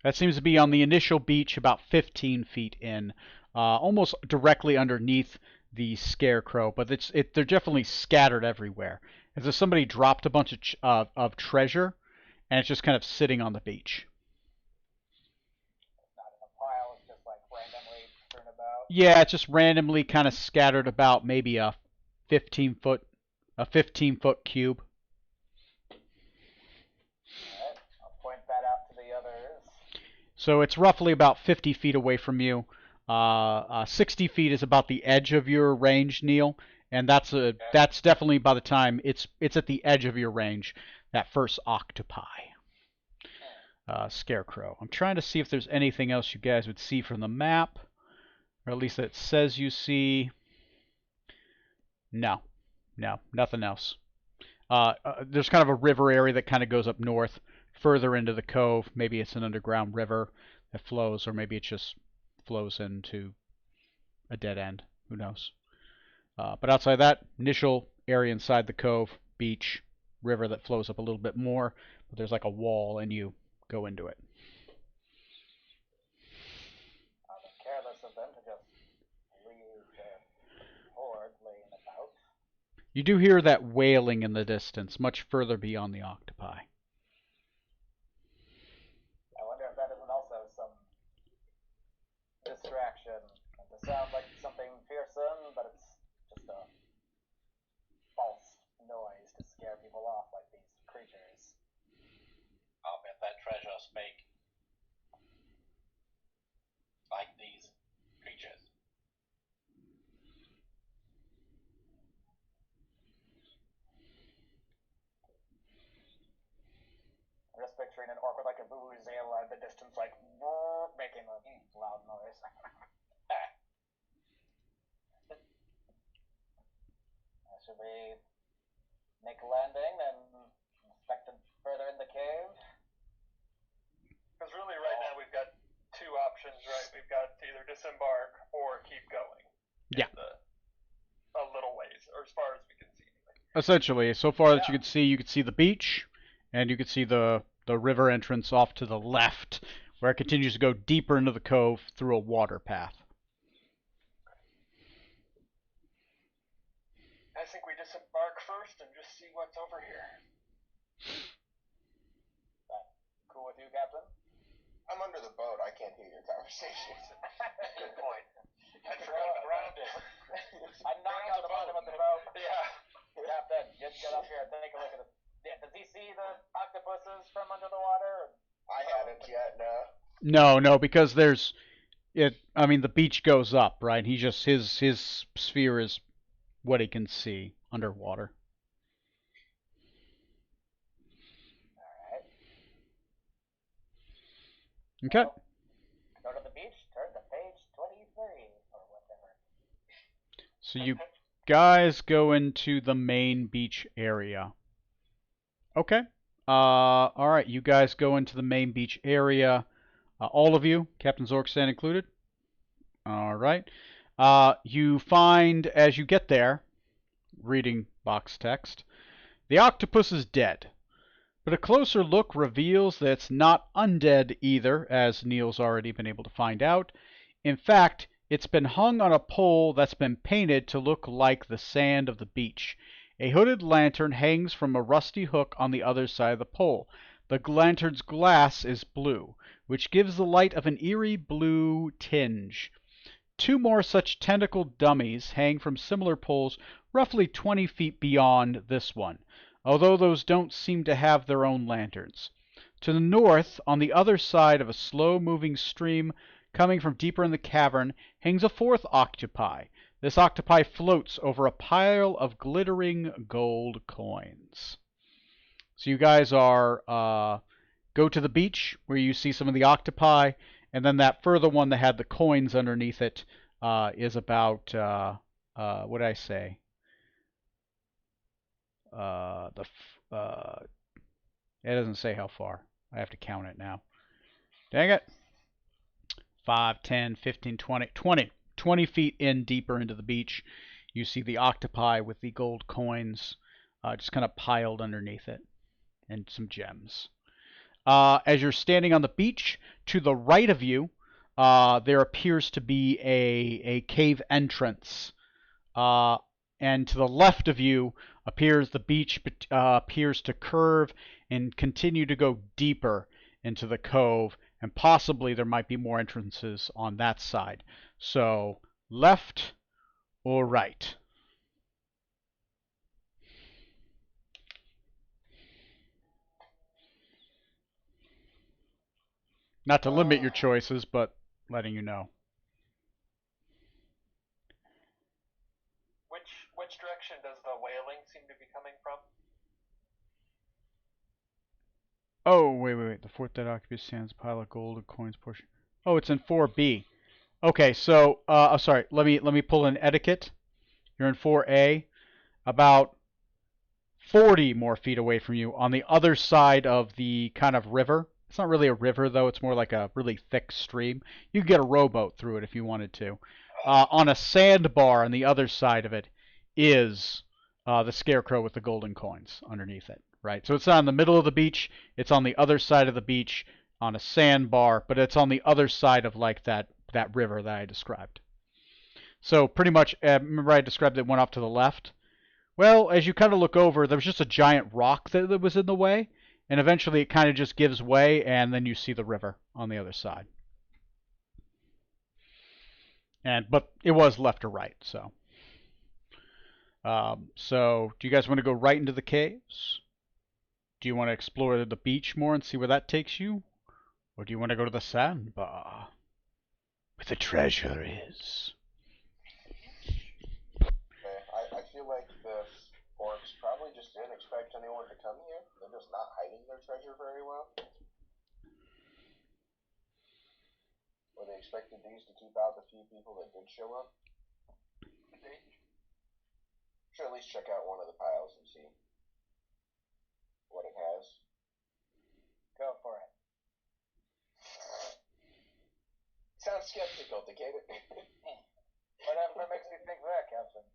That seems to be on the initial beach, about 15 feet in, almost directly underneath the scarecrow. But they're definitely scattered everywhere, as if somebody dropped a bunch of treasure, and it's just kind of sitting on the beach. It's not in a pile, it's just like randomly strewn about. Yeah, it's just randomly kind of scattered about, maybe a 15-foot cube. Alright, I'll point that out to the others. So it's roughly about 50 feet away from you. 60 feet is about the edge of your range, Neil, and that's definitely, by the time it's at the edge of your range, that first octopi scarecrow. I'm trying to see if there's anything else you guys would see from the map, or at least that it says you see. No, nothing else. There's kind of a river area that kind of goes up north, further into the cove. Maybe it's an underground river that flows, or maybe it just flows into a dead end. Who knows? But outside that, initial area inside the cove, beach, river that flows up a little bit more, but there's like a wall and you go into it. Careless of them to just leave their hoard laying about. You do hear that wailing in the distance, much further beyond the octopi. I wonder if that isn't also some distraction. It sounds like something fearsome, but it's just a false noise to scare people off like these creatures. I'll bet that treasure's fake. Like these creatures. I'm just picturing an orc with like a vuvuzela in the distance, like making a loud noise. Should we make a landing and inspect it further in the cave? Because really, right now we've got 2 options, right? We've got to either disembark or keep going. Yeah. a little ways, or as far as we can see. Essentially, so far that Yeah. you could see the beach, and you could see the river entrance off to the left, where it continues to go deeper into the cove through a water path. I think we disembark first and just see what's over here. Cool with you, Captain? I'm under the boat. I can't hear your conversations. Good point. I forgot about that. I knocked on the bottom of the boat. Yeah. Captain, just get up here and take a look at it. Yeah, does he see the octopuses from under the water? I haven't yet, no. No, because there's it. I mean, the beach goes up, right? He just his sphere is what he can see underwater. Alright. Okay. Well, go to the beach, turn to page 23 or whatever. So you guys go into the main beach area. Okay. All right. You guys go into the main beach area. All of you, Captain Zorkstan included. All right. You find as you get there, reading box text, the octopus is dead. But a closer look reveals that it's not undead either, as Neil's already been able to find out. In fact, it's been hung on a pole that's been painted to look like the sand of the beach. A hooded lantern hangs from a rusty hook on the other side of the pole. The lantern's glass is blue, which gives the light of an eerie blue tinge. Two more such tentacled dummies hang from similar poles roughly 20 feet beyond this one, although those don't seem to have their own lanterns. To the north, on the other side of a slow-moving stream coming from deeper in the cavern, hangs a fourth octopi. This octopi floats over a pile of glittering gold coins. So you guys are go to the beach where you see some of the octopi, and then that further one that had the coins underneath it is about what did I say? It doesn't say how far. I have to count it now. Dang it. 5, 10, 15, 20 feet in deeper into the beach. You see the octopi with the gold coins just kind of piled underneath it, and some gems. As you're standing on the beach, to the right of you, there appears to be a cave entrance. And to the left of you appears the beach appears to curve and continue to go deeper into the cove, and possibly there might be more entrances on that side. So left or right? Not to limit your choices, but letting you know. Which direction does the wailing seem to be coming from? Oh, wait. The fourth dead occupant stands pile of gold and coins portion. Oh, it's in 4B. Okay, so sorry. Let me pull an etiquette. You're in 4A, about 40 more feet away from you on the other side of the kind of river. It's not really a river though. It's more like a really thick stream. You could get a rowboat through it if you wanted to. On a sandbar on the other side of it is the scarecrow with the golden coins underneath it. Right, so it's not in the middle of the beach. It's on the other side of the beach on a sandbar, but it's on the other side of like that river that I described. So pretty much, remember I described it went off to the left? Well, as you kind of look over, there was just a giant rock that was in the way, and eventually it kind of just gives way, and then you see the river on the other side. But it was left or right, so. So do you guys want to go right into the caves? Do you want to explore the beach more and see where that takes you? Or do you want to go to the sandbar where the treasure is? I feel like the orcs probably just didn't expect anyone to come here. They're just not hiding their treasure very well. Or they expected these to keep out the few people that did show up. Should at least check out one of the piles and see what it has. Go for it. Sounds skeptical, to get it. Whatever makes you think that, Captain.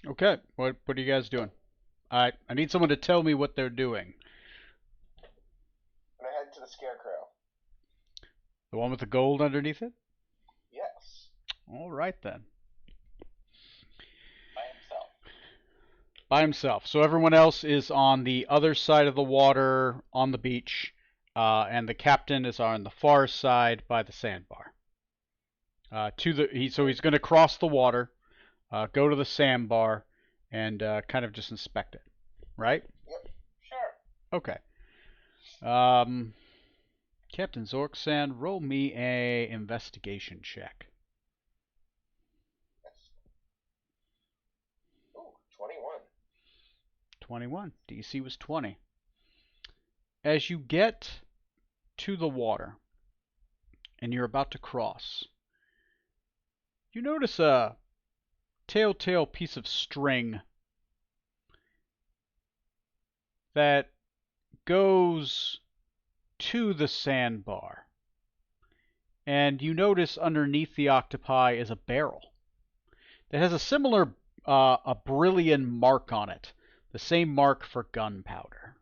Okay. What are you guys doing? I need someone to tell me what they're doing. I'm gonna head to the scarecrow. The one with the gold underneath it? Yes. All right then. By himself. By himself. So everyone else is on the other side of the water on the beach, and the captain is on the far side by the sandbar. So he's going to cross the water, go to the sandbar, and kind of just inspect it, right? Yep. Sure. Okay. Captain Zorksan, roll me a investigation check. Yes. Ooh, 21. 21. DC was 20. As you get to the water and you're about to cross, you notice a telltale piece of string that goes to the sandbar. And you notice underneath the octopi is a barrel that has a similar a brilliant mark on it, the same mark for gunpowder.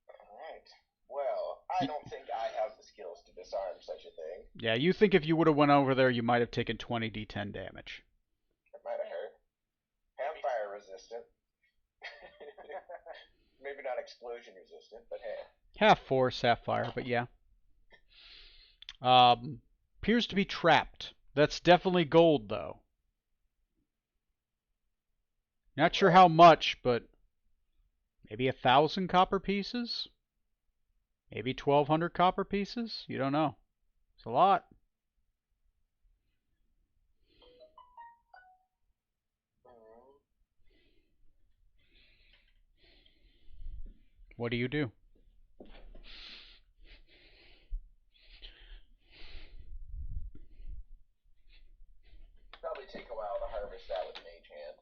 Alright. Well, I don't think I have the skills to disarm such a thing. Yeah, you think if you would have went over there, you might have taken 20d10 damage. It might have hurt. I'm fire resistant. Maybe not explosion resistant, but hey. Half force, half fire, but yeah. Appears to be trapped. That's definitely gold, though. Not sure how much, but maybe 1,000 copper pieces? Maybe 1,200 copper pieces? You don't know. It's a lot. What do you do? Probably take a while to harvest that with Mage Hand.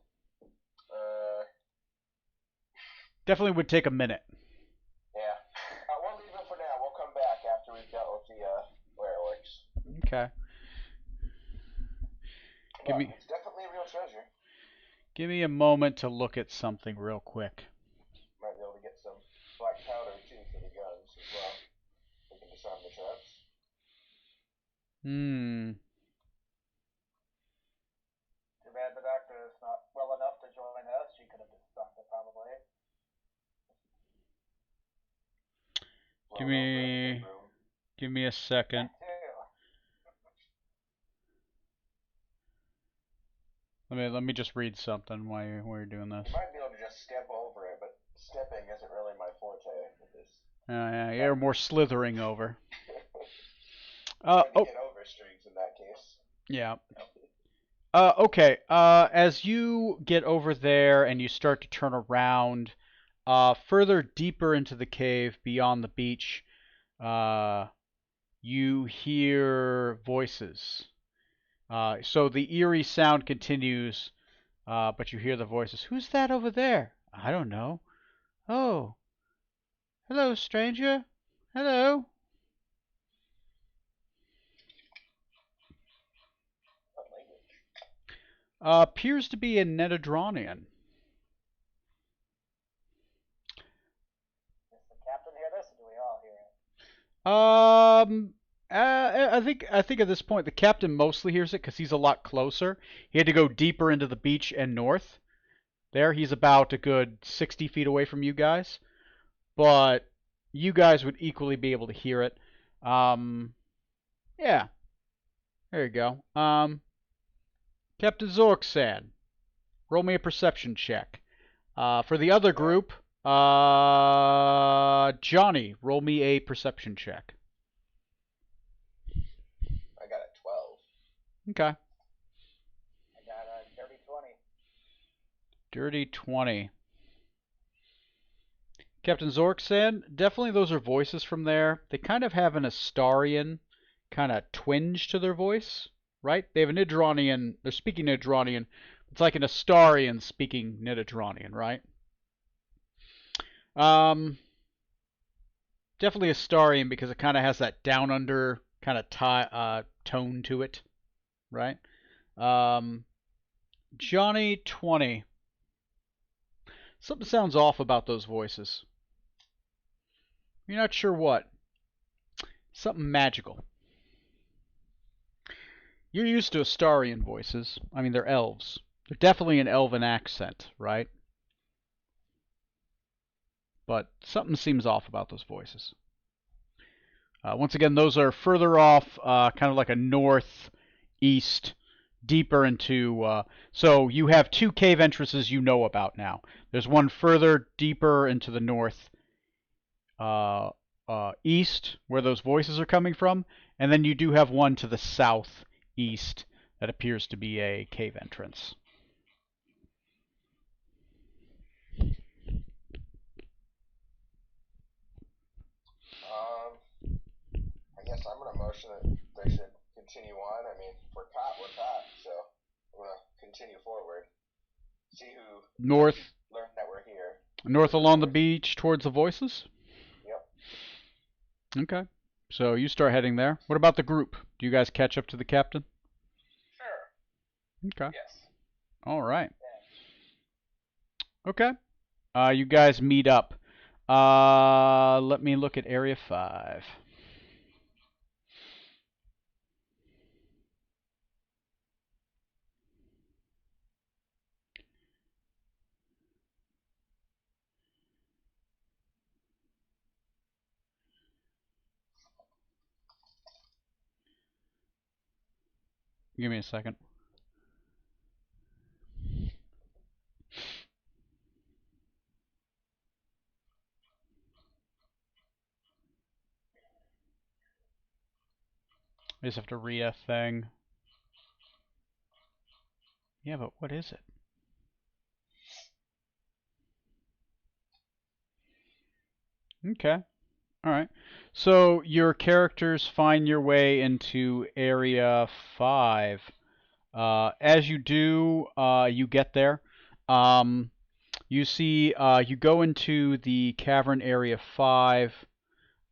Definitely would take a minute. Yeah. We'll leave it for now. We'll come back after we've dealt with the fireworks. Okay. It's definitely a real treasure. Give me a moment to look at something real quick. Might be able to get some black powder too for the guns as well. We can disarm the traps. Too bad the doctor is not well enough to join us. She could have discussed it probably. Give me a second. Let me just read something while you're doing this. You might be able to just step over it, but stepping isn't really my forte with this. Yeah, you're more slithering over. Get over strings in that case. Yeah. Okay. As you get over there and you start to turn around, further deeper into the cave beyond the beach, you hear voices. So the eerie sound continues, but you hear the voices. Who's that over there? I don't know. Oh. Hello, stranger. Hello. What language? Appears to be a Netadranian. Does the captain hear this, or do we all hear it? I think at this point the captain mostly hears it because he's a lot closer. He had to go deeper into the beach and north. There, he's about a good 60 feet away from you guys, but you guys would equally be able to hear it. Yeah, there you go. Captain Zorksan, roll me a perception check. For the other group, Johnny, roll me a perception check. I got a 12. Okay. I got a dirty 20. Dirty 20. Captain Zorksan, definitely those are voices from there. They kind of have an Astarian kind of twinge to their voice, right? They have a Nidranian, they're speaking Nidranian. It's like an Astarian speaking Nidranian, right? Definitely Astarian because it kind of has that down under kind of tone to it, right? Johnny 20. Something sounds off about those voices. You're not sure what. Something magical. You're used to Astarian voices. I mean, they're elves. They're definitely an elven accent, right? But something seems off about those voices. Once again, those are further off, kind of like a northeast, deeper into... so you have two cave entrances you know about now. There's one further deeper into the north east, where those voices are coming from, and then you do have one to the southeast that appears to be a cave entrance. I guess I'm gonna motion that they should continue on. I mean, if we're caught, we're caught. So I'm gonna continue forward. See who North. Learn that we're here. North along the beach towards the voices? Yep. Okay. So you start heading there. What about the group? Do you guys catch up to the captain? Sure. Okay. Yes. All right. Okay. You guys meet up. Let me look at Area 5. Give me a second. I just have to read a thing. Yeah, but what is it? Okay. Alright. So your characters find your way into Area 5. As you do, you get there. You see, you go into the cavern Area 5.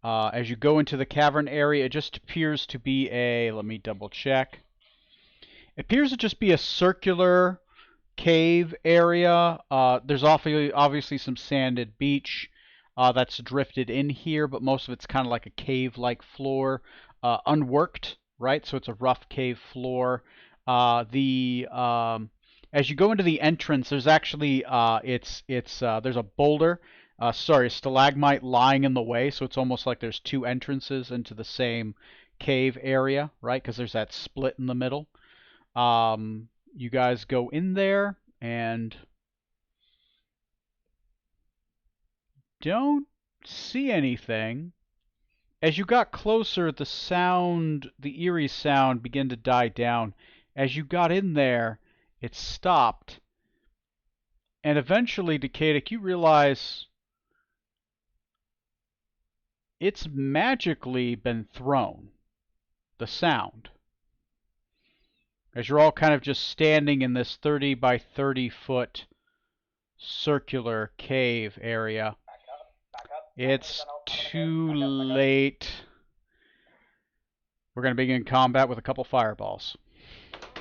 As you go into the cavern area, it just appears to be a... Let me double check. It appears to just be a circular cave area. There's obviously some sanded beach that's drifted in here, but most of it's kind of like a cave-like floor, unworked, right? So it's a rough cave floor. As you go into the entrance, there's actually there's a boulder, a stalagmite lying in the way, so it's almost like there's two entrances into the same cave area, right? Because there's that split in the middle. You guys go in there and don't see anything. As you got closer, the eerie sound began to die down. As you got in there, it stopped. And eventually, Decadic, you realize it's magically been thrown. The sound. As you're all kind of just standing in this 30 by 30 foot circular cave area. Back up. It's too late. We're going to begin combat with a couple fireballs. Great.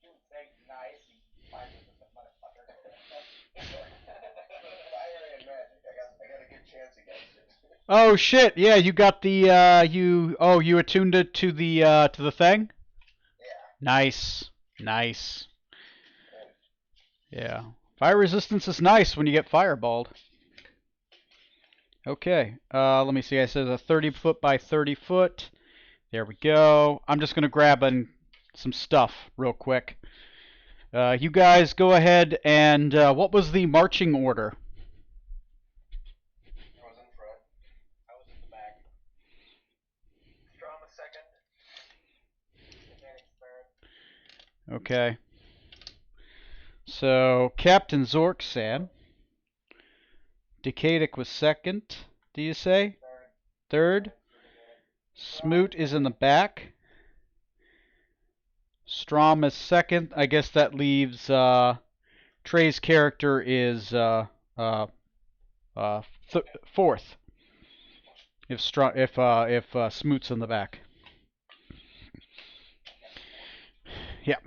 You say nice, you fire-resistant motherfucker. Fire and magic. I got a good chance against it. Oh shit! Yeah, you got the you attuned it to the thing. Yeah. Nice, nice. Yeah, fire resistance is nice when you get fireballed. Okay, let me see. I said a 30 foot by 30 foot. There we go. I'm just gonna grab some stuff real quick. You guys go ahead and what was the marching order? I was in front. I was in the back. Strama second. Okay. So Captain Zorksan. Decadic was second. Do you say? Third. Smoot is in the back. Strom is second. I guess that leaves Trey's character is fourth. If Smoot's in the back. Yep.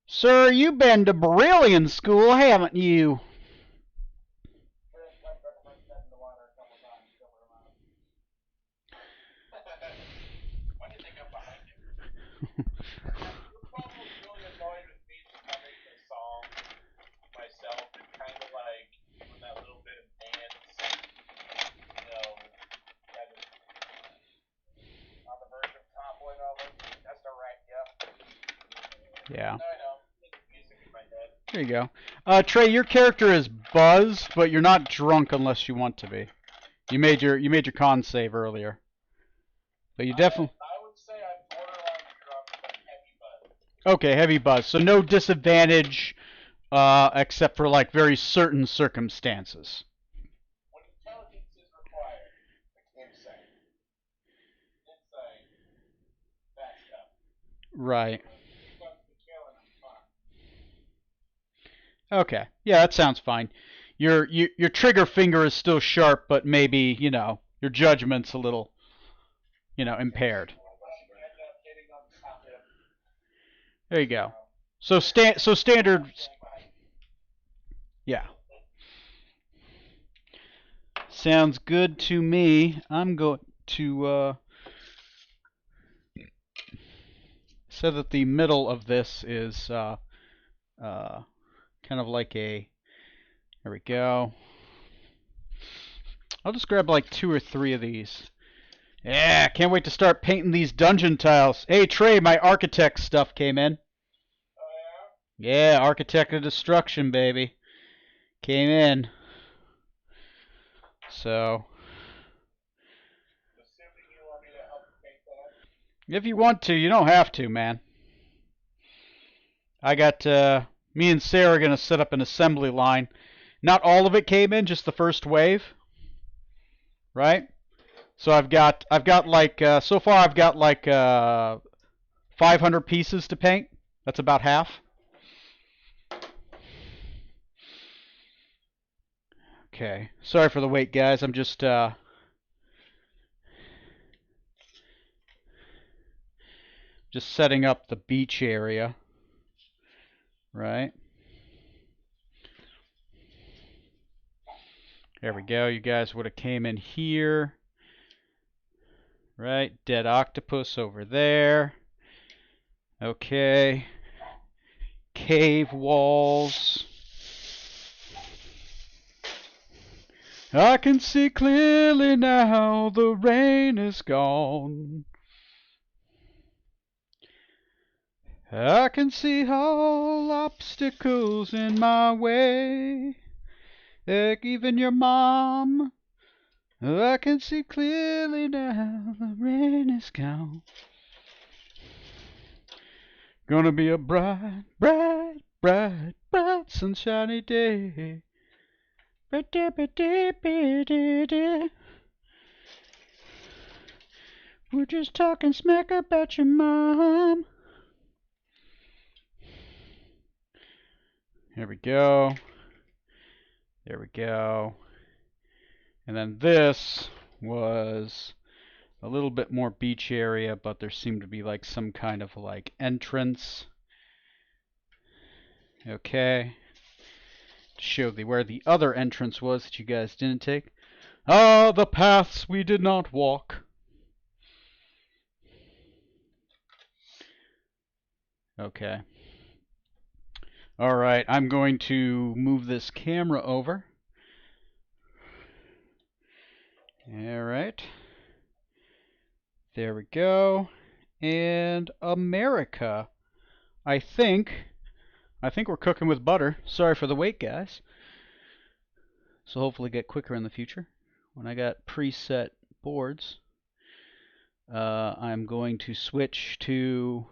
Sir, you've been to Brilliant School, haven't you? Why do you think I'm behind you? You're also really annoyed with me becoming the song myself and kind of like doing that little bit of dance, you know, kind of On the verge of toppling over. That's the right, Yeah. I know. Music in my head. There you go. Trey, your character is buzzed, but you're not drunk unless you want to be. You made your con save earlier. But you definitely. I would say I'm borderline drunk, but heavy buzz. Okay, heavy buzz. So no disadvantage, except for like very certain circumstances. When intelligence is required, insane. Insane. Backed up. Right. If I'm the killing, I'm fine. Okay. Yeah, that sounds fine. Your trigger finger is still sharp, but maybe, you know, your judgment's a little, you know, impaired. End up hitting on the top hip. There you go. So standard. Yeah. Sounds good to me. I'm going to say that the middle of this is kind of like a. There we go. I'll just grab like 2 or 3 of these. Yeah, can't wait to start painting these dungeon tiles. Hey Trey, my architect stuff came in. Oh, Yeah, Architect of Destruction, baby. Came in. So, assuming you want me to help paint that. if you want to, you don't have to, man. I got, me and Sarah are going to set up an assembly line. Not all of it came in, just the first wave. Right? So I've got like, so far I've got like, 500 pieces to paint. That's about half. Okay. Sorry for the wait, guys. I'm just, setting up the beach area. Right? There we go. You guys would have came in here. Right? Dead octopus over there. Okay. Cave walls. I can see clearly now the rain is gone. I can see all obstacles in my way. Heck, even your mom. I can see clearly now the rain is gone. Gonna be a bright, bright, bright, bright sunshiny day. We're just talking smack about your mom. There we go. There we go. And then this was a little bit more beach area, but there seemed to be like some kind of like entrance. Okay. To show where the other entrance was that you guys didn't take. Ah, the paths we did not walk. Okay. Alright, I'm going to move this camera over. Alright. There we go. And America. I think we're cooking with butter. Sorry for the wait, guys. So hopefully get quicker in the future. When I got preset boards, I'm going to switch to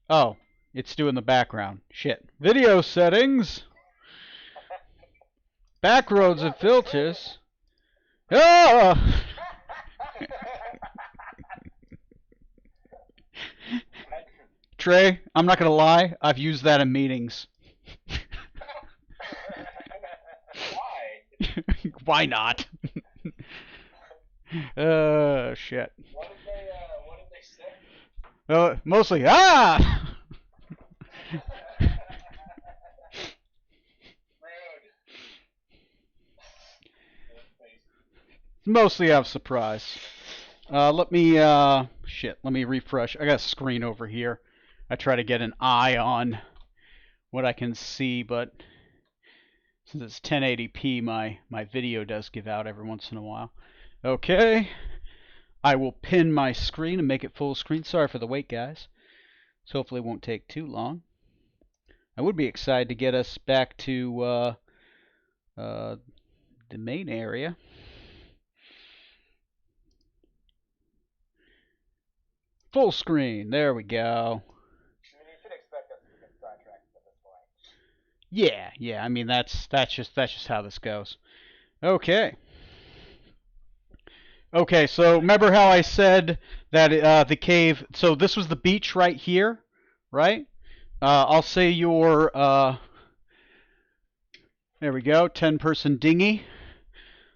oh, it's doing the background. Shit. Video settings. Backroads and filters. Ah! Trey, I'm not gonna lie. I've used that in meetings. Why? Why not? Shit. What did they say? Mostly, ah! Rude. Mostly out of surprise. Let me refresh. I got a screen over here. I try to get an eye on what I can see, but since it's 1080p, my video does give out every once in a while. Okay. I will pin my screen and make it full screen. Sorry for the wait, guys. So hopefully it won't take too long. I would be excited to get us back to the main area. Full screen. There we go. I mean, you should expect us to get sidetracked at this point. Yeah. I mean, that's just how this goes. Okay. Okay. So remember how I said that the cave? So this was the beach right here, right? I'll say your there we go, 10-person dinghy.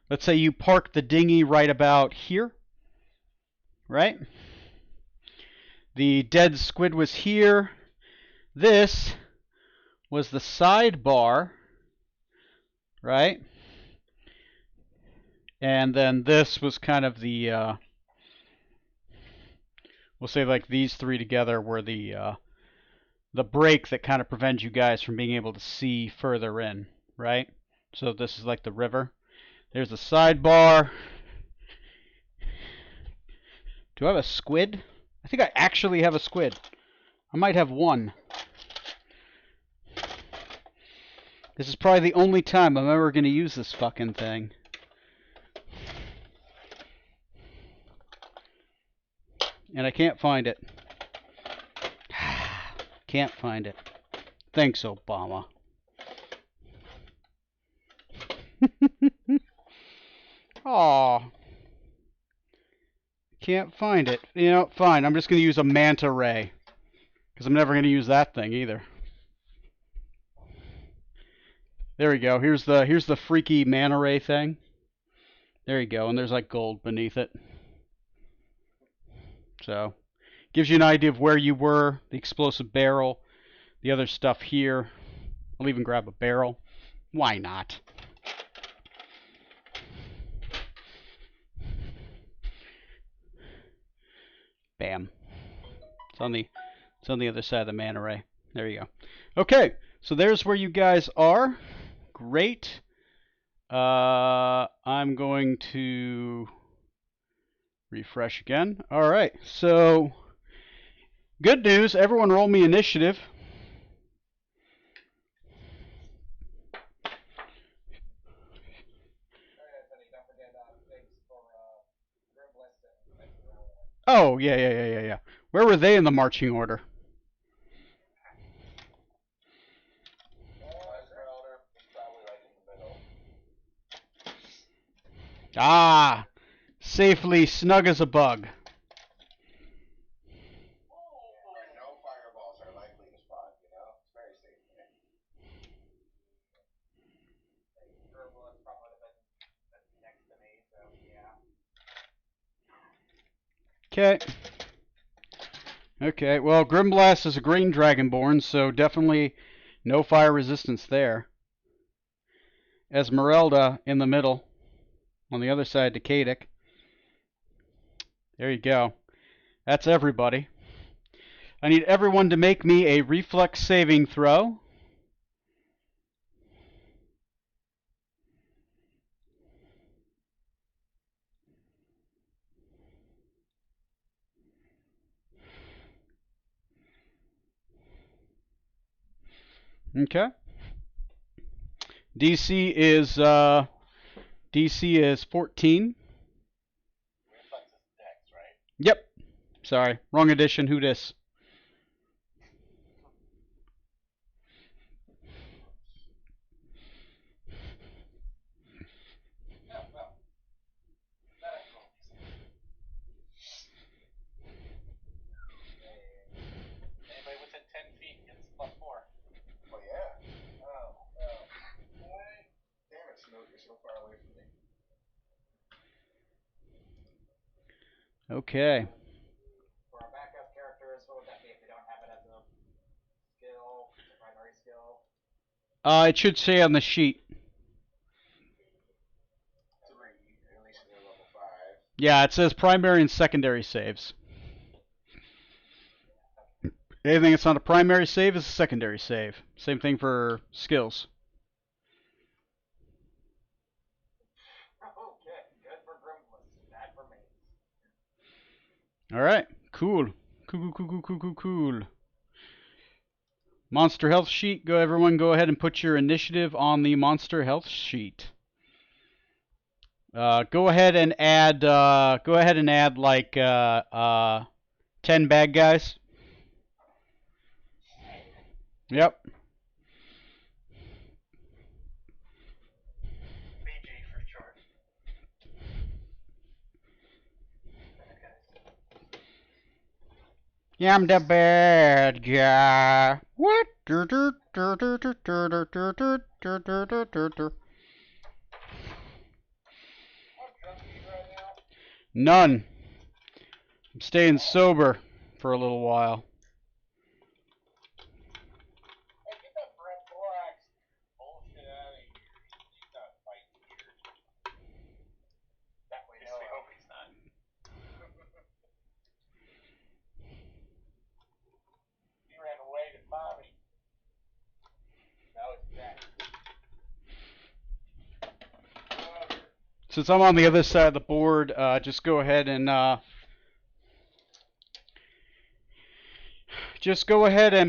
Let's say you park the dinghy right about here, right? The dead squid was here. This was the sidebar, right? And then this was kind of the, we'll say like these three together were the break that kind of prevents you guys from being able to see further in, right? So this is like the river. There's the sidebar. Do I have a squid? I think I actually have a squid. I might have one. This is probably the only time I'm ever going to use this fucking thing. And I can't find it. Can't find it. Thanks, Obama. Aw. Can't find it. You know, fine. I'm just going to use a manta ray. Because I'm never going to use that thing either. There we go. Here's the freaky manta ray thing. There you go. And there's like gold beneath it. So, gives you an idea of where you were. The explosive barrel. The other stuff here. I'll even grab a barrel. Why not? Bam. It's on the other side of the manta ray. There you go. Okay, so there's where you guys are. Great. I'm going to refresh again. All right. So good news. Everyone roll me initiative. Oh, yeah. Where were they in the marching order? Ah, safely snug as a bug. No fireballs are likely to spot, you know? It's very safe there. Grimbless probably would have been next to me, so yeah. Okay. Okay, well, Grimblast is a green dragonborn, so definitely no fire resistance there. Esmeralda in the middle. On the other side, Decadic. There you go. That's everybody. I need everyone to make me a reflex saving throw. Okay. DC is 14. Reflex is dex, right? Yep. Sorry, wrong edition. Who dis? Okay. For our backup characters, what would that be if we don't have it as a skill, as a primary skill? It should say on the sheet. 3, at least when you're level 5. Yeah, it says primary and secondary saves. Anything that's not a primary save is a secondary save. Same thing for skills. Okay, good for Grimless, bad for me. Alright, cool. Cool. Monster health sheet. Everyone go ahead and put your initiative on the monster health sheet. Go ahead and add like 10 bad guys. Yep. BG for short. Yeah, I'm the bad guy. What? None. I'm staying sober for a little while. Hey, get that Brett Thorax bullshit out of here. He's not fighting here. That we At least know we of. hope he's not. He ran away to mommy. That was Jack. Since I'm on the other side of the board, just go ahead and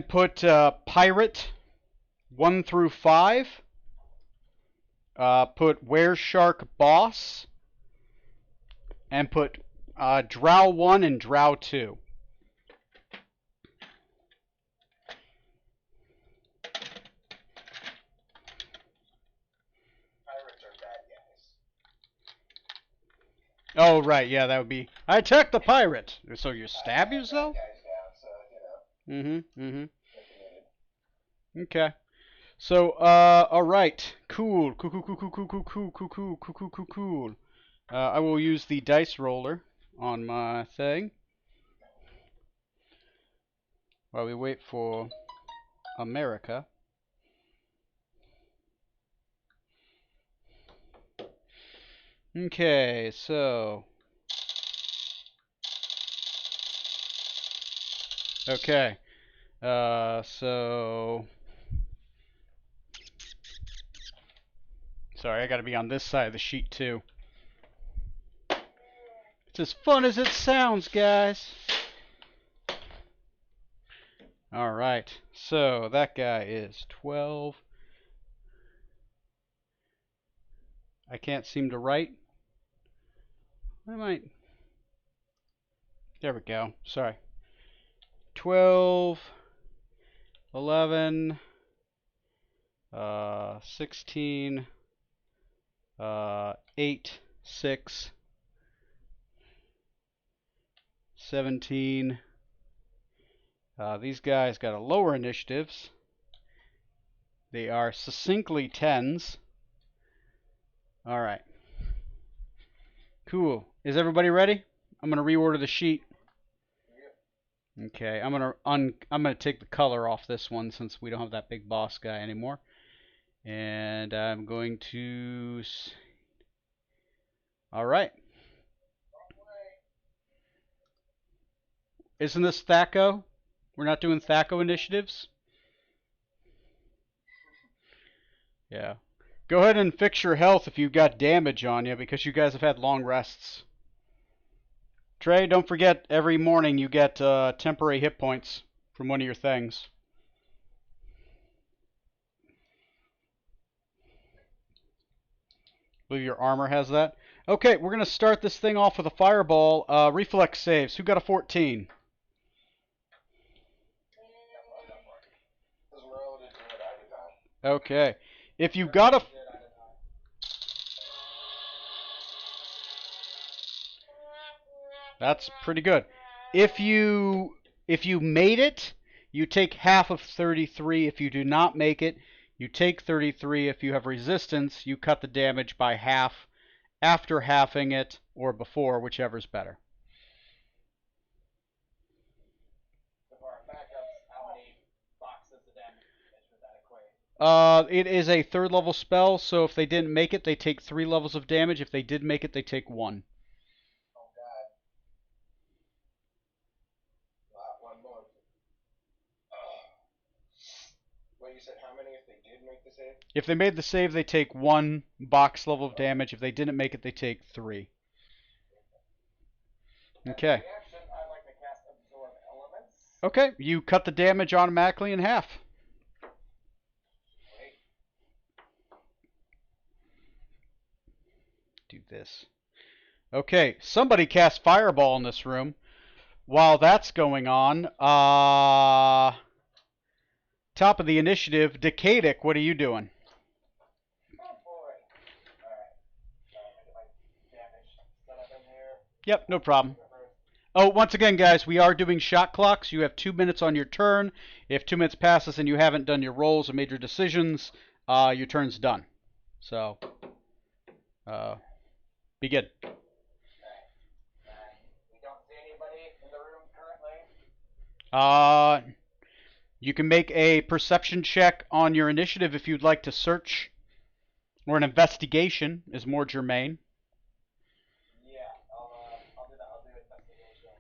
put pirate 1 through 5. Put were shark boss, and put drow 1 and drow 2. Pirates are bad guys. Oh, right, yeah, that would be... I attacked the pirate! So you stab yourself? Bad guys down, so, you know. Mm-hmm. Recommended. Okay. So, alright. Cool. I will use the dice roller on my thing while we wait for America. Okay, so... Okay. So... Sorry, I gotta be on this side of the sheet, too. It's as fun as it sounds, guys. Alright, so that guy is 12. I can't seem to write. I might... There we go. Sorry. 12, 11, 16, 8, 6, 17. These guys got a lower initiatives. They are succinctly 10s. Alright. Cool. Is everybody ready? I'm going to reorder the sheet. Okay, I'm gonna take the color off this one since we don't have that big boss guy anymore, and I'm going to. All right. Isn't this THAC0? We're not doing THAC0 initiatives. Yeah. Go ahead and fix your health if you've got damage on you because you guys have had long rests. Trey, don't forget every morning you get temporary hit points from one of your things. I believe your armor has that. Okay, we're going to start this thing off with a fireball. Reflex saves. Who got a 14? Okay. If you got a... That's pretty good. If you made it, you take half of 33. If you do not make it, you take 33. If you have resistance, you cut the damage by half after halving it or before, whichever's better. It is a 3rd level spell, so if they didn't make it, they take 3 levels of damage. If they did make it, they take 1. Oh God. One more. Well, you said how many if they did make the save? If they made the save, they take 1 box level of damage. If they didn't make it, they take 3. Okay. Reaction, I'd like to cast Absorb Elements. Okay, you cut the damage automatically in half. Wait. Do this. Okay, somebody cast Fireball in this room. While that's going on, top of the initiative, Decadic, what are you doing? Oh boy. Alright. Get my damage set up in here. Yep, no problem. Oh, once again, guys, we are doing shot clocks. You have 2 minutes on your turn. If 2 minutes passes and you haven't done your rolls or made your decisions, your turn's done. So, begin. We don't see anybody in the room currently. You can make a perception check on your initiative if you'd like to search, or an investigation is more germane. Yeah, I'll do that. I'll do investigation.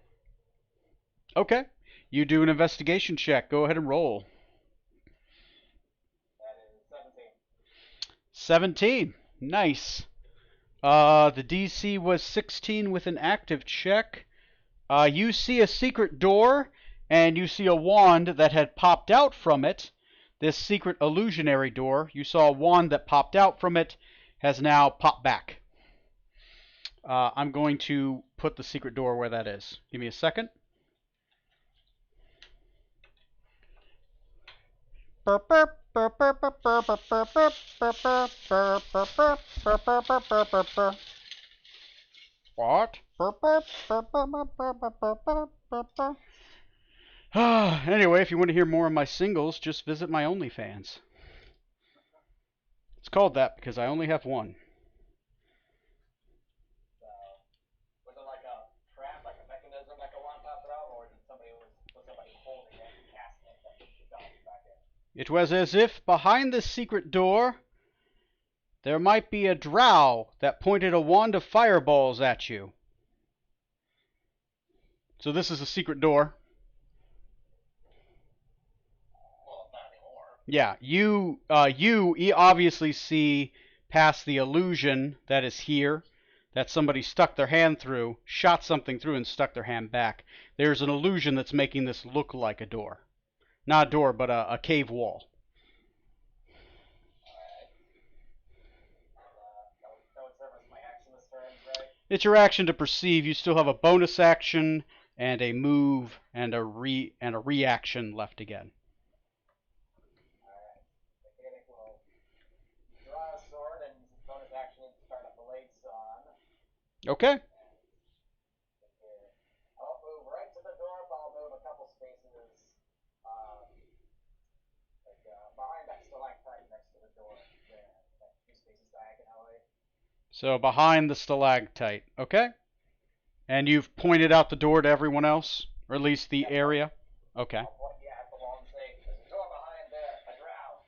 Okay, you do an investigation check. Go ahead and roll. That is 17. 17. Nice. The DC was 16 with an active check. You see a secret door, and you see a wand that had popped out from it. This secret illusionary door. You saw a wand that popped out from it, has now popped back. I'm going to put the secret door where that is. Give me a second. What? Anyway, if you want to hear more of my singles, just visit my OnlyFans. It's called that because I only have one. So, was it like a trap, like a mechanism that could wand pop it out, or was somebody holding it and casting it and dumping back in? It was as if behind this secret door there might be a drow that pointed a wand of fireballs at you. So this is a secret door. Well, not anymore. Yeah, you obviously see past the illusion that is here, that somebody stuck their hand through, shot something through, and stuck their hand back. There's an illusion that's making this look like a door. Not a door, but a cave wall. That would serve as my action this turn, right? It's your action to perceive. You still have a bonus action and a move and a reaction left again. Alright. Mechanic will draw a sword and use his bonus action to start a blade sawn. Okay. I'll move right to the door, but I'll move a couple spaces behind that stalactite next to the door there. Like 2 spaces diagonally. So behind the stalactite. Okay. And you've pointed out the door to everyone else? Or at least the area? Okay. I'll point, at the wall and say, there's a door behind there, a drow.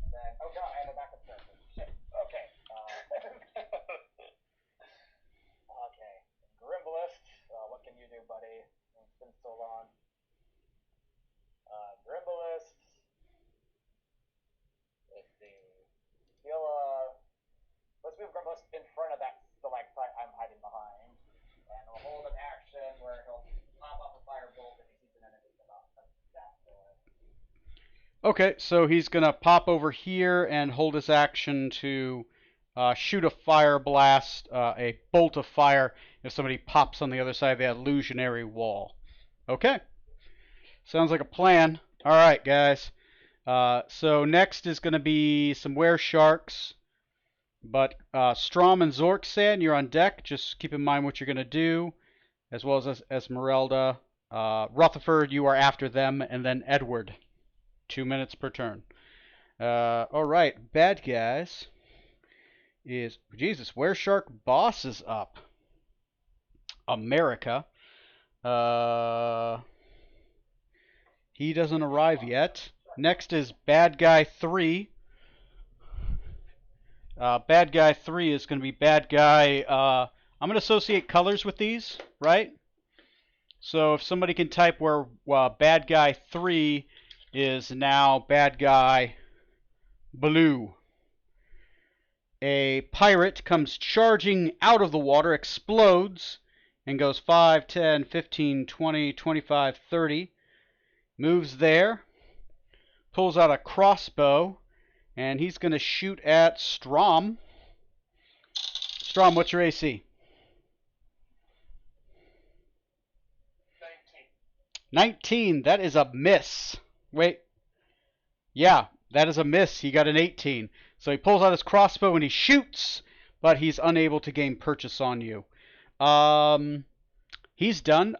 And then, oh god, I had a backup turn. Shit. Okay. Okay. Grimbalist, what can you do, buddy? It's been so long. Grimbalist. Let's see. Let's move Grimbalist in front of that stalactite I'm hiding behind. And we'll hold an action where he'll pop off a firebolt if he sees an enemy come out of that door. Okay, so he's going to pop over here and hold his action to shoot a fire blast, a bolt of fire, if somebody pops on the other side of the illusionary wall. Okay. Sounds like a plan. All right, guys. So next is going to be some were sharks. But Strom and Zorksan, you're on deck. Just keep in mind what you're going to do, as well as Esmeralda. Rutherford, you are after them, and then Edward. 2 minutes per turn. All right, bad guys is Jesus. Were Shark boss is up. America. He doesn't arrive yet. Next is Bad Guy 3. Bad Guy 3 is going to be Bad Guy. I'm going to associate colors with these, right? So if somebody can type where Bad Guy 3 is now Bad Guy Blue. A pirate comes charging out of the water, explodes, and goes 5, 10, 15, 20, 25, 30. Moves there, pulls out a crossbow, and he's going to shoot at Strom. Strom, what's your AC? 19. That is a miss. Wait. Yeah, that is a miss. He got an 18. So he pulls out his crossbow and he shoots, but he's unable to gain purchase on you. He's done.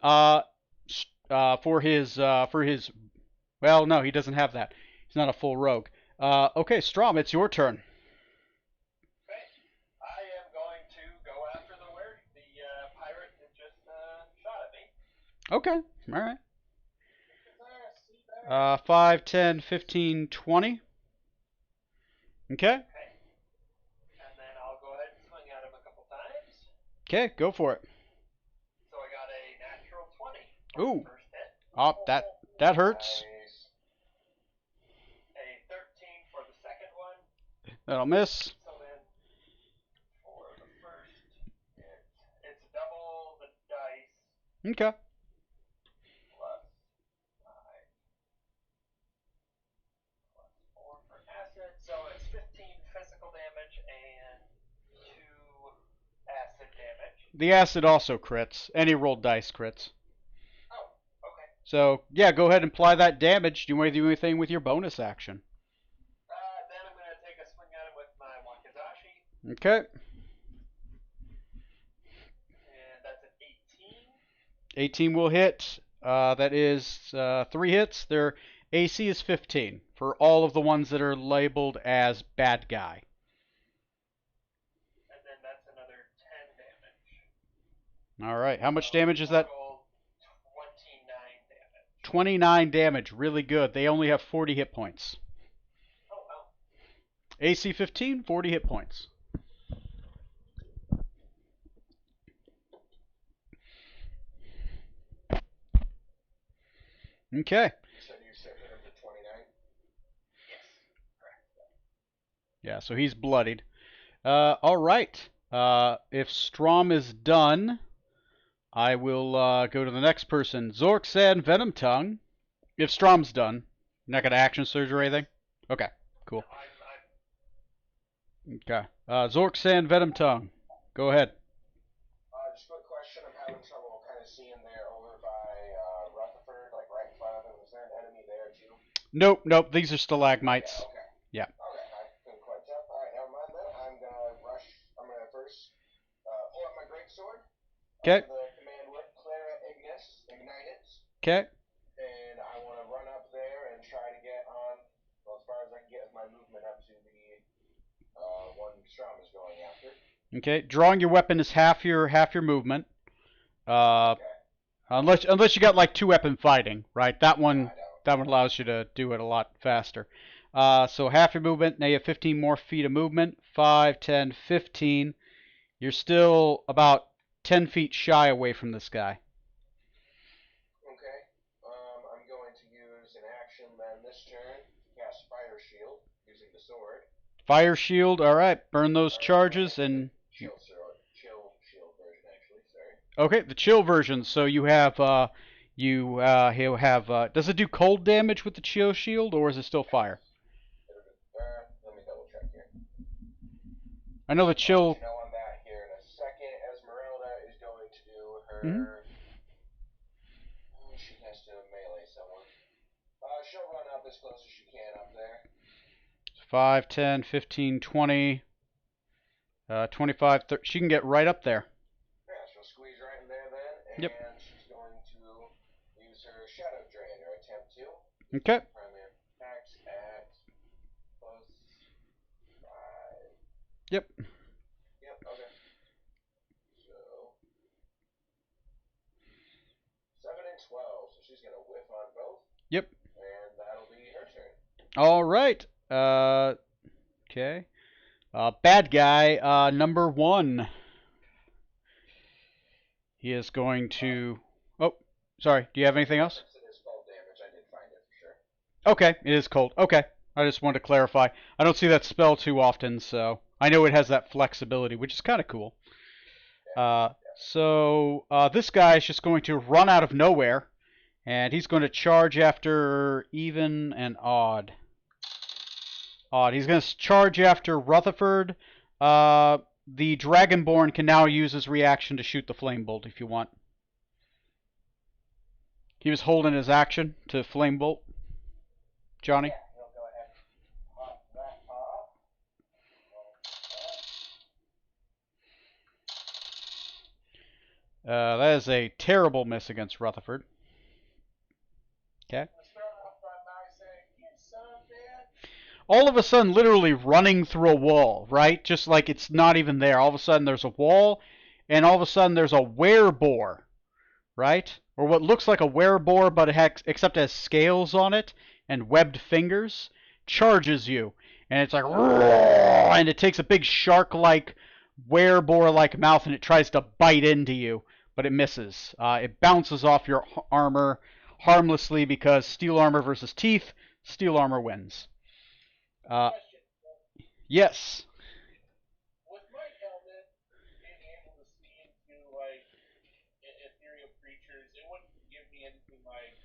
For his well, no, he doesn't have that. He's not a full rogue. Okay, Strom, it's your turn. Okay. I am going to go after the pirate that just shot at me. Okay, all right. 5, 10, 15, 20. Okay. Okay. And then I'll go ahead and swing at him a couple times. Okay, go for it. So I got a natural 20 Ooh. for the first hit. Oh, that hurts. Nice. A 13 for the second one. That'll miss. So then for the first hit, it's double the dice Okay. plus 5 plus 4 for acid. So it's 15 physical damage and 2 acid damage. The acid also crits. Any rolled dice crits. Oh, okay. So, yeah, go ahead and apply that damage. Do you want to do anything with your bonus action? Then I'm going to take a swing at him with my Wakizashi, Okay. and that's an 18. 18 will hit. That is 3 hits. Their AC is 15 for all of the ones that are labeled as Bad Guy. And then that's another 10 damage. All right. How much damage is that? Total 29 damage. 29 damage. Really good. They only have 40 hit points. Oh, wow. AC 15, 40 hit points. Okay. So you said hit him to 29? Yes, correct. Yeah, so he's bloodied. All right. If Strom is done, I will go to the next person. Zorksan Venomtongue. If Strom's done. You're not going to action surge or anything? Okay, cool. Okay. Zorksan Venomtongue. Go ahead. Just a quick question. I'm having trouble kind of seeing there over by Rutherford, like right in front of him. Is there an enemy there too? Nope. These are stalagmites. Yeah, okay. Yeah. Okay, I couldn't quite tell. Alright, never mind then. I'm gonna rush. I'm gonna first pull out my greatsword. Okay. The command word, Clara Ignis, ignite it. Okay. And I want to run up there and try to get on, well, as far as I can get with my movement up to the one Strom is going after. Okay. Drawing your weapon is half your movement. Okay. Unless you got like 2-weapon fighting, right? That one I don't. allows you to do it a lot faster. So half your movement. Now you have 15 more feet of movement. 5, 10, 15. You're still about 10 feet shy away from this guy. Okay. I'm going to use an action then this turn to cast Fire Shield using the sword. Fire shield. All right. Burn those charges and. Chill shield version, actually. Sorry. Okay, the chill version. So you have he'll have. Does it do cold damage with the chill shield, or is it still fire? Let me double check here. I know the chill. I'll let you know on that here in a second. Esmeralda is going to do her. She has to melee someone. She'll run up as close as she can up there. 5, 10, 15, 20, 25, 30. She can get right up there. Yeah, she'll squeeze right in there then, and Yep. she's going to use her Shadow Drain, or attempt to. Okay. Primary attacks at plus 5. Yep. Yep, okay. So 7 and 12, so she's gonna whiff on both. Yep. And that'll be her turn. All right. Okay. Bad guy, number 1. He is going to... Oh, sorry. Do you have anything else? It is cold damage. I did find it for sure. Okay, it is cold. Okay. I just wanted to clarify. I don't see that spell too often, so... I know it has that flexibility, which is kind of cool. So this guy is just going to run out of nowhere, and he's going to charge after even and odd. Odd. He's going to charge after Rutherford. The Dragonborn can now use his reaction to shoot the Flame Bolt if you want. He was holding his action to Flame Bolt. Johnny? Yeah, you'll go ahead and pop that off. That is a terrible miss against Rutherford. Okay. All of a sudden, literally running through a wall, right? Just like it's not even there. All of a sudden, there's a wall, and all of a sudden, there's a wereboar, right? Or what looks like a wereboar, but it has, except it has scales on it and webbed fingers, charges you. And it's like, and it takes a big shark-like, wereboar-like mouth, and it tries to bite into you, but it misses. It bounces off your armor harmlessly because steel armor versus teeth, steel armor wins. Yes. With my helmet, being able to see into like ethereal creatures, it wouldn't give me anything like,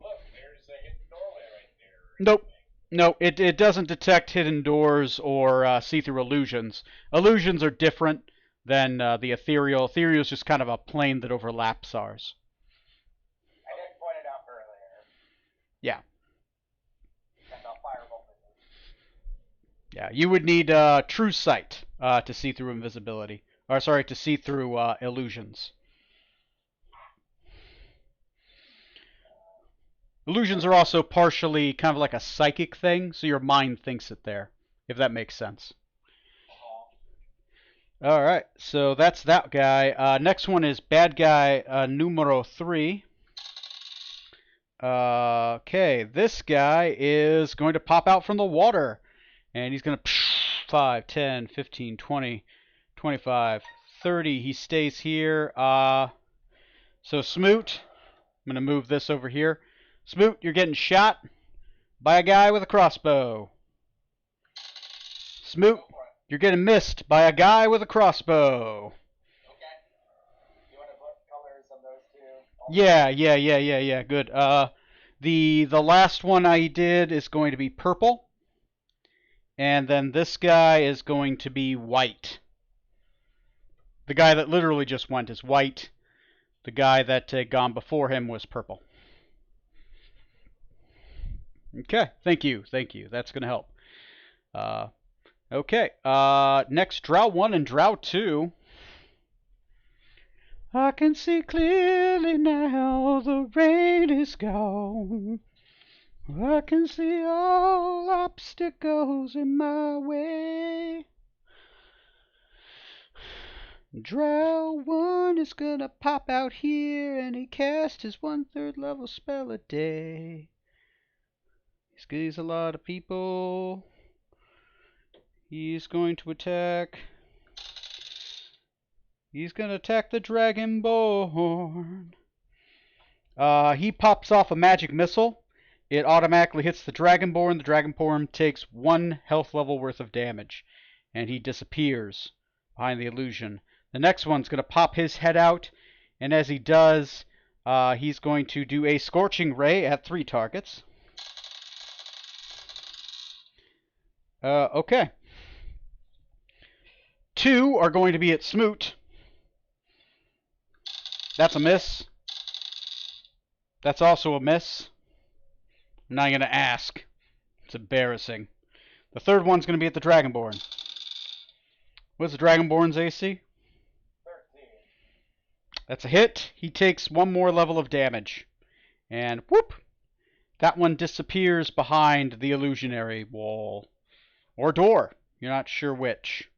look, there's a hidden doorway right there. Nope. No, it doesn't detect hidden doors or see-through illusions. Illusions are different than the ethereal. Ethereal is just kind of a plane that overlaps ours. I did point it out earlier. Yeah. And the firebolt is. Yeah, you would need true sight to see through invisibility. Or sorry, to see through illusions. Illusions are also partially kind of like a psychic thing, so your mind thinks it there, if that makes sense. Alright, so that's that guy. Next one is bad guy numero 3. Okay, this guy is going to pop out from the water. And he's going to 5, 10, 15, 20, 25, 30. He stays here. So Smoot, I'm going to move this over here. Smoot, you're getting shot by a guy with a crossbow. Smoot, you're getting missed by a guy with a crossbow. Okay. You want to put colors on those two? Yeah. Good. The last one I did is going to be purple. And then this guy is going to be white. The guy that literally just went is white. The guy that had gone before him was purple. Okay, thank you. That's going to help. Okay, next, Drow 1 and Drow 2. I can see clearly now the rain is gone. I can see all obstacles in my way. Drow 1 is gonna pop out here and he casts his 1/3 level spell a day. He squeezes a lot of people. He's going to attack. He's gonna attack the Dragonborn. He pops off a magic missile. It automatically hits the Dragonborn. The Dragonborn takes 1 health level worth of damage. And he disappears behind the illusion. The next one's going to pop his head out. And as he does, he's going to do a Scorching Ray at 3 targets. Okay. 2 are going to be at Smoot. That's a miss. That's also a miss. I'm not going to ask. It's embarrassing. The third one's going to be at the Dragonborn. What's the Dragonborn's AC? 13. That's a hit. He takes 1 more level of damage. And whoop! That one disappears behind the illusionary wall. Or door. You're not sure which.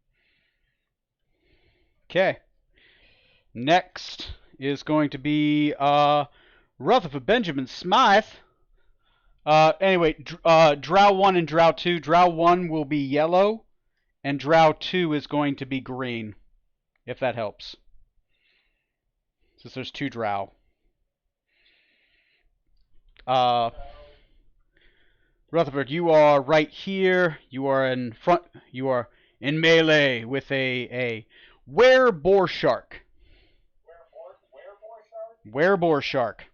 Okay. Next is going to be Rutherford Benjamin Smythe. Anyway, Drow 1 and Drow 2. Drow 1 will be yellow, and Drow 2 is going to be green, if that helps. Since there's 2 Drow. Rutherford, you are right here. You are in front. You are in melee with a were-boar shark. Were-boar shark.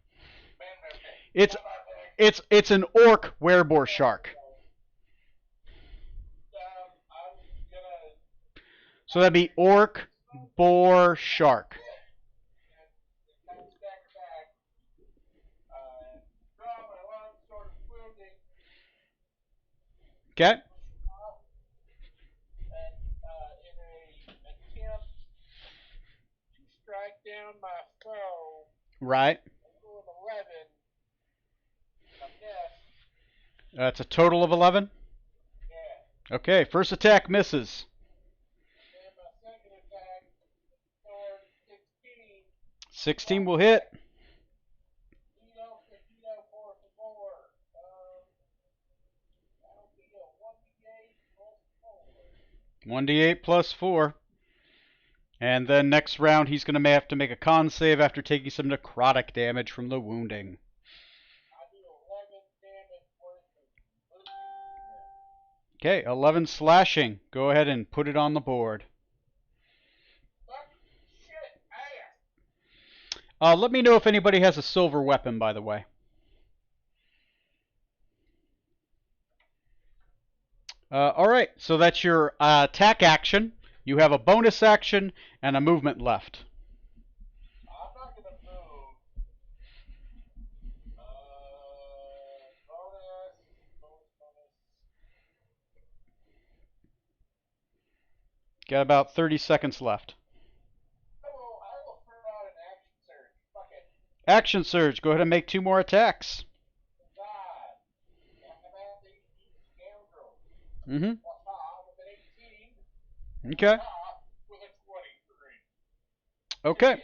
It's an orc were-boar shark. So that'd be orc, boar, shark. Okay. And in a attempt to strike down my foe, Right. I rolled 11. I missed. That's a total of 11? Yeah. Okay, first attack misses. And my second attack scored 16. 16 will hit. 1d8 plus 4. And then next round he's going to have to make a con save after taking some necrotic damage from the wounding. Okay, 11 slashing. Go ahead and put it on the board. Let me know if anybody has a silver weapon, by the way. Alright, so that's your attack action. You have a bonus action and a movement left. I'm not going to move. Bonus. Got about 30 seconds left. I will throw out an action surge. Fuck it. Action surge. Go ahead and make 2 more attacks. Mm-hmm. Okay. Okay.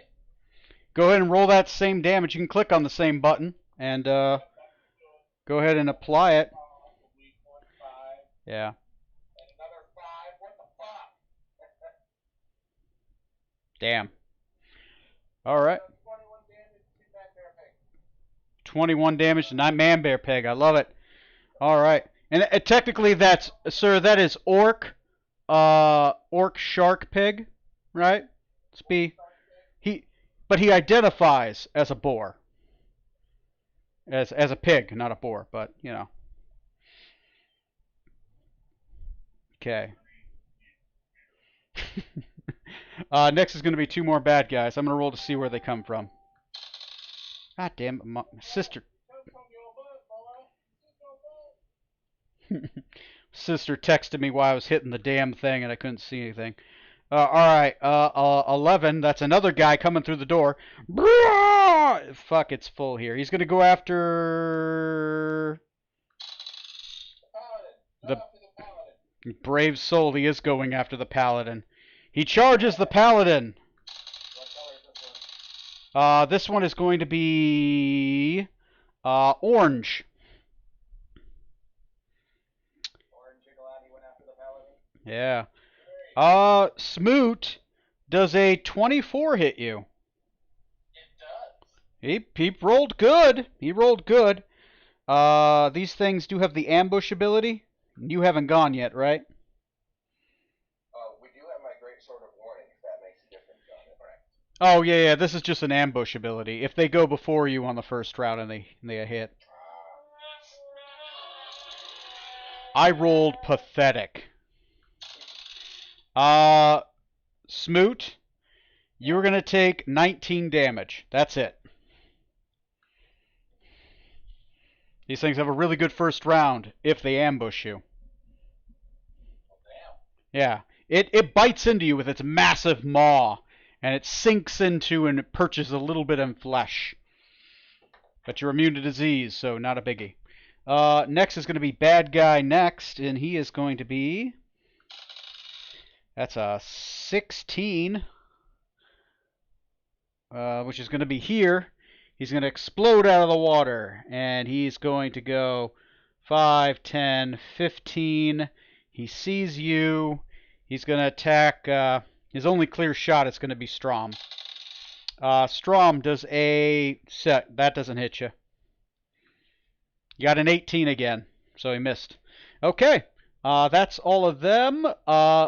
Go ahead and roll that same damage. You can click on the same button and go ahead and apply it. Yeah. Damn. All right. 21 damage to Man Bear Pig. I love it. All right. And technically that's, sir, that is orc shark pig, right? But he identifies as a boar. As a pig, not a boar, but you know. Okay. Next is going to be 2 more bad guys. I'm going to roll to see where they come from. God damn it, my sister. Sister texted me while I was hitting the damn thing and I couldn't see anything. Alright, 11. That's another guy coming through the door. Fuck, it's full here. He's going to go after the brave soul. He is going after the paladin. He charges the paladin. This one is going to be orange. Yeah. Smoot, does a 24 hit you? It does. He rolled good. He rolled good. These things do have the ambush ability. You haven't gone yet, right? We do have my Great Sword of Warning, if that makes a difference on it. Correct. Oh, yeah. This is just an ambush ability. If they go before you on the first round and they hit. I rolled pathetic. Smoot, you're going to take 19 damage. That's it. These things have a really good first round if they ambush you. Yeah. It bites into you with its massive maw, and it sinks into and it perches a little bit in flesh. But you're immune to disease, so not a biggie. Next is going to be bad guy next, and he is going to be... That's a 16, which is going to be here. He's going to explode out of the water, and he's going to go 5, 10, 15. He sees you. He's going to attack. His only clear shot is going to be Strom. Strom does a set. That doesn't hit you. You got an 18 again, so he missed. Okay, that's all of them.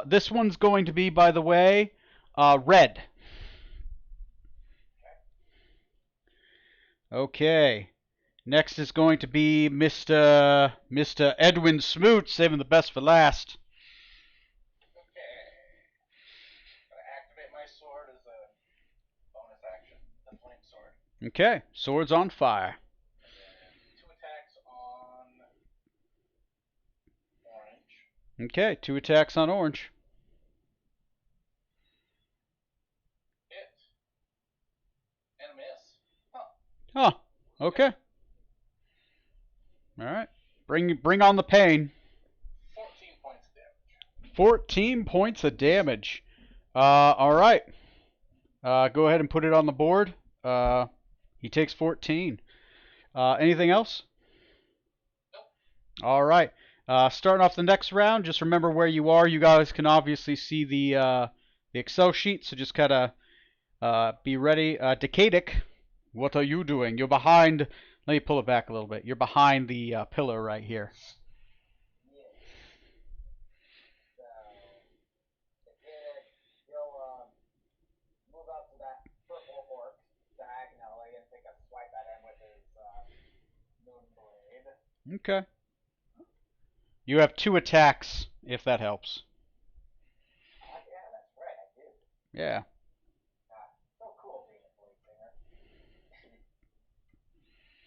This one's going to be, by the way, red. Okay. Next is going to be Mr. Edwin Smoot, saving the best for last. Okay. Gonna activate my sword as a bonus action. The flame sword. Okay, sword's on fire. And 2 attacks on orange. Okay, 2 attacks on orange. Hit. And a miss. Huh. Okay. All right. Bring on the pain. 14 points of damage. 14 points of damage. All right. Go ahead and put it on the board. He takes 14. Anything else? Nope. All right. Starting off the next round, just remember where you are. You guys can obviously see the Excel sheet, so just kind of be ready. Decadic, what are you doing? You're behind. Let me pull it back a little bit. You're behind the pillar right here. So, the kid, he'll move up to that purple orc diagonally and take a swipe at him with his moon blade. Okay. You have 2 attacks, if that helps. Yeah, that's right, I do. Yeah. So cool being a blade singer.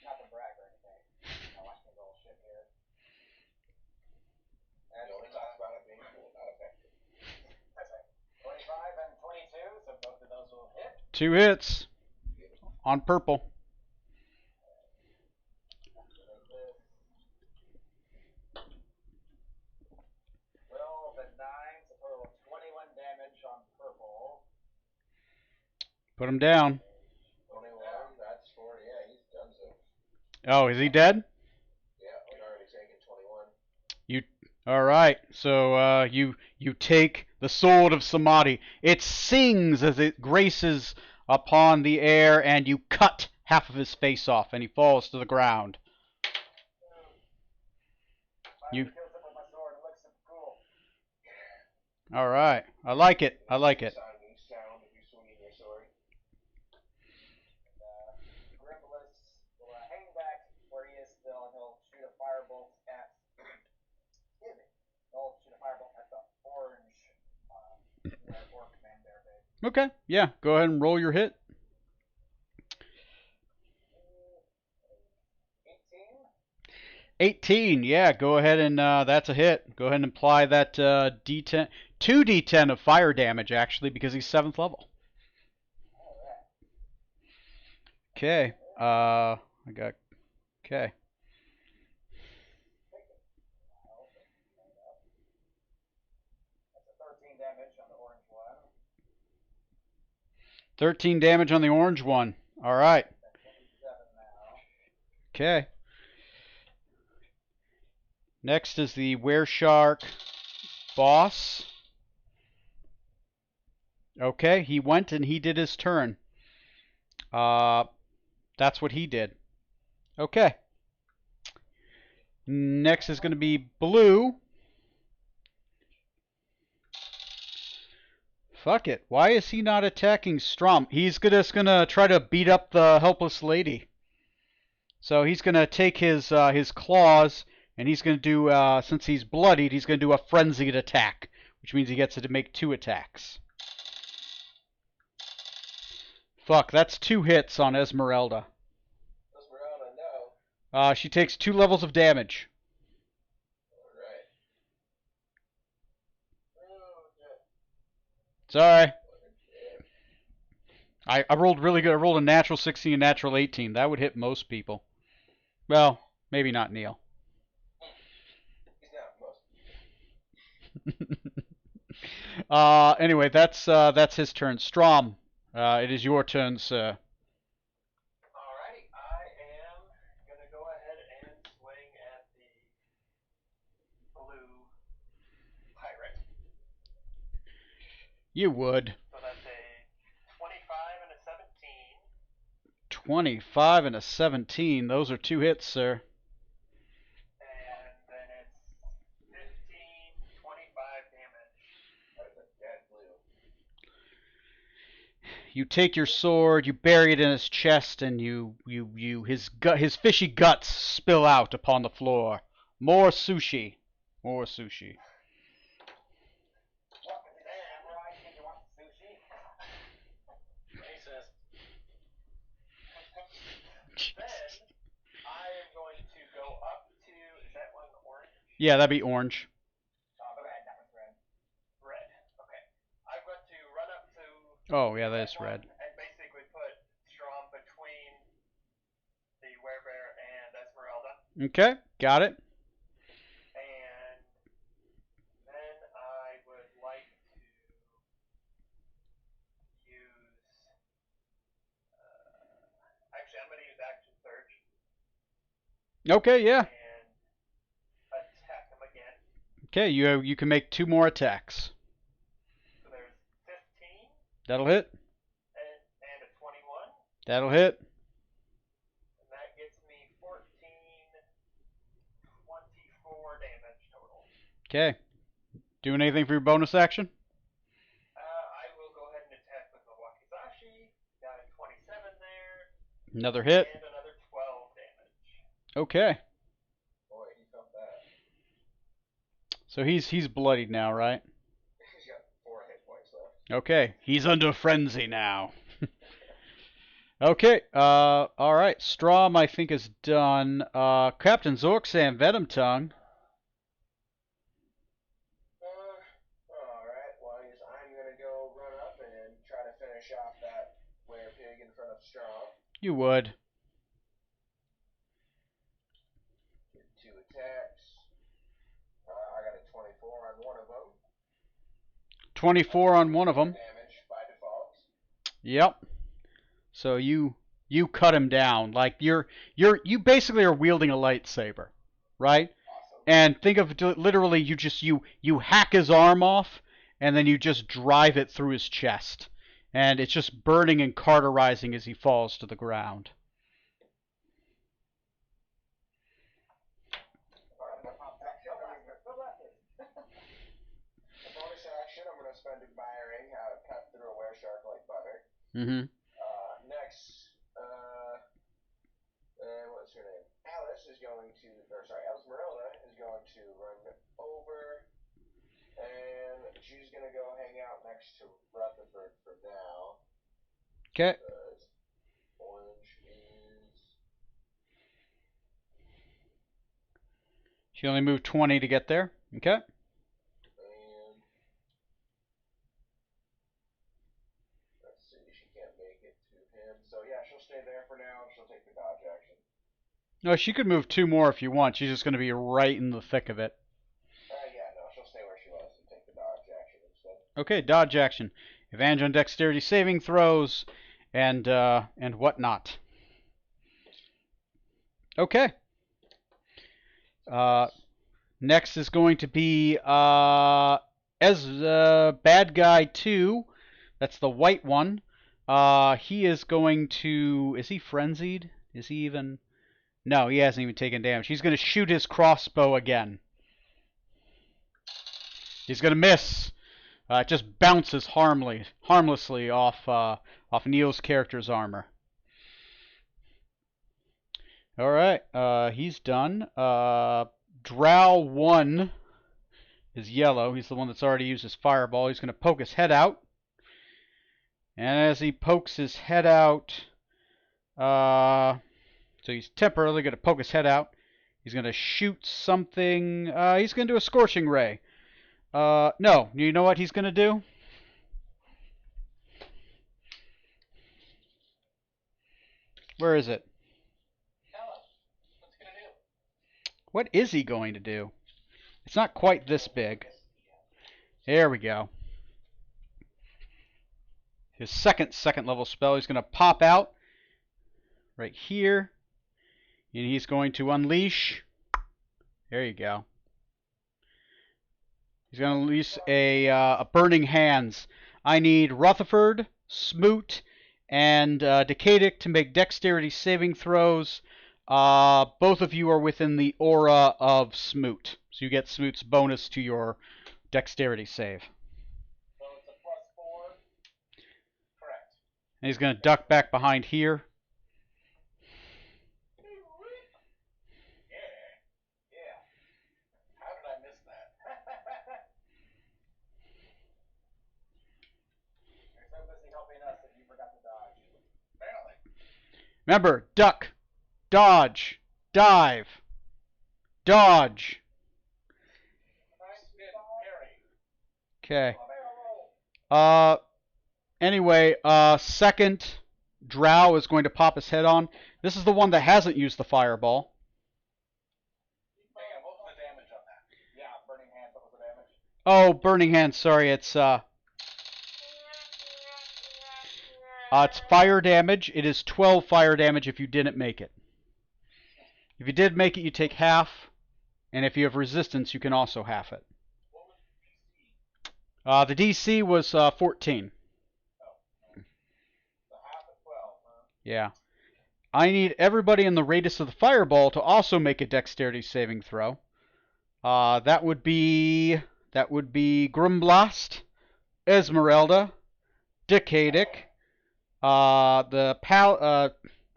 Not to brag or anything. Watch me roll shit here. And only talks about it being cool, not effective. That's right. 25 and 22, so both of those will hit. 2 hits on purple. Roll the 9, so total of 21 damage on purple. Put him down. 21, that's 4, yeah, he's done so. Oh, is he dead? Yeah, he's already taken 21. All right. So you take the sword of Samadhi. It sings as it graces upon the air, and you cut half of his face off, and he falls to the ground. You. Kills him with my sword. It looks super cool. All right. I like it. I like it. Sound if you're swinging your sword. Grimbalus will hang back where he is still, and he'll shoot a firebolt at. Excuse me. He'll shoot a firebolt at the orange orc man there, babe. Okay. Yeah. Go ahead and roll your hit. 18. Yeah. Go ahead and that's a hit. Go ahead and apply that D10, 2d10 of fire damage actually, because he's 7th level. Okay. I got. Okay. That's a 13 damage on the orange one. 13 damage on the orange one. All right. That's 27 now. Okay. Next is the Wereshark boss. Okay, he went and he did his turn. That's what he did. Okay. Next is going to be blue. Fuck it. Why is he not attacking Strom? He's just going to try to beat up the helpless lady. So he's going to take his claws, and he's going to do, since he's bloodied, he's going to do a frenzied attack, which means he gets to make 2 attacks. Fuck, that's 2 hits on Esmeralda. Esmeralda, no. She takes 2 levels of damage. Alright. Sorry. I rolled really good. I rolled a natural 16 and natural 18. That would hit most people. Well, maybe not Neil. He's not most. Anyway, that's his turn. Strom, it is your turn, sir. Alrighty. You would. So that's a 25 and a 17. 25 and a 17. Those are 2 hits, sir. And then it's 15, 25 damage. That's a dead blue. You take your sword, you bury it in his chest, and his fishy guts spill out upon the floor. More sushi. More sushi. Welcome to the samurai. Did you want sushi? Racist. Then I am going to go up to. Is that one orange? Yeah, that'd be orange. Red, that was red. Red. Okay. I'm going to run up to. Oh, yeah, that is one red. And basically put Strom between the werebear and Esmeralda. Okay, got it. And then I would like to use. Actually, I'm going to use Action Surge Okay, yeah. and attack him again. Okay, you can make 2 more attacks. So there's 15 That'll hit. and a 21. That'll hit. And that gets me 14, 24 damage total. Okay. Doing anything for your bonus action? I will go ahead and attack with the Wakizashi. Got a 27 there. Another hit. And another 12 damage. Okay. Boy, he felt that. So he's bloodied now, right? He's got 4 hit points left. Okay. He's under frenzy now. Okay. All right. Strom, I think, is done. Captain Zorksan, Venom Tongue. Alright, well, I guess I'm gonna go run up and try to finish off that werepig in front of Strong. You would. Get 2 attacks. I got a 24 on one of them. 24 on one of them. Damage by default. Yep. So you cut him down. Like you basically are wielding a lightsaber, right? Awesome. And think of literally you hack his arm off and then you just drive it through his chest. And it's just burning and cauterizing as he falls to the ground. A bonus action, I'm gonna spend admiring how it cut through a wereshark like butter. Mm-hmm. Next, what's her name? Alice is going to, Esmeralda is going to run over, and she's gonna go hang out next to Rutherford for now. Okay. Orange is. She only moved 20 to get there. Okay. And let's see, she can't make it to him. So yeah, she'll stay there for now and she'll take the dodge action. No, she could move 2 more if you want. She's just going to be right in the thick of it. Yeah, no, she'll stay where she was and take the dodge action instead. Okay, dodge action. Advantage on dexterity saving throws and whatnot. Okay. Next is going to be Bad Guy 2. That's the white one. He is going to... Is he frenzied? Is he even... No, he hasn't even taken damage. He's going to shoot his crossbow again. He's going to miss. It just bounces harmlessly off Neil's character's armor. Alright, he's done. Drow 1 is yellow. He's the one that's already used his fireball. He's going to poke his head out. And as he pokes his head out, so he's temporarily going to poke his head out. He's going to shoot something. He's going to do a scorching ray. No, you know what he's going to do? Where is it? Tell us. What's he gonna do? What is he going to do? It's not quite this big. There we go. His second level spell. He's going to pop out right here. And he's going to unleash. There you go. He's going to unleash a Burning Hands. I need Rutherford, Smoot, and Decadic to make dexterity saving throws. Both of you are within the aura of Smoot, so you get Smoot's bonus to your dexterity save. So it's a +4. Correct. And he's going to duck back behind here. Yeah. How did I miss that? You're so busy helping us that you forgot to dodge. Apparently. Remember, duck, dodge, dive, dodge. Nice spin, parry. Okay. Barrel roll. Anyway, second Drow is going to pop his head on. This is the one that hasn't used the fireball. Hang on, what was the damage on that? Yeah, burning hand. What was the damage? Oh, burning hand. Sorry, it's fire damage. It is 12 fire damage if you didn't make it. If you did make it, you take half, and if you have resistance, you can also half it. What was the DC? The DC was 14. The half of 12, huh? Yeah. I need everybody in the radius of the fireball to also make a dexterity saving throw. That would be Grumblast, Esmeralda, Decadic,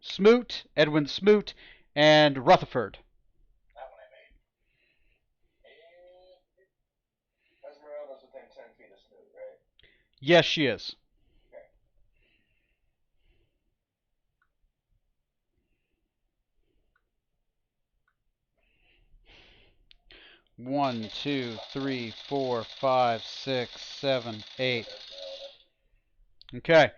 Smoot, Edwin Smoot, and Rutherford. That one I made. Esmeralda's within 10 feet of Snoot, right? Yes, she is. One, two, three, 4, 5, 6, 7, 8. Okay.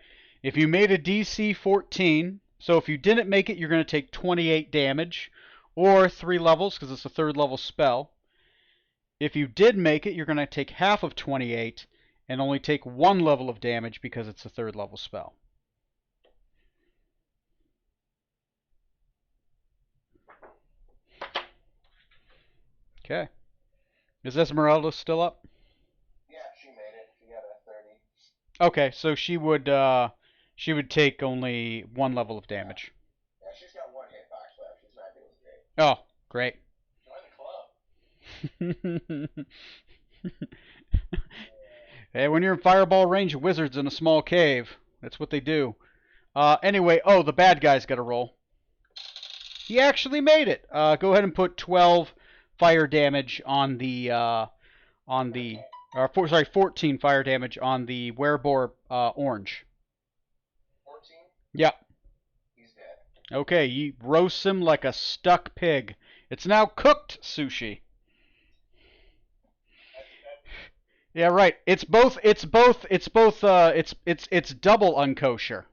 If you made a DC 14, so if you didn't make it, you're going to take 28 damage, or 3 levels, because it's a 3rd level spell. If you did make it, you're going to take half of 28, and only take 1 level of damage, because it's a 3rd level spell. Okay. Is Esmeralda still up? Yeah, she made it. She got a 30. Okay, so she would take only 1 level of damage. Yeah, she's got 1 hit box left. She's not doing great. Oh, great. Join the club. Hey, when you're in fireball range, wizards in a small cave. That's what they do. Anyway, the bad guy's got to roll. He actually made it. Go ahead and put 12 fire damage on the 14 fire damage on the Werebore orange. 14? Yep. He's dead. Okay, you roast him like a stuck pig. It's now cooked sushi. Yeah, right. It's double unkosher.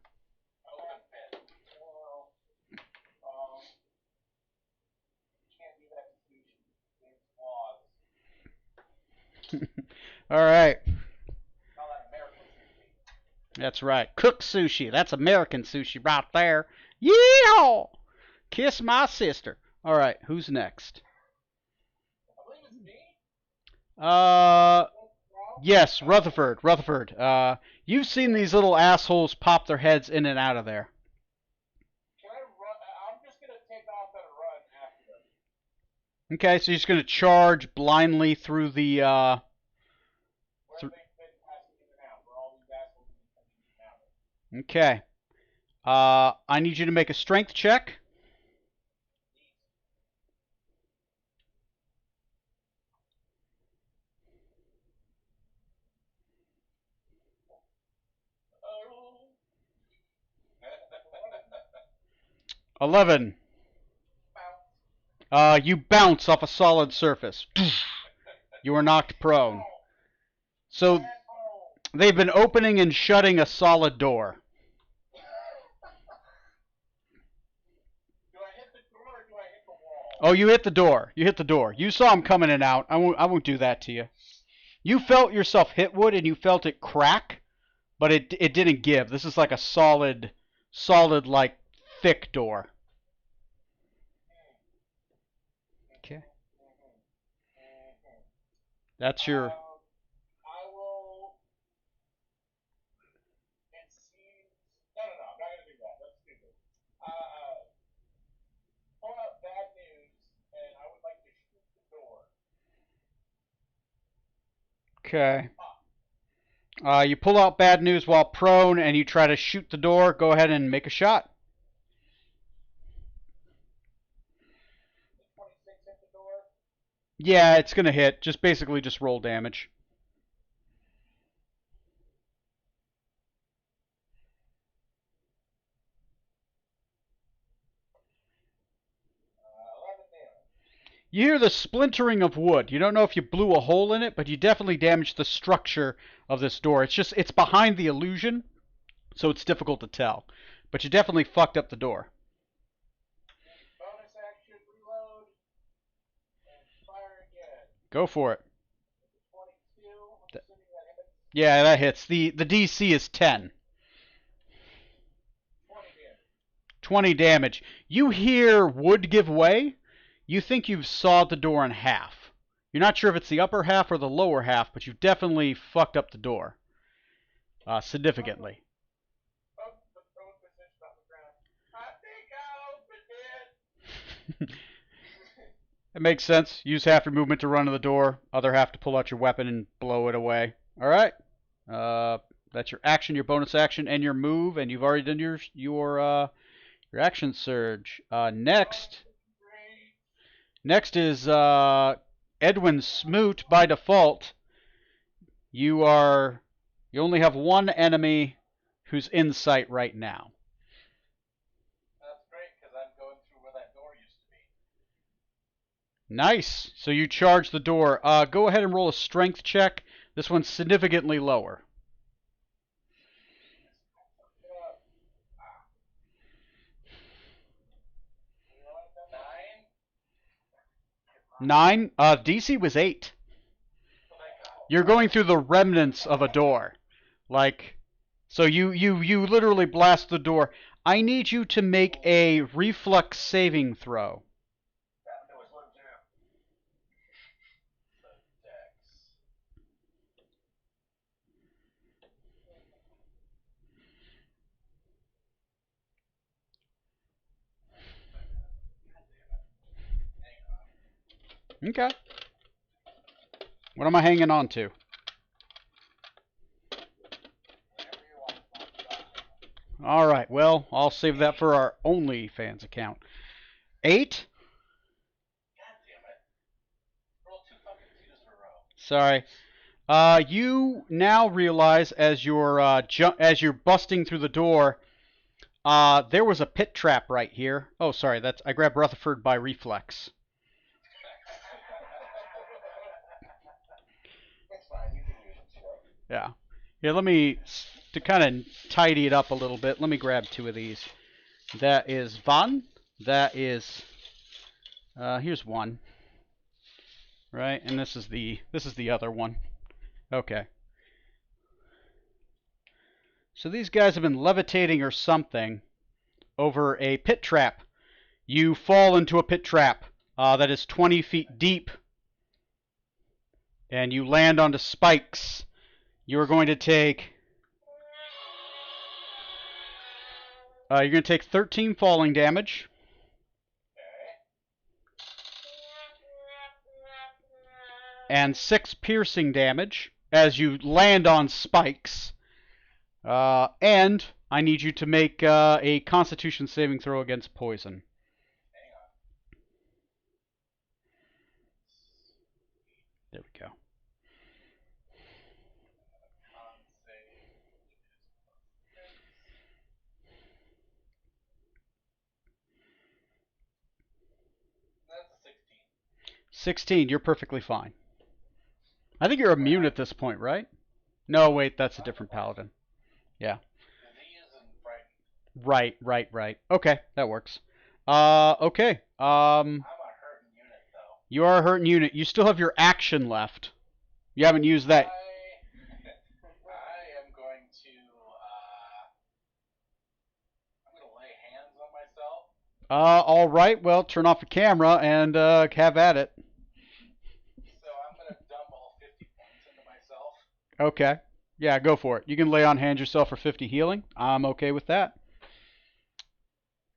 Can't do that to sushi. It's laws. All right. Call that American sushi. That's right. Cooked sushi. That's American sushi right there. Yeah! Kiss my sister. All right, who's next? I believe it's me. Yes, Rutherford. Rutherford. You've seen these little assholes pop their heads in and out of there. Can I run? I'm just going to take off and run after them. Okay, so you're just gonna charge blindly through the. Where have they been passing in and out? Where all these assholes have been coming in and out? Okay. I need you to make a strength check. Oh. 11. You bounce off a solid surface. You are knocked prone. So they've been opening and shutting a solid door. Do I hit the door or do I hit the wall? Oh, you hit the door. You hit the door. You saw him coming in and out. I won't do that to you. You felt yourself hit wood and you felt it crack, but it didn't give. This is like a solid like thick door. Okay. That's your. I will Okay. You pull out bad news while prone and you try to shoot the door. Go ahead and make a shot. 26 hit the door. Yeah, it's going to hit. Just basically just roll damage. You hear the splintering of wood. You don't know if you blew a hole in it, but you definitely damaged the structure of this door. It's behind the illusion, so it's difficult to tell. But you definitely fucked up the door. Bonus action, reload, and fire again. Go for it. 22, I'm assuming that hits. Yeah, that hits. The DC is 10. 20 damage. 20 damage. You hear wood give way. You think you've sawed the door in half. You're not sure if it's the upper half or the lower half, but you've definitely fucked up the door. Significantly. The prone position on the ground. I think I opened it. It makes sense. Use half your movement to run to the door, other half to pull out your weapon and blow it away. Alright. That's your action, your bonus action, and your move, and you've already done your action surge. Next is Edwin Smoot by default. You only have one enemy who's in sight right now. That's great, because I'm going through where that door used to be. Nice. So you charge the door. Go ahead and roll a strength check. This one's significantly lower. 9. DC was 8. You're going through the remnants of a door. So you literally blast the door. I need you to make a reflex saving throw. That was one jam. Okay. What am I hanging on to? All right. Well, I'll save that for our OnlyFans account. 8. God damn it. Roll 2 fucking 2s in a row. Sorry. You now realize as you're busting through the door, there was a pit trap right here. Oh, sorry. I grabbed Rutherford by reflex. It's fine, you can use it still. Yeah. Here, to kind of tidy it up a little bit, let me grab 2 of these. That is Van. That is, here's one. Right, and this is the other one. Okay. So these guys have been levitating or something over a pit trap. You fall into a pit trap that is 20 feet deep. And you land onto spikes. You're going to take 13 falling damage. And 6 piercing damage as you land on spikes. And I need you to make a Constitution saving throw against poison. There we go. That's a 16. 16, you're perfectly fine. I think you're immune at this point, right? No, wait, that's a different paladin. Yeah. Disease and frightened. Right. Okay, that works. Okay. I'm a hurting unit, though. You are a hurting unit. You still have your action left. You haven't used that. I am going to lay hands on myself. All right. Well, turn off your camera and have at it. So I'm going to dump all 50 points into myself. Okay. Yeah, go for it. You can lay on hands yourself for 50 healing. I'm okay with that.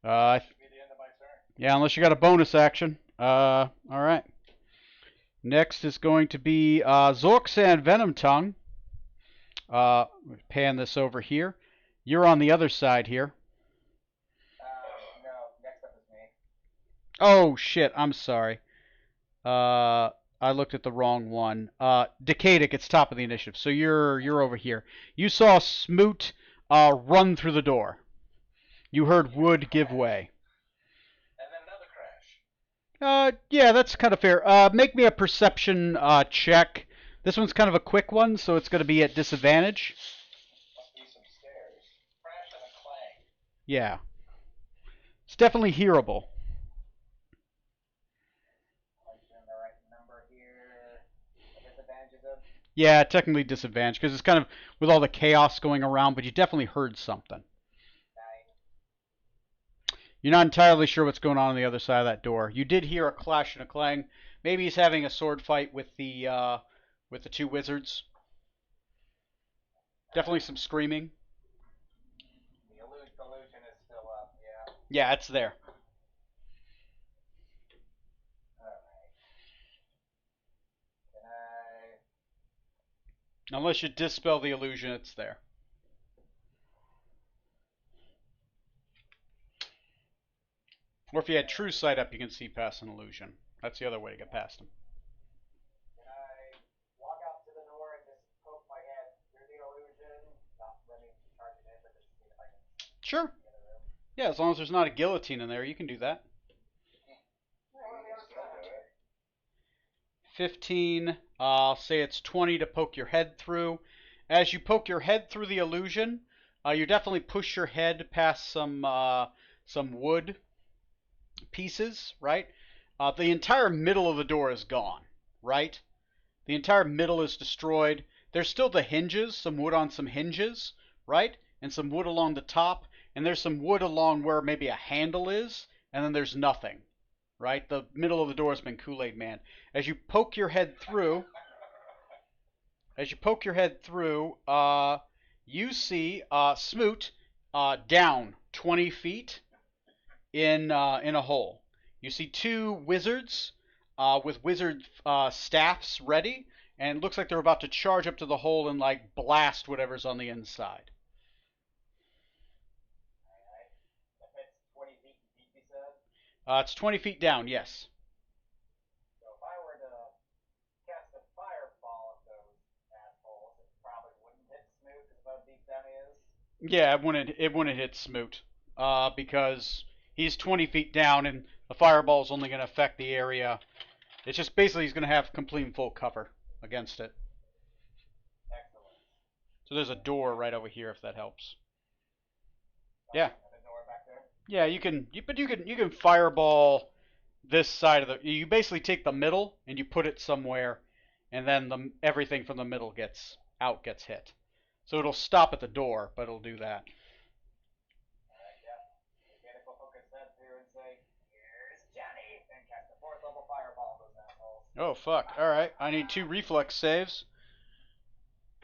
That should be the end of my turn. Yeah, unless you got a bonus action. All right. Next is going to be Zorksan Venom Tongue. Pan this over here. You're on the other side here. No, next up is me. Oh shit! I'm sorry. I looked at the wrong one. Decadic, it's top of the initiative, so you're over here. You saw Smoot run through the door. You heard wood give way. And then another crash. Yeah, that's kind of fair. Make me a perception check. This one's kind of a quick one, so it's going to be at disadvantage. Must be some stairs. Crash and a clang. Yeah. It's definitely hearable. I'm doing the right number here. The disadvantages of. Yeah, technically disadvantage, because it's kind of with all the chaos going around, but you definitely heard something. 9. You're not entirely sure what's going on the other side of that door. You did hear a clash and a clang. Maybe he's having a sword fight with the two wizards. Definitely some screaming. The illusion is still up, yeah. Yeah, it's there. Alright. Can I... Unless you dispel the illusion, it's there. Or if you had true sight up, you can see past an illusion. That's the other way to get past them. Can I walk out to the door and just poke my head through the illusion? Not really charging in, but just see if I can Sure. see the other room. Yeah, as long as there's not a guillotine in there, you can do that. Yeah, on the other side. 15, I'll say it's 20 to poke your head through. As you poke your head through the illusion, you definitely push your head past some wood pieces, right? The entire middle of the door is gone, right? The entire middle is destroyed. There's still the hinges, some wood on some hinges, right? And some wood along the top, and there's some wood along where maybe a handle is, and then there's nothing, right? The middle of the door has been Kool-Aid Man. As you poke your head through, you see Smoot down 20 feet in a hole. You see two wizards with wizard staffs ready, and it looks like they're about to charge up to the hole and like blast whatever's on the inside. Alright. If it's 20 feet deep, you said? It's 20 feet down, yes. So if I were to cast a fireball at those assholes, it probably wouldn't hit Smooth because of how deep down he is. Yeah, it wouldn't hit Smoot because he's 20 feet down, and the fireball is only going to affect the area. It's just basically he's going to have complete and full cover against it. Excellent. So there's a door right over here if that helps. Yeah. And the door back there. Yeah, you can fireball this side of the. You basically take the middle and you put it somewhere, and then everything from the middle gets hit. So it'll stop at the door, but it'll do that. Alright, yeah. Mechanic will hook his head through and say, "Here's Johnny!" and cast a 4th level fireball at those assholes. Oh fuck! All right, I need 2 reflex saves.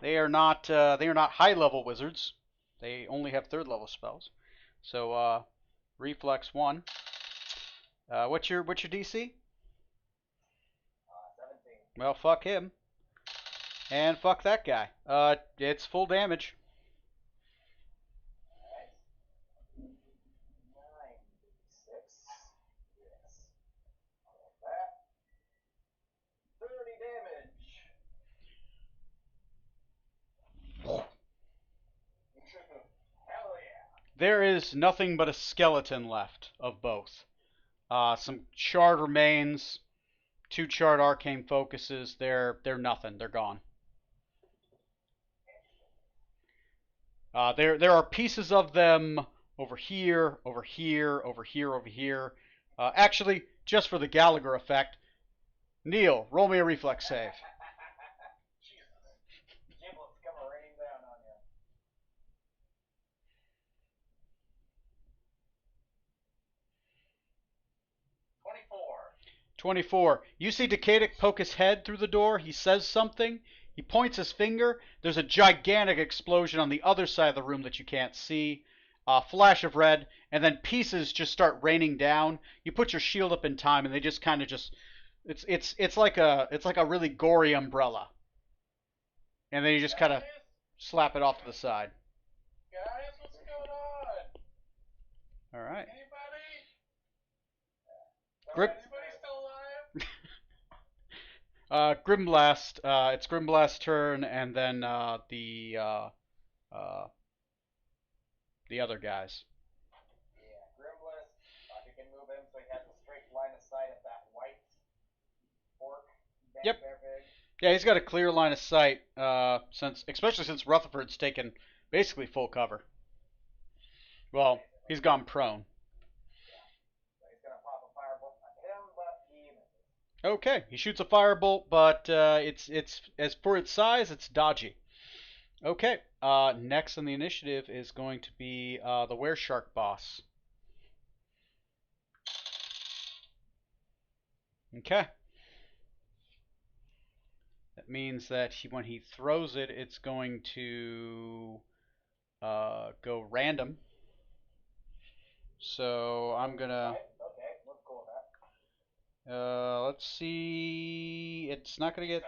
They are not high level wizards. They only have 3rd level spells. So reflex 1. What's your DC? 17. Well, fuck him. And fuck that guy. It's full damage. Alright. 96. Yes. All of that. 30 damage. Hell yeah. There is nothing but a skeleton left of both. Some charred remains, 2 charred arcane focuses. They're nothing. They're gone. There are pieces of them over here, over here, over here, over here. Actually, just for the Gallagher effect, Neil, roll me a reflex save. Giblets come raining down on you. 24. 24. You see Decadic poke his head through the door. He says something. He points his finger. There's a gigantic explosion on the other side of the room that you can't see. A flash of red, and then pieces just start raining down. You put your shield up in time, and they just kind of just It's like a really gory umbrella, and then you just kind of Guys, slap it off to the side. guys, what's going on? All right. Anybody? Grip. Anybody still alive? Grimblast. It's Grimblast's turn, and then the other guys. Yeah, Grimbless, he can move in so he has a straight line of sight at that white orc. Yep. Bear pig. Yeah, he's got a clear line of sight. Especially since Rutherford's taken basically full cover. Well, he's gone prone. So he's gonna pop a firebolt at him, but he misses. Okay, he shoots a firebolt, but it's as for its size, it's dodgy. Okay, next on the initiative is going to be the Wereshark boss. Okay. That means that when he throws it, it's going to go random. So I'm gonna. Okay, we're cool with that. Let's see. It's not gonna get. It's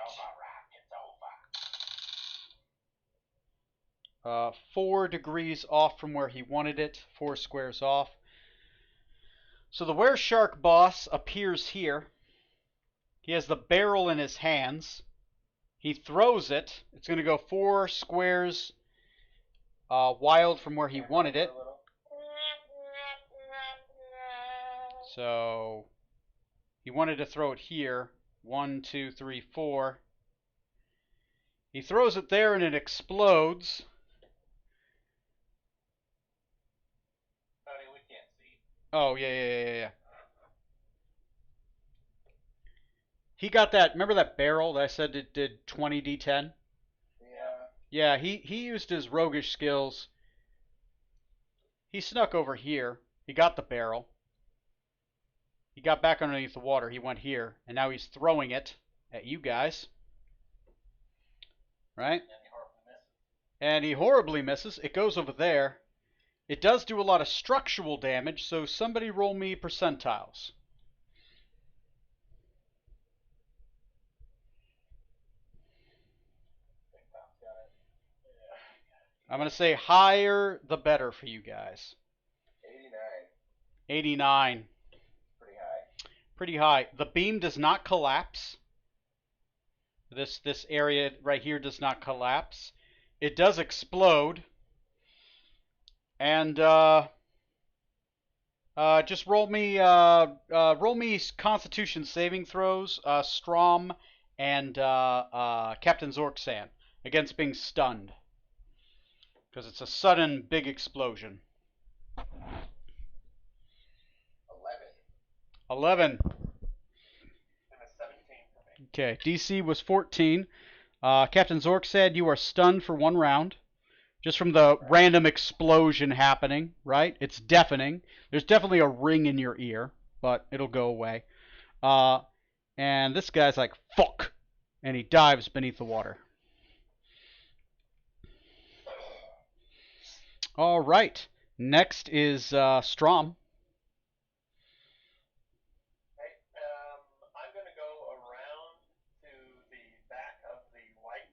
over. 4 degrees off from where he wanted it, 4 squares off. So the Wereshark boss appears here. He has the barrel in his hands. He throws it. It's going to go 4 squares wild from where he wanted it. So he wanted to throw it here. 1, 2, 3, 4. He throws it there and it explodes. Honey, we can't see. Oh, yeah. He got that. Remember that barrel that I said it did 20 d10? Yeah. Yeah, he used his roguish skills. He snuck over here. He got the barrel. He got back underneath the water. He went here, and now he's throwing it at you guys. Right? And he horribly misses. It goes over there. It does do a lot of structural damage, so somebody roll me percentiles. I'm going to say higher the better for you guys. 89. 89. Pretty high. Pretty high. The beam does not collapse. This area right here does not collapse. It does explode. And just roll me Constitution saving throws, Strom and Captain Zorksan against being stunned, because it's a sudden big explosion. 11. And a 17 for me. Okay, DC was 14. Captain Zork said you are stunned for 1 round. Just from the random explosion happening, right? It's deafening. There's definitely a ring in your ear, but it'll go away. And this guy's like, fuck! And he dives beneath the water. Alright. Next is Strom. I'm going to go around to the back of the white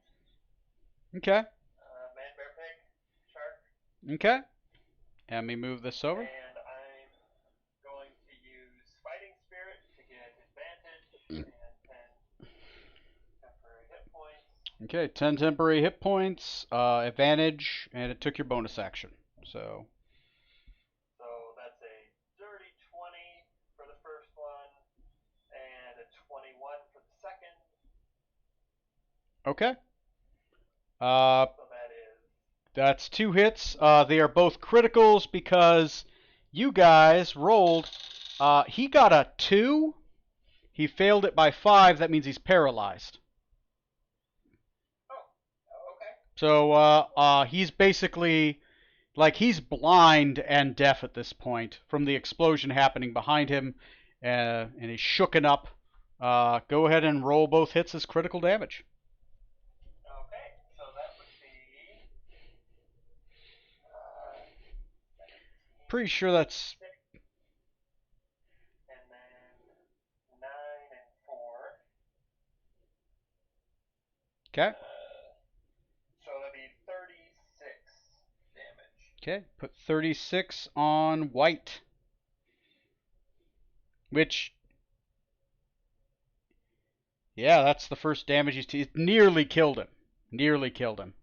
Okay. man, bear, pig, shark. Okay. Let me move this over. And I'm going to use Fighting Spirit to get advantage and 10 temporary hit points. Okay, 10 temporary hit points, advantage, and it took your bonus action. So that's a dirty 20 for the first one and a 21 for the second. okay. So that is That's 2 hits. They are both criticals because you guys rolled. He got a 2. He failed it by 5. That means he's paralyzed. okay. So he's basically like he's blind and deaf at this point from the explosion happening behind him, and he's shooken up. Go ahead and roll both hits as critical damage. Okay, so that would be Pretty sure that's 6, and then 9 and 4. Okay. So that'd be 36 damage. Okay. Put 36 on white. Which, yeah, that's the first damage he's it nearly killed him. Nearly killed him.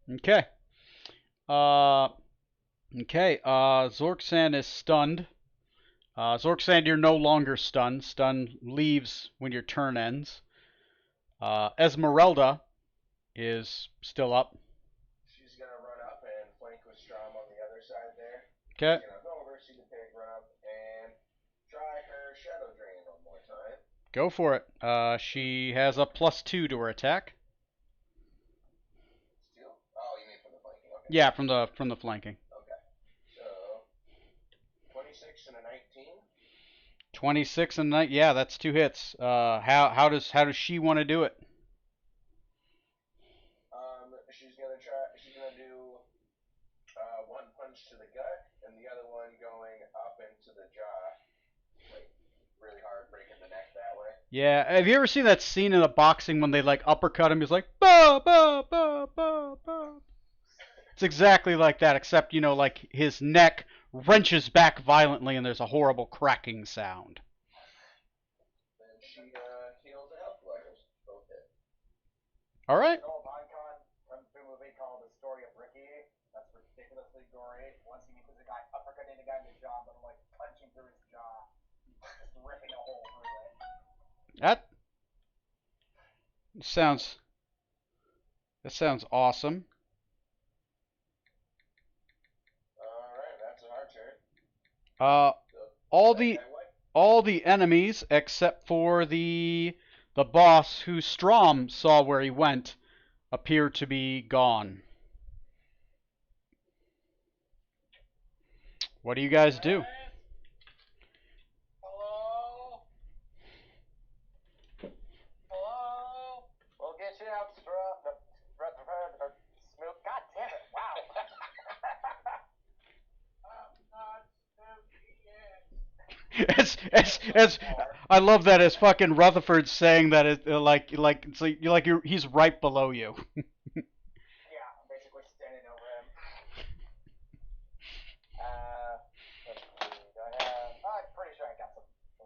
Okay. Okay. Zorksan is stunned. Zorksan, you're no longer stunned. Stun leaves when your turn ends. Esmeralda is still up. She's gonna run up and flank with Strom on the other side there. Okay. She's gonna go over, see the pig run up, and try her Shadow Drain one more time. Go for it. She has a +2 to her attack. Steal? Oh, you mean from the flanking? Okay. Yeah, from the flanking. Okay. So 26 and a 19. 26 and 9. Yeah, that's 2 hits. How does she want to do it? She's gonna do one punch to the gut, and the other one going up into the jaw, like really hard, breaking the neck that way. Yeah, have you ever seen that scene in the boxing when they like uppercut him? He's like, ba ba ba ba ba. It's exactly like that, except like his neck wrenches back violently, and there's a horrible cracking sound. Then she heals the health flyers, both hit. All right. An old icon from the movie called The Story of Ricky. That's ridiculously gory. Once he meets a guy uppercutting the guy in the jaw, but like punching through his jaw, just ripping a hole through it. That sounds awesome. Alright, that's our turn. All the enemies except for the boss who Strom saw where he went appear to be gone. What do you guys do? Hello? Hello? We'll get you out, Smooth. God damn it! Wow. As I love that as fucking Rutherford's saying that it's he's right below you. Yeah, I'm basically standing over him. Let's see. I'm pretty sure I got some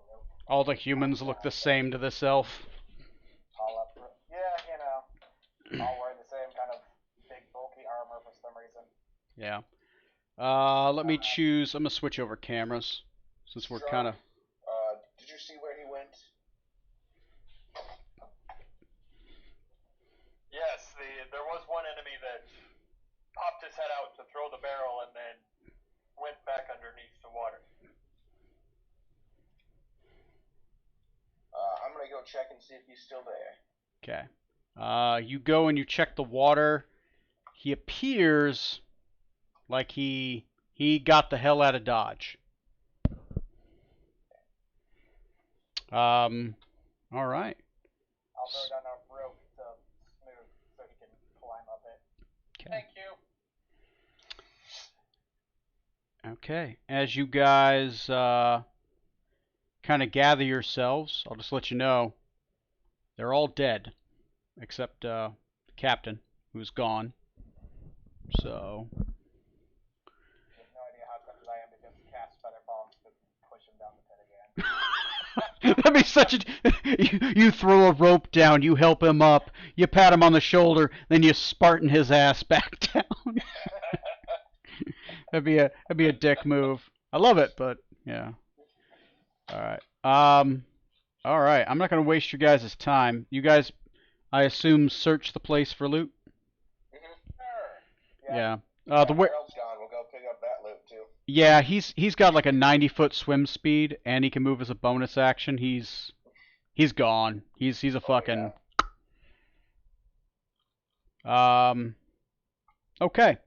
rope. All the humans look the same to this elf. All up. Yeah, all wearing the same kind of big bulky armor for some reason. Yeah. Let me choose. I'm gonna switch over cameras since we're kind of. Did you see where he went? Yes, there was one enemy that popped his head out to throw the barrel and then went back underneath the water. I'm gonna go check and see if he's still there. Okay. You go and you check the water. He appears like he got the hell out of Dodge. All right. I'll throw down a rope to Smooth so he can climb up it. Okay. Thank you. Okay. As you guys kind of gather yourselves, I'll just let you know they're all dead except the captain, who's gone. So. I have no idea how tempted I am to just cast feather bombs to push him down the pit again. That'd be such a. You throw a rope down, you help him up, you pat him on the shoulder, then you Spartan his ass back down. That'd be a dick move. I love it, but yeah. All right. All right. I'm not gonna waste your guys' time. You guys, I assume, search the place for loot. Yeah. The where. Harold's gone. We'll go pick up that loot too. Yeah, he's got like a 90-foot swim speed, and he can move as a bonus action. He's gone. He's a fucking. Okay.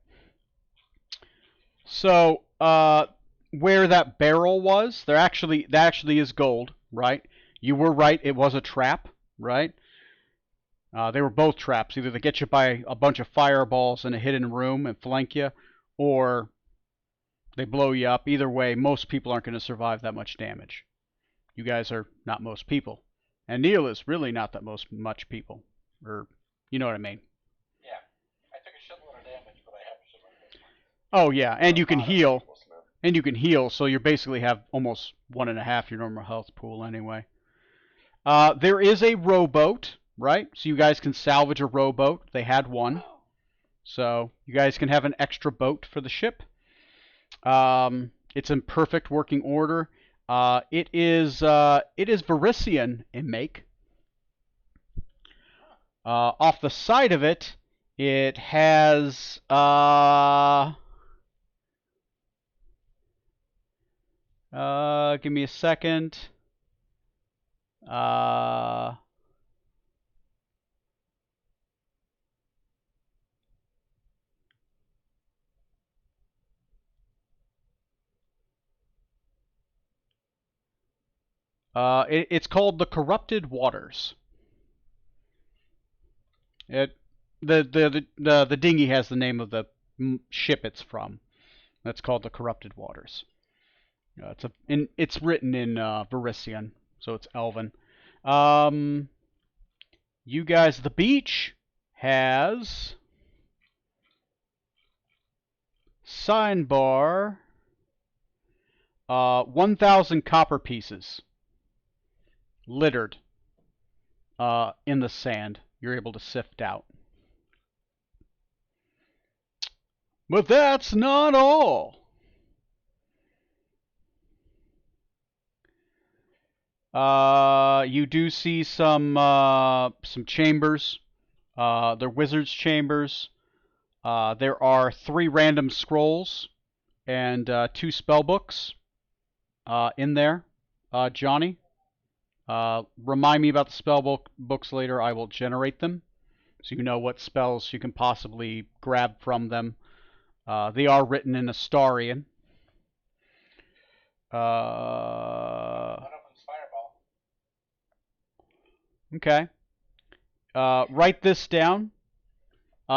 So where that barrel was, that actually is gold, right? You were right. It was a trap, right? They were both traps. Either they get you by a bunch of fireballs in a hidden room and flank you, or they blow you up. Either way, most people aren't going to survive that much damage. You guys are not most people. And Neil is really not that much people. or you know what I mean. Yeah. I took a shitload of damage, but I have a shitload of damage. Oh yeah, and you can Bottom heal, people, Smith. and you can heal, so you basically have almost 1.5 your normal health pool anyway. There is a rowboat, right? So you guys can salvage a rowboat. They had one, so you guys can have an extra boat for the ship. It's in perfect working order. It is Varisian in make. Off the side of it, it has give me a second. It's called the Corrupted Waters. The dinghy has the name of the ship it's from. That's called the Corrupted Waters. It's written in Varisian, so it's Elven. You guys, the beach has sign bar 1,000 copper pieces littered in the sand. You're able to sift out. But that's not all. You do see some chambers. They're wizards' chambers. There are 3 random scrolls and 2 spell books in there. Johnny, remind me about the spell books later. I will generate them, so you know what spells you can possibly grab from them. They are written in Astarian. One of them's Fireball. Okay. Write this down.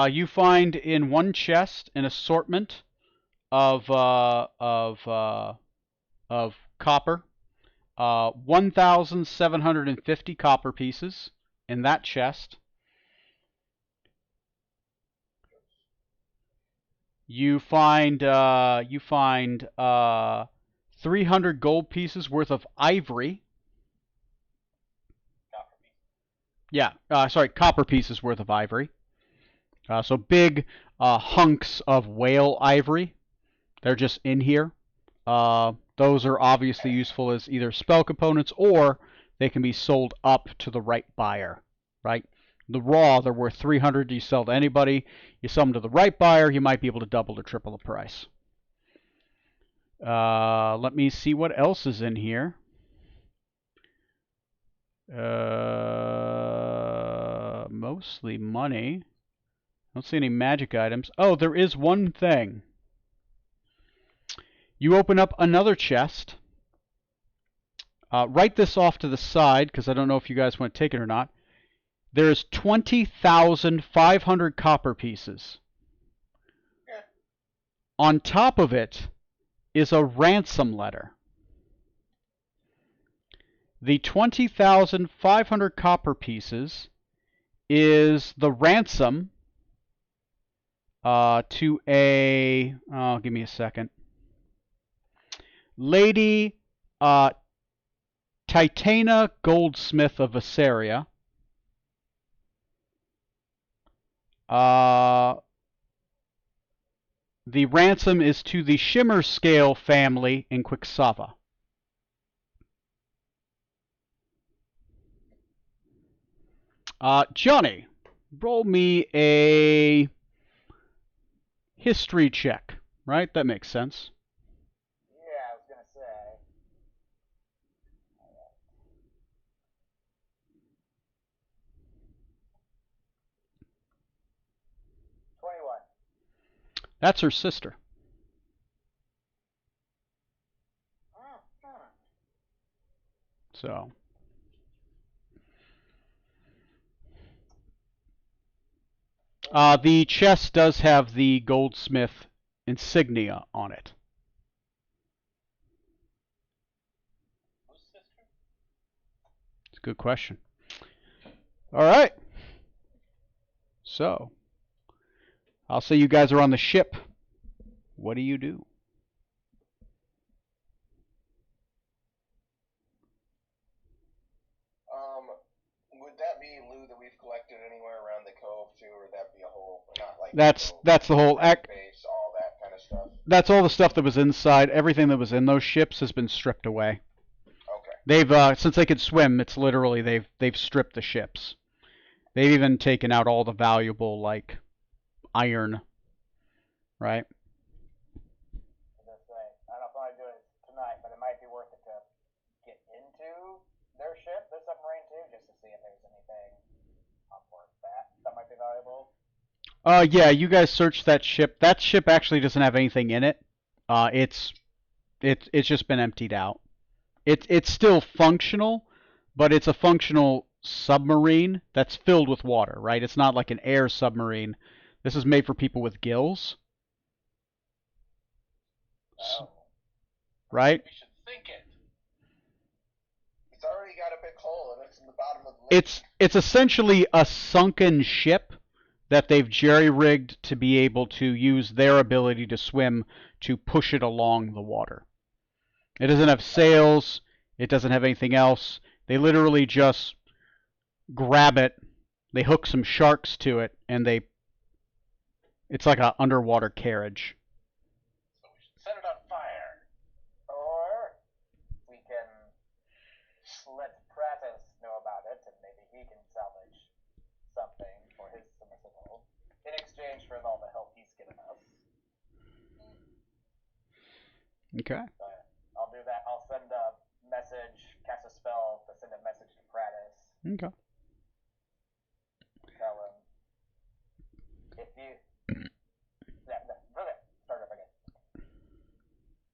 You find in one chest an assortment of copper. 1,750 copper pieces in that chest. You find 300 gold pieces worth of ivory. Yeah, sorry, copper pieces worth of ivory. So big hunks of whale ivory. They're just in here. Those are obviously useful as either spell components, or they can be sold up to the right buyer, right? The raw, they're worth 300. You sell to anybody. You sell them to the right buyer, you might be able to double or triple the price. Let me see what else is in here. Mostly money. I don't see any magic items. Oh, there is one thing. You open up another chest. Write this off to the side, because I don't know if you guys want to take it or not. There's 20,500 copper pieces. Yeah. On top of it is a ransom letter. The 20,500 copper pieces is the ransom to a... Oh, give me a second. Lady Titania Goldsmith of Visaria. The ransom is to the Shimmer Scale family in Quixava. Johnny, roll me a history check, right? That makes sense. Yeah, I was gonna say. 21. That's her sister. So. The chest does have the goldsmith insignia on it. It's a good question. All right. So, I'll say you guys are on the ship. What do you do? Would that be loot that we've collected anywhere around the cove too, or would that be a whole, not like That's the whole base, all that kind of stuff? That's all the stuff that was inside. Everything that was in those ships has been stripped away. Okay. They've since they could swim, it's literally they've stripped the ships. They've even taken out all the valuable like iron, right? This way. I don't know if I want to do it tonight, but it might be worth it to get into their ship, their submarine too, just to see if there's anything on board that might be valuable. Yeah, you guys searched that ship. That ship actually doesn't have anything in it. It's just been emptied out. It's still functional, but it's a functional submarine that's filled with water, right? It's not like an air submarine. This is made for people with gills. Oh. Right? We should sink it. It's already got a big hole and it's in the bottom of the lake. It's essentially a sunken ship that they've jerry-rigged to be able to use their ability to swim to push it along the water. It doesn't have sails. It doesn't have anything else. They literally just grab it. They hook some sharks to it, and it's like an underwater carriage. So we should set it on fire. Or we can let Pratis know about it, and maybe he can salvage something for his submersible in exchange for all the help he's given us. Okay. I'll do that. I'll send a message, cast a spell to send a message to Pratis. Okay. Tell him if you. Start up again.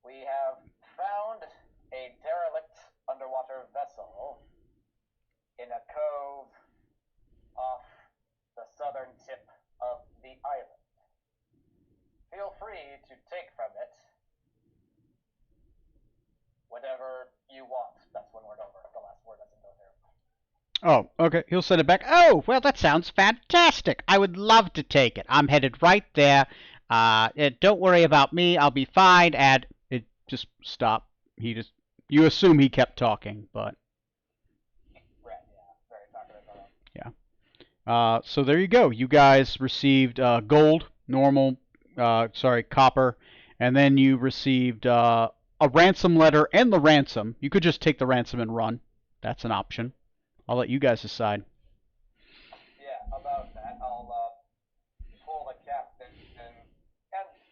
We have found a derelict underwater vessel in a cove off the southern tip of the island. Feel free to take from it whatever you want. That's one word over. The last word doesn't go there. Oh, okay. He'll send it back. Oh, well, that sounds fantastic. I would love to take it. I'm headed right there. Don't worry about me. I'll be fine. And it just stopped. You assume he kept talking, but Right, yeah. Very talkative fellow. yeah. So there you go. You guys received gold, copper, and then you received a ransom letter and the ransom. You could just take the ransom and run. That's an option. I'll let you guys decide. Yeah, about that, I'll pull the captain and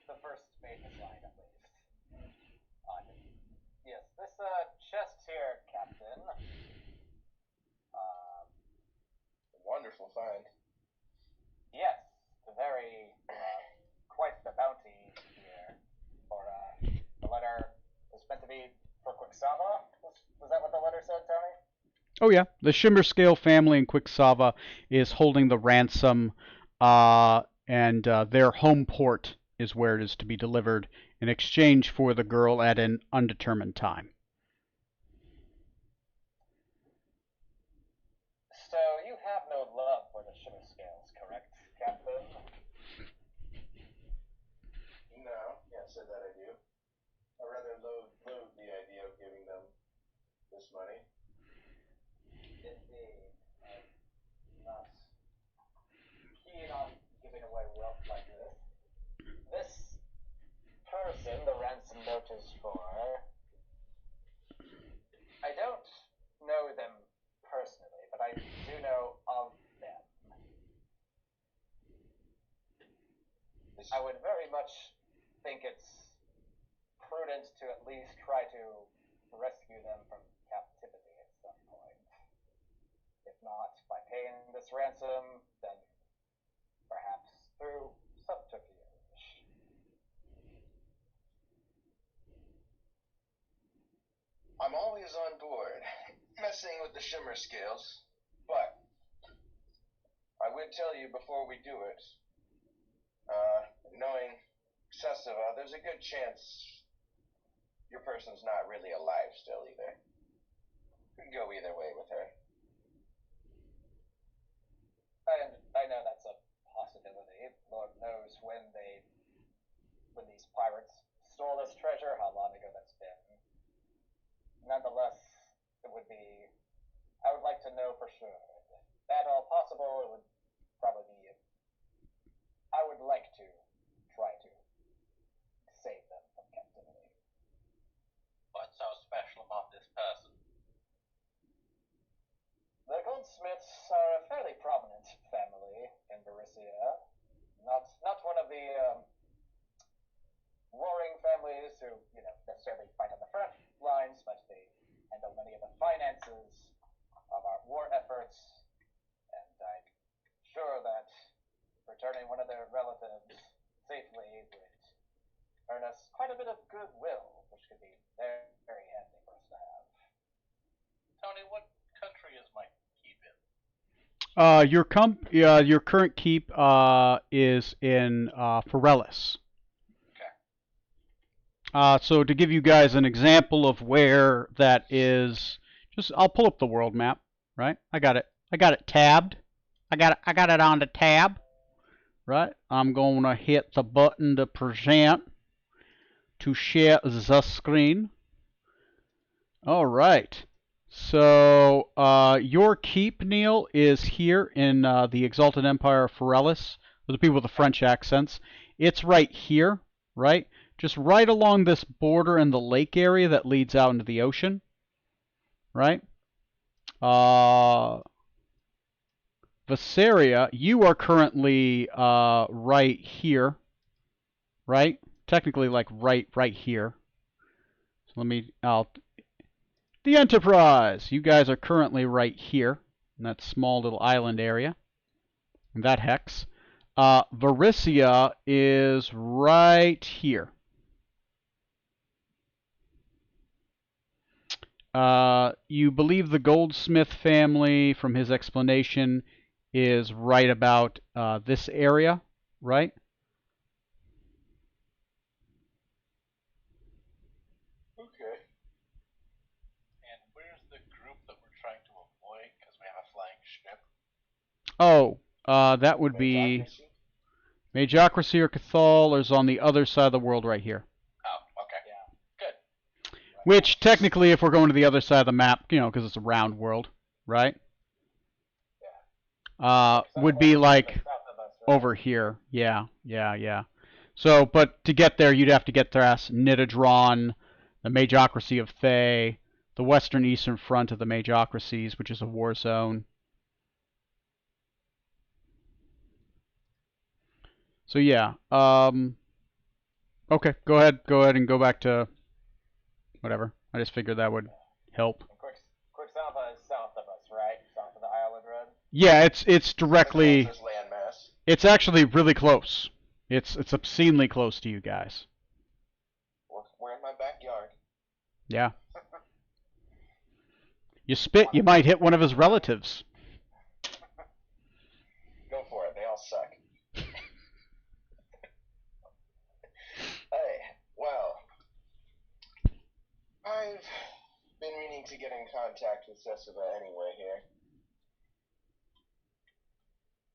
the first mate aside at least. Yes, this chest here, Captain. Wonderful find. Yes, very quite the bounty here. For the letter was meant to be for Quicksava. Was that what the letter said, Tony? Oh yeah, the Shimmerscale family in Quicksava is holding the ransom, and their home port is where it is to be delivered in exchange for the girl at an undetermined time. So you have no love for the Shimmerscales, correct, Captain? No, can't say that I do. I rather loathe the idea of giving them this money. Indeed. I'm not keen on giving away wealth like this. This person the ransom note is for, I don't know them personally, but I do know of them. I would very much think it's prudent to at least try to rescue them from captivity at some point. If not by paying this ransom, then perhaps through subterfuge. I'm always on board messing with the Shimmerscales, but I would tell you before we do it, knowing Sesava, there's a good chance your person's not really alive still either. Could go either way with her. I know that's a nonetheless, it would be. I would like to know for sure. If that all possible, it would probably be. I would like to try to save them from captivity. What's so special about this person? The Goldsmiths are a fairly prominent family in Beryssia. Not one of the warring families who, necessarily fight on the front lines, but they handle many of the finances of our war efforts, and I'm sure that returning one of their relatives safely would earn us quite a bit of goodwill, which could be very, very handy for us to have. Tony, what country is my keep in? Your current keep is in Forellis. Okay. So to give you guys an example of where that is, I'll pull up the world map, right? I got it tabbed. I got it on the tab, right? I'm going to hit the button to present to share the screen. All right. So your keep, Neil, is here in the Exalted Empire of Forellis. For the people with the French accents, it's right here, right? Just right along this border in the lake area that leads out into the ocean, right? Viseria, you are currently right here, right? Technically, like right here. So the Enterprise, you guys are currently right here in that small little island area, in that hex. Varyssia is right here. You believe the Goldsmith family, from his explanation, is right about this area, right? Okay. And where's the group that we're trying to avoid because we have a flying ship? Oh, that would be Majocracy or Cathal is on the other side of the world right here. Oh, okay. Yeah. Good. Which, technically, if we're going to the other side of the map, because it's a round world, right? Would be like over here. Yeah. So, but to get there, you'd have to get past Nidadron, the Majocracy of Thay, the western eastern front of the Majocracies, which is a war zone. So yeah. Okay, go ahead and go back to whatever. I just figured that would help. Quicksilver is south of us, right? South of the Isle of Dread? Yeah, it's directly. Landmass. It's actually really close. It's obscenely close to you guys. We're in my backyard. Yeah. You spit, you might hit one of his relatives. Go for it. They all suck. Hey, well, I've been meaning to get in contact with Sessiva anyway here.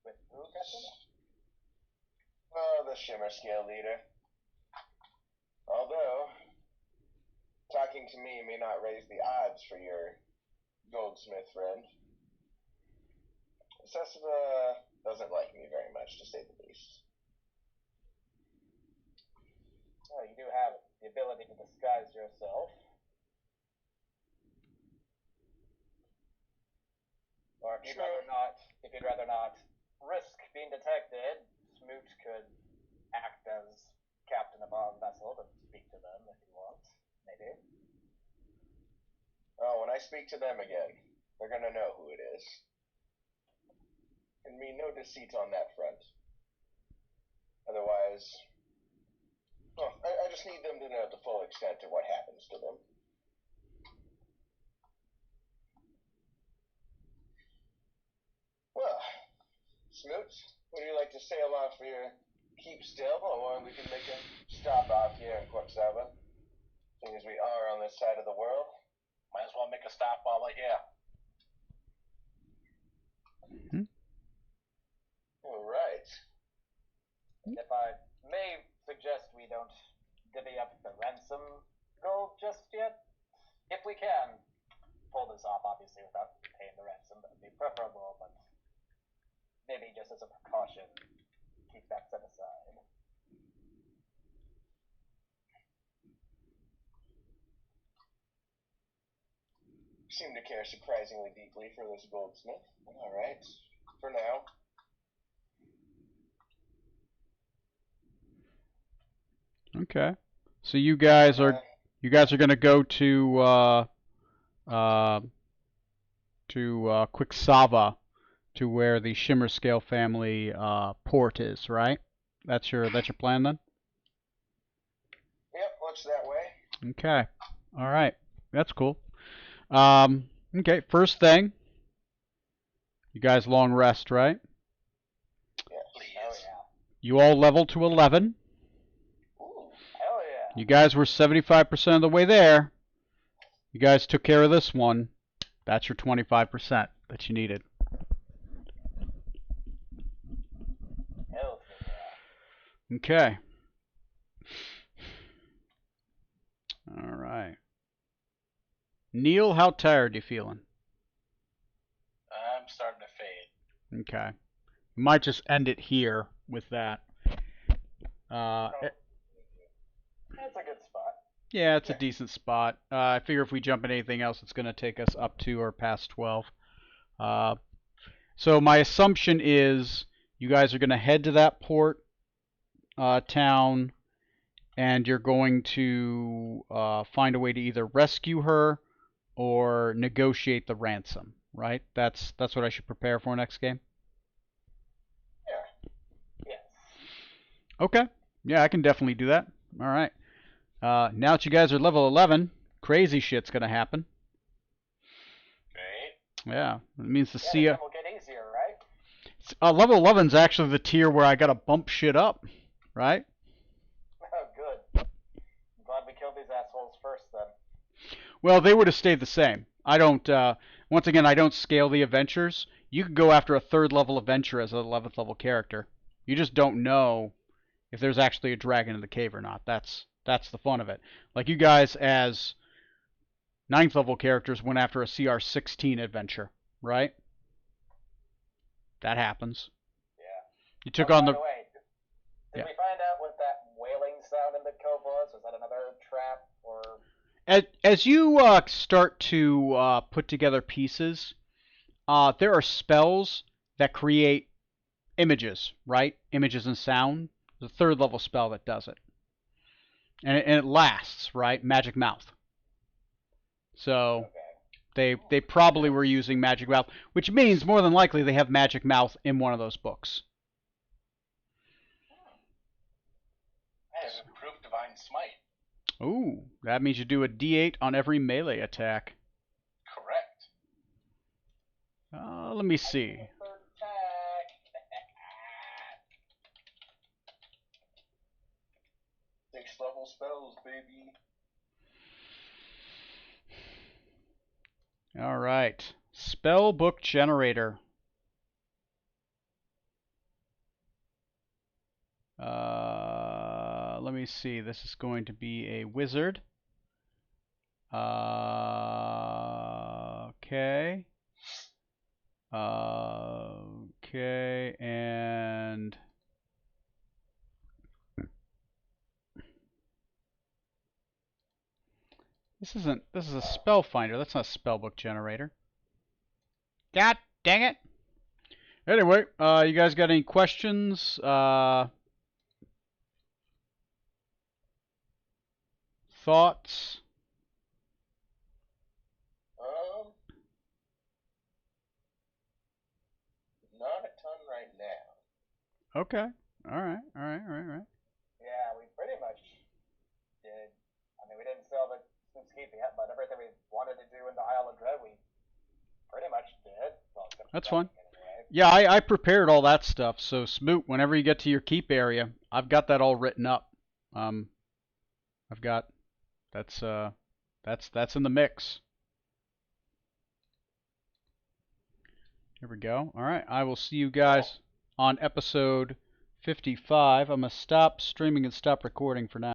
With who, Captain? Oh, the Shimmer Scale leader. Although, talking to me may not raise the odds for your Goldsmith friend. Sessiva doesn't like me very much, to say the least. Well, you do have the ability to disguise yourself. Or if you'd rather not risk being detected, Smoot could act as captain of our vessel to speak to them if you want. Maybe. Oh, when I speak to them again, they're gonna know who it is. And me no deceit on that front. Otherwise, well, I just need them to know the full extent of what happens to them. Well, Smoot, would you like to sail off for your keep still, or we can make a stop off here in Quaxava, seeing as we are on this side of the world? Might as well make a stop while we're here. All right. If I may suggest we don't divvy up the ransom gold just yet, if we can pull this off, obviously without paying the ransom, that would be preferable. But maybe just as a precaution, keep that set aside. Seem to care surprisingly deeply for this goldsmith. All right, for now. Okay. So you guys are going to go to Quicksava, to where the Shimmerscale family port is, right? That's your plan then? Yep, looks that way. Okay. All right. That's cool. Okay, first thing, you guys long rest, right? Yeah, Please. Oh yeah. You all level to 11. Ooh. Hell yeah. You guys were 75% of the way there. You guys took care of this one. That's your 25% that you needed. Hell yeah. Okay. All right. Neil, how tired you feeling? I'm starting to fade. Okay. We might just end it here with that. That's a good spot. Yeah, it's a decent spot. I figure if we jump in anything else, it's going to take us up to or past 12. So my assumption is you guys are going to head to that port town, and you're going to find a way to either rescue her or negotiate the ransom, right? That's what I should prepare for next game? Yeah. Yes. Okay. Yeah, I can definitely do that. All right. Now that you guys are level 11, crazy shit's going to happen. Great. Yeah, it means the Yeah, CR... will get easier, right? level 11's actually the tier where I got to bump shit up, right? Oh, good. I'm glad we killed these assholes first, then. Well, they would have stayed the same. I don't, once again, I don't scale the adventures. You could go after a 3rd level adventure as an 11th level character. You just don't know if there's actually a dragon in the cave or not. That's the fun of it. Like you guys as 9th level characters went after a CR 16 adventure, right? That happens. Yeah. You took Oh, on by the... way, did Yeah. we find out what that wailing sound in the cove was? Was that another trap, or... As you start to put together pieces, there are spells that create images, right? Images and sound. There's a 3rd level spell that does it. And it lasts, right? Magic Mouth. So Okay. they probably were using Magic Mouth, which means more than likely they have Magic Mouth in one of those books. I have improved Divine Smite. Ooh, that means you do a D8 on every melee attack. Correct. Let me see. Third attack. 6th level spells, baby. All right. Spell book generator. Let me see. This is going to be a wizard. Okay. Okay, and this is a spell finder. That's not a spellbook generator. God dang it. Anyway, you guys got any questions? Thoughts? Not a ton right now. Okay. All right. Yeah, we pretty much did. I mean, we didn't sell the Snoop's Keep yet, but everything we wanted to do in the Isle of Dread, we pretty much did. Well, That's fine. anyway. Yeah, I prepared all that stuff. So Smoot, whenever you get to your keep area, I've got that all written up. I've got that's in the mix. Here we go. All right, I will see you guys on episode 55. I'm gonna stop streaming and stop recording for now.